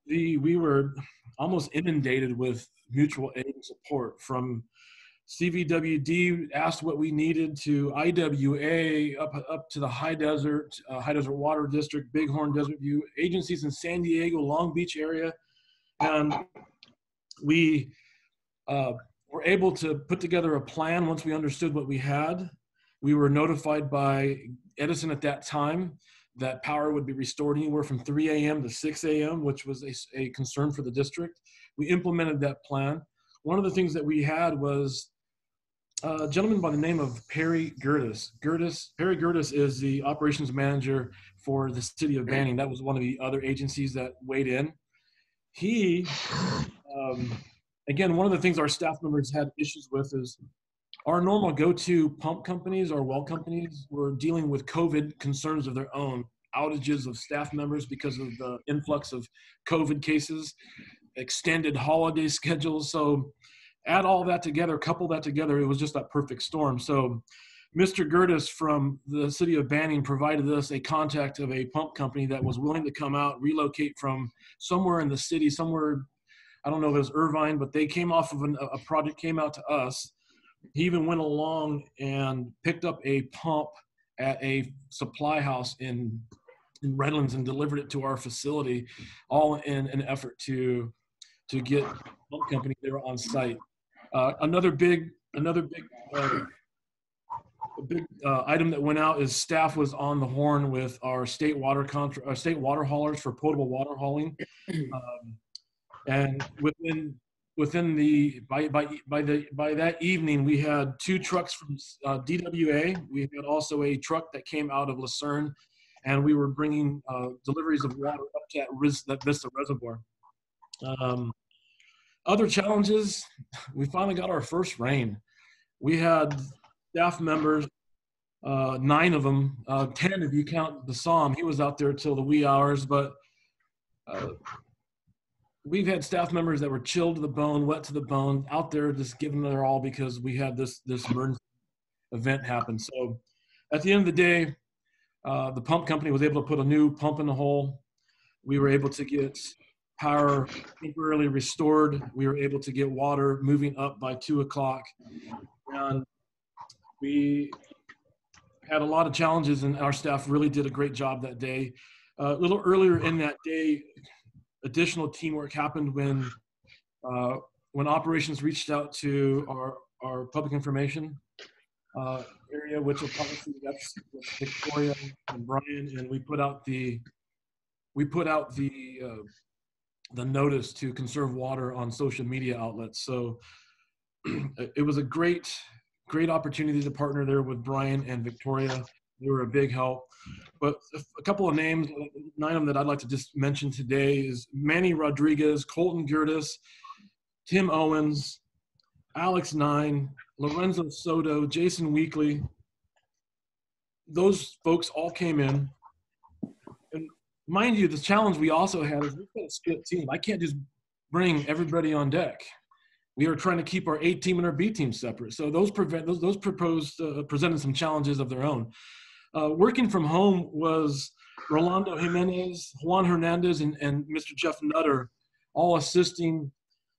We were almost inundated with mutual aid and support from CVWD, asked what we needed, to IWA, up to the High Desert Water District, Bighorn, Desert View, agencies in San Diego, Long Beach area. And we were able to put together a plan once we understood what we had. We were notified by Edison at that time that power would be restored anywhere from 3 a.m. to 6 a.m., which was a concern for the district. We implemented that plan. One of the things that we had was a gentleman by the name of Perry Gertis. Perry Gertis is the operations manager for the city of Banning. That was one of the other agencies that weighed in. He, again, one of the things our staff members had issues with is our normal go-to pump companies or well companies were dealing with COVID concerns of their own, outages of staff members because of the influx of COVID cases, extended holiday schedules. So add all that together, couple that together, it was just that perfect storm. So Mr. Gertis from the city of Banning provided us a contact of a pump company that was willing to come out, relocate from somewhere in the city, somewhere, I don't know if it was Irvine, but they came off of a project, came out to us. He even went along and picked up a pump at a supply house in Redlands and delivered it to our facility, all in an effort to get pump company there on site. Another big item that went out is staff was on the horn with our state water haulers for potable water hauling, and by that evening we had 2 trucks from DWA. We had also a truck that came out of Lucerne, and we were bringing deliveries of water up to that Vista Reservoir. Other challenges, we finally got our first rain. We had staff members, 9 of them, 10 if you count the Psalm. He was out there till the wee hours, but we've had staff members that were chilled to the bone, wet to the bone, out there just giving their all because we had this emergency event happen. So at the end of the day, the pump company was able to put a new pump in the hole. We were able to get power temporarily restored. We were able to get water moving up by 2 o'clock. And had a lot of challenges, and our staff really did a great job that day. A little earlier in that day, additional teamwork happened when operations reached out to our public information area, which will probably that's Victoria and Brian, and we put out the notice to conserve water on social media outlets. So it was a great opportunity to partner there with Brian and Victoria. They were a big help. But a couple of names, 9 of them that I'd like to just mention today is Manny Rodriguez, Colton Gertis, Tim Owens, Alex Nine, Lorenzo Soto, Jason Weekly. Those folks all came in. And mind you, the challenge we also had is we've got a split team. I can't just bring everybody on deck. We are trying to keep our A team and our B team separate. So those presented some challenges of their own. Working from home was Rolando Jimenez, Juan Hernandez, and Mr. Jeff Nutter, all assisting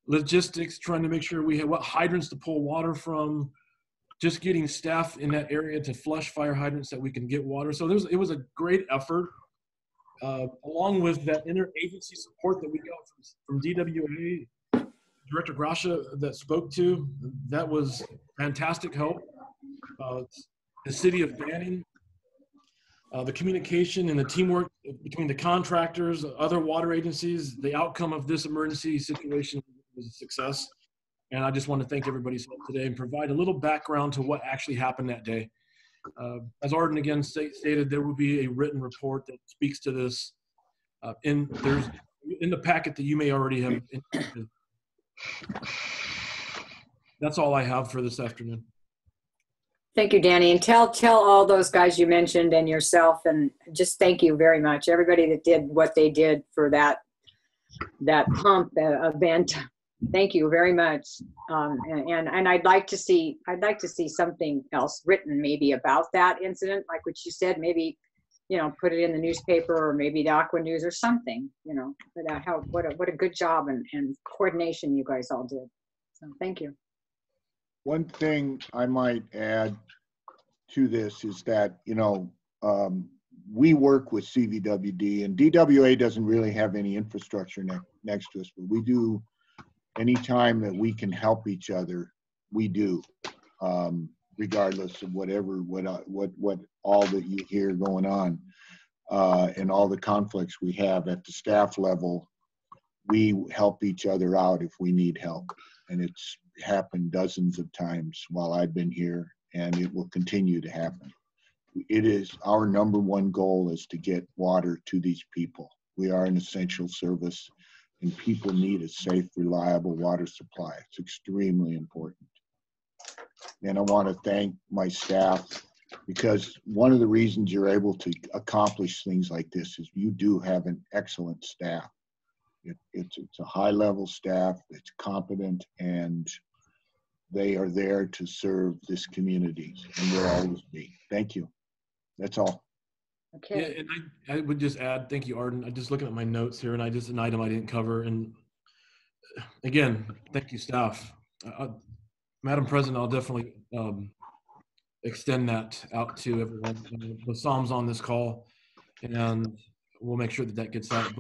logistics, trying to make sure we had what hydrants to pull water from, just getting staff in that area to flush fire hydrants that we can get water. So it was a great effort, along with that interagency support that we got from DWA, Director Gracia that spoke to. That was fantastic help. The city of Banning, the communication and the teamwork between the contractors, other water agencies, the outcome of this emergency situation was a success. And I just want to thank everybody's help today and provide a little background to what actually happened that day. As Arden again stated, there will be a written report that speaks to this in the packet that you may already have. That's all I have for this afternoon. Thank you, Danny. And tell all those guys you mentioned and yourself, and just thank you very much. Everybody that did what they did for that pump event. Thank you very much. And I'd like to see something else written maybe about that incident, like what you said, maybe, put it in the newspaper or maybe the Aqua News or something, what a good job and coordination you guys all did. So thank you. One thing I might add to this is that, we work with CVWD, and DWA doesn't really have any infrastructure next to us, but we do. Anytime that we can help each other, we do, regardless of what all that you hear going on, and all the conflicts we have at the staff level. We help each other out if we need help, and it's happened dozens of times while I've been here, and it will continue to happen. It is our number one goal is to get water to these people. We are an essential service, and people need a safe, reliable water supply. It's extremely important. And I want to thank my staff, because one of the reasons you're able to accomplish things like this is you do have an excellent staff. It's a high-level staff, it's competent, and they are there to serve this community, and will always be. Thank you. That's all. Okay. Yeah, and I would just add, thank you, Arden. I'm just looking at my notes here, and an item I didn't cover. And again, thank you, staff. Madam President, I'll definitely extend that out to everyone. The Psalms on this call, and we'll make sure that gets out.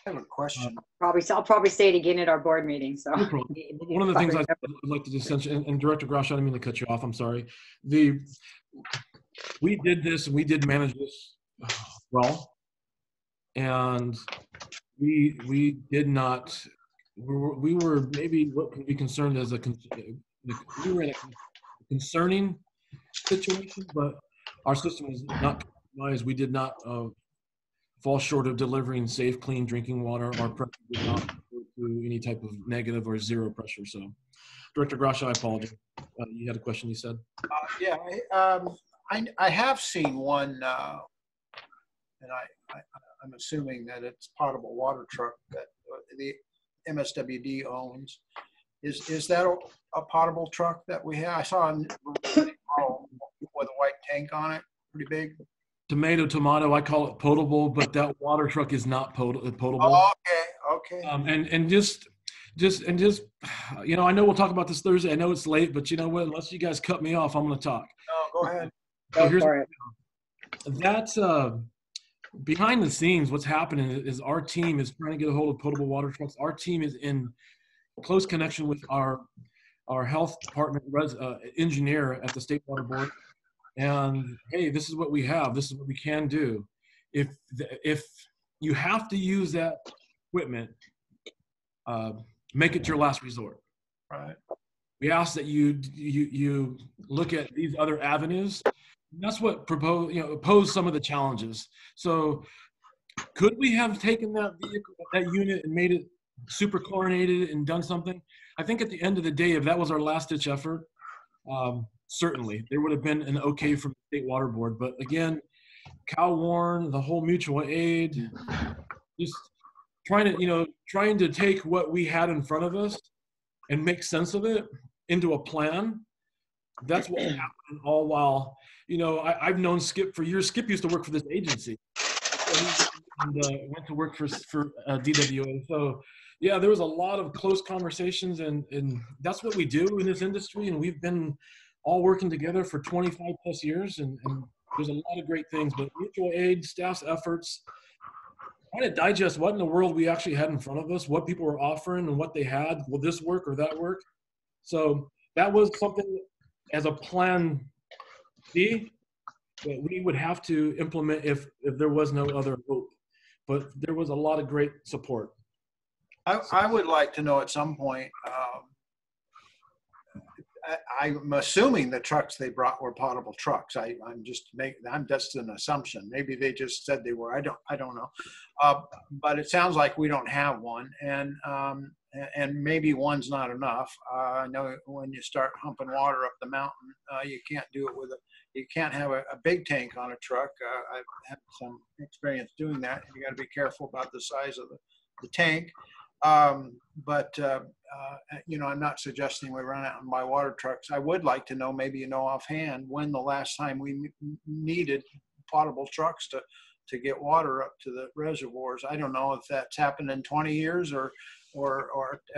I have a question. I'll probably say it again at our board meeting. So one of the things I'd like to just mention, and Director Grosh, I didn't mean to cut you off. I'm sorry. We did this, and we did manage this well, and we did not. We were maybe what could be concerned as we were in a concerning situation, but our system was not compromised. We did not fall short of delivering safe, clean drinking water. Our pressure did not go to any type of negative or zero pressure. So, Director Grasha, I apologize. You had a question, you said? Yeah, I have seen one, and I'm assuming that it's potable water truck that the MSWD owns. Is that a potable truck that we have? I saw a with a white tank on it, pretty big. Tomato, I call it potable, but that water truck is not potable. Oh, okay. And just, I know we'll talk about this Thursday. I know it's late, but you know what? Unless you guys cut me off, I'm going to talk. No, go ahead. Go here's for it. that's behind the scenes. What's happening is our team is trying to get a hold of potable water trucks. Our team is in close connection with our health department engineer at the State Water Board. And hey, this is what we have. This is what we can do. If you have to use that equipment, make it your last resort. Right. We ask that you look at these other avenues. That's what pose some of the challenges. So, could we have taken that vehicle, that unit, and made it super chlorinated and done something? I think at the end of the day, if that was our last ditch effort, certainly there would have been an okay from the State Water Board. But again, Cal Warren, the whole mutual aid, just trying to take what we had in front of us and make sense of it into a plan. That's what happened, all while, I've known Skip for years. Skip used to work for this agency and went to work for DWA. So yeah, there was a lot of close conversations, and that's what we do in this industry. And we've been all working together for 25 plus years, and there's a lot of great things, but mutual aid, staff's efforts, trying to digest what in the world we actually had in front of us, what people were offering and what they had. Will this work or that work? So that was something as a plan B that we would have to implement if there was no other hope. But there was a lot of great support. I would like to know at some point, I'm assuming the trucks they brought were potable trucks. I'm just an assumption. Maybe they just said they were. I don't know. But it sounds like we don't have one, and maybe one's not enough. I know when you start humping water up the mountain, you can't do it you can't have a big tank on a truck. I've had some experience doing that. You got to be careful about the size of the tank. But I'm not suggesting we run out and buy water trucks. I would like to know, maybe offhand, when the last time we needed potable trucks to get water up to the reservoirs. I don't know if that's happened in 20 years or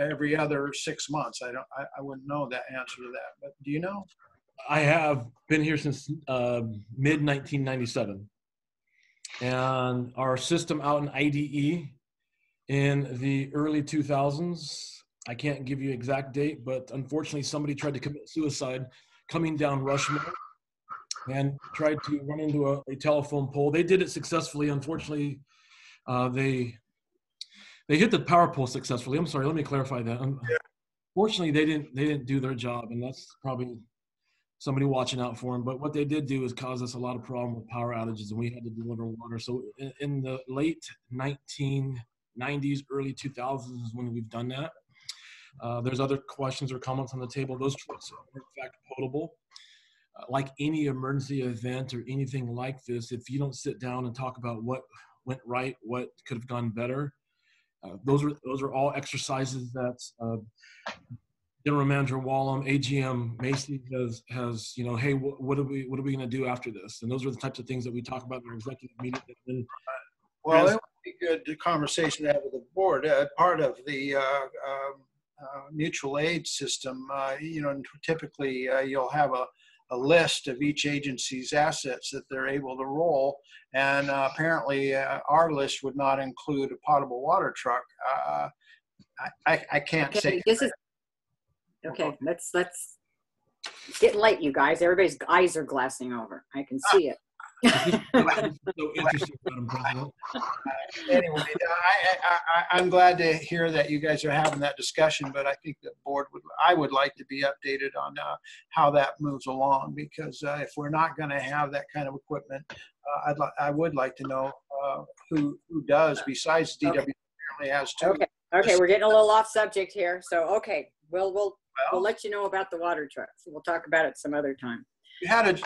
every other 6 months. I wouldn't know that answer to that. But do you know? I have been here since mid 1997, and our system out in IDE in the early 2000s. I can't give you exact date, but unfortunately somebody tried to commit suicide coming down Rushmore and tried to run into a telephone pole. They did it successfully. Unfortunately, they hit the power pole successfully. I'm sorry, let me clarify that. Fortunately, they didn't do their job, and that's probably somebody watching out for them. But what they did do is cause us a lot of problem with power outages, and we had to deliver water. So in the late 1990s, early 2000s is when we've done that. There's other questions or comments on the table. Those trucks are in fact potable. Like any emergency event or anything like this, if you don't sit down and talk about what went right, what could have gone better, those are all exercises that General Manager Wallum, AGM Macy has hey, what are we going to do after this? And those are the types of things that we talk about in our executive meeting. Well, it would be good conversation to have with the board. Part of the mutual aid system, typically you'll have a list of each agency's assets that they're able to roll, and apparently our list would not include a potable water truck. I can't say. This is okay. Let's it's getting late, you guys. Everybody's eyes are glassing over. I can see it. So interesting, Madam President. Anyway, I'm glad to hear that you guys are having that discussion, but I think the board I would like to be updated on how that moves along, because if we're not going to have that kind of equipment, I would like to know who does, besides DW apparently has two. Okay, we're getting a little off subject here. So okay, we'll let you know about the water trucks. We'll talk about it some other time. Danny, do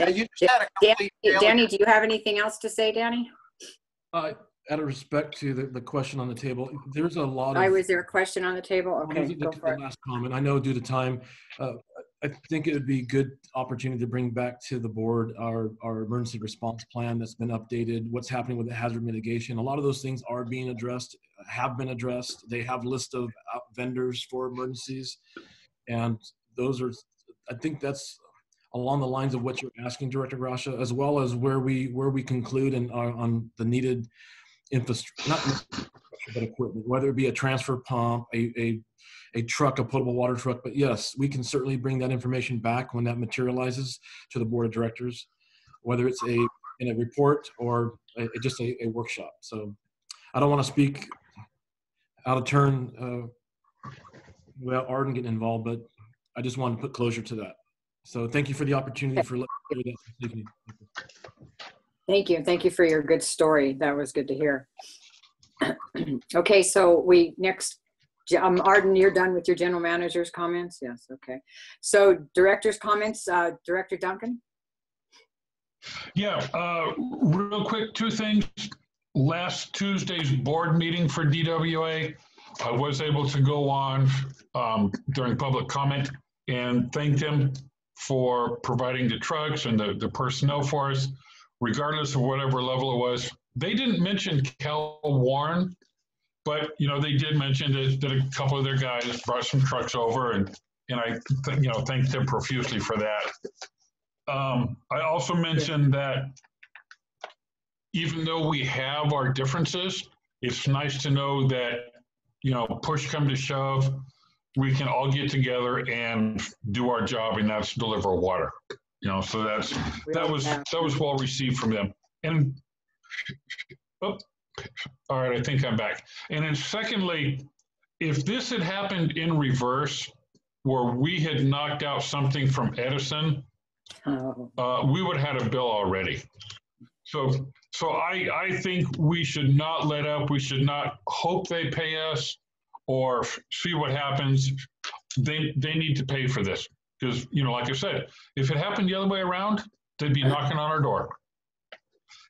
you have anything else to say, Danny? Out of respect to the question on the table, there's a lot of... was there a question on the table? Okay, go for it. Last comment. I know due to time, I think it would be a good opportunity to bring back to the board our emergency response plan that's been updated, what's happening with the hazard mitigation. A lot of those things are being addressed, have been addressed. They have lists of vendors for emergencies. And those are, I think that's along the lines of what you're asking, Director Gracia, as well as where we conclude on the needed infrastructure, not infrastructure, but equipment, whether it be a transfer pump, a truck, a potable water truck. But yes, we can certainly bring that information back when that materializes to the board of directors, whether it's in a report or just a workshop. So I don't want to speak out of turn without Arden getting involved, but I just wanted to put closure to that. So thank you for the opportunity for letting me hear that this evening. Thank you. Thank you for your good story. That was good to hear. Okay, so Arden, you're done with your general manager's comments? Yes, okay. So director's comments, Director Duncan? Yeah, real quick, two things. Last Tuesday's board meeting for DWA, I was able to go on during public comment and thank them for providing the trucks and the personnel for us, regardless of whatever level it was. They didn't mention Cal Warren, but they did mention that a couple of their guys brought some trucks over, and I thanked them profusely for that. I also mentioned that even though we have our differences, it's nice to know that, push come to shove, we can all get together and do our job, and that's deliver water. So that was well received from them. And all right, I think I'm back. And then secondly, if this had happened in reverse, where we had knocked out something from Edison, we would have had a bill already. So I think we should not let up. We should not hope they pay us or see what happens. They need to pay for this because, like I said, if it happened the other way around, they'd be knocking on our door.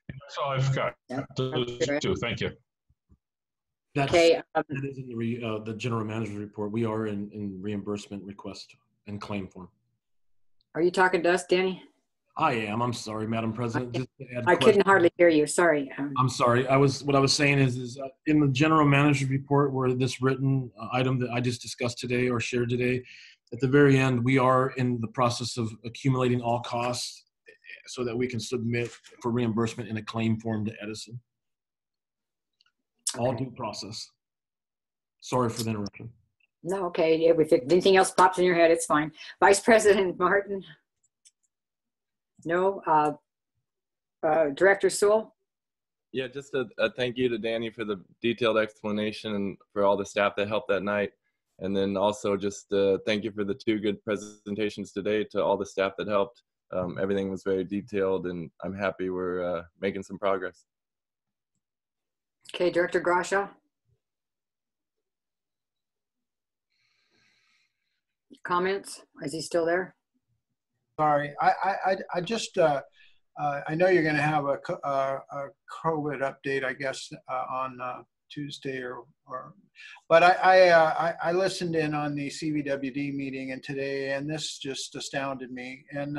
That's all I've got. Those two. Thank you. Okay. That is in the general manager's report. We are in reimbursement request and claim form. Are you talking to us, Danny? I am. I'm sorry, Madam President. Just to add I couldn't hardly hear you. Sorry. I'm sorry. What I was saying is in the general manager's report, where this written item that I just discussed today or shared today, at the very end, we are in the process of accumulating all costs so that we can submit for reimbursement in a claim form to Edison. All due process. Sorry for the interruption. No, okay. If anything else pops in your head, it's fine. Vice President Martin? No. Director Sewell? Yeah, just a thank you to Danny for the detailed explanation and for all the staff that helped that night. And then also just thank you for the two good presentations today to all the staff that helped. Everything was very detailed, and I'm happy we're making some progress. Okay, Director Gracia? Comments? Is he still there? Sorry, I just, I know you're going to have a COVID update, I guess, on Tuesday but I listened in on the CVWD meeting and today, and this just astounded me. And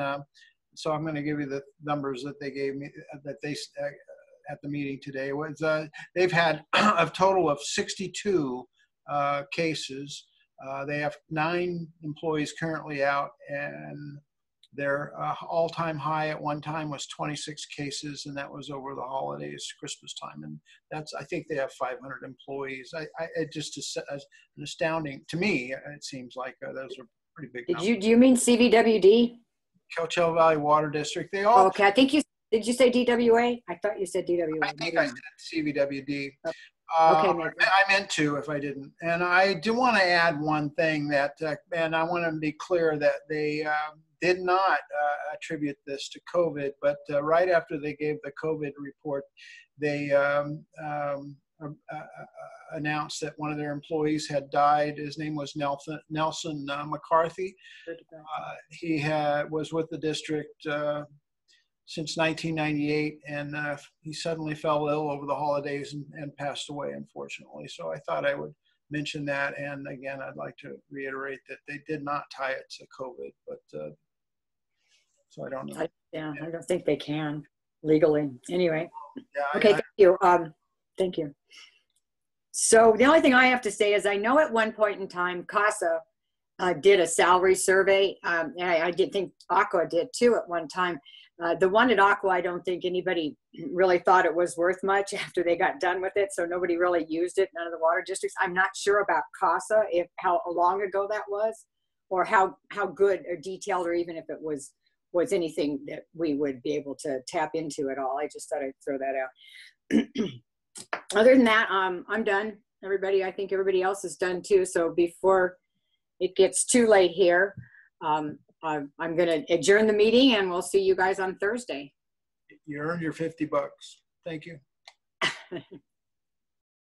so I'm going to give you the numbers that they gave me, that they at the meeting today. Was they've had a total of 62 cases. They have 9 employees currently out, and their all-time high at one time was 26 cases, and that was over the holidays, Christmas time. And I think they have 500 employees. It just is an astounding, to me, it seems like those are pretty big numbers. Do you mean CVWD? Coachella Valley Water District. They all. Okay, I think did you say DWA? I thought you said DWA. I think I said CVWD. Okay, I meant to if I didn't. And I do want to add one thing that, and I want to be clear that they did not attribute this to COVID, but right after they gave the COVID report, they announced that one of their employees had died. His name was Nelson McCarthy. He was with the district since 1998, and he suddenly fell ill over the holidays and passed away, unfortunately. So I thought I would mention that. And again, I'd like to reiterate that they did not tie it to COVID, but so I don't know. I don't think they can legally. Anyway, yeah, okay, thank you. Thank you. So the only thing I have to say is I know at one point in time, CASA did a salary survey. And I did think Aqua did too at one time. The one at Aqua, I don't think anybody really thought it was worth much after they got done with it. So nobody really used it, none of the water districts. I'm not sure about CASA, how long ago that was, or how good or detailed, or even if it was anything that we would be able to tap into at all. I just thought I'd throw that out. Other than that, I'm done. Everybody, I think everybody else is done too. So before it gets too late here, I'm going to adjourn the meeting, and we'll see you guys on Thursday. You earned your $50. Thank you.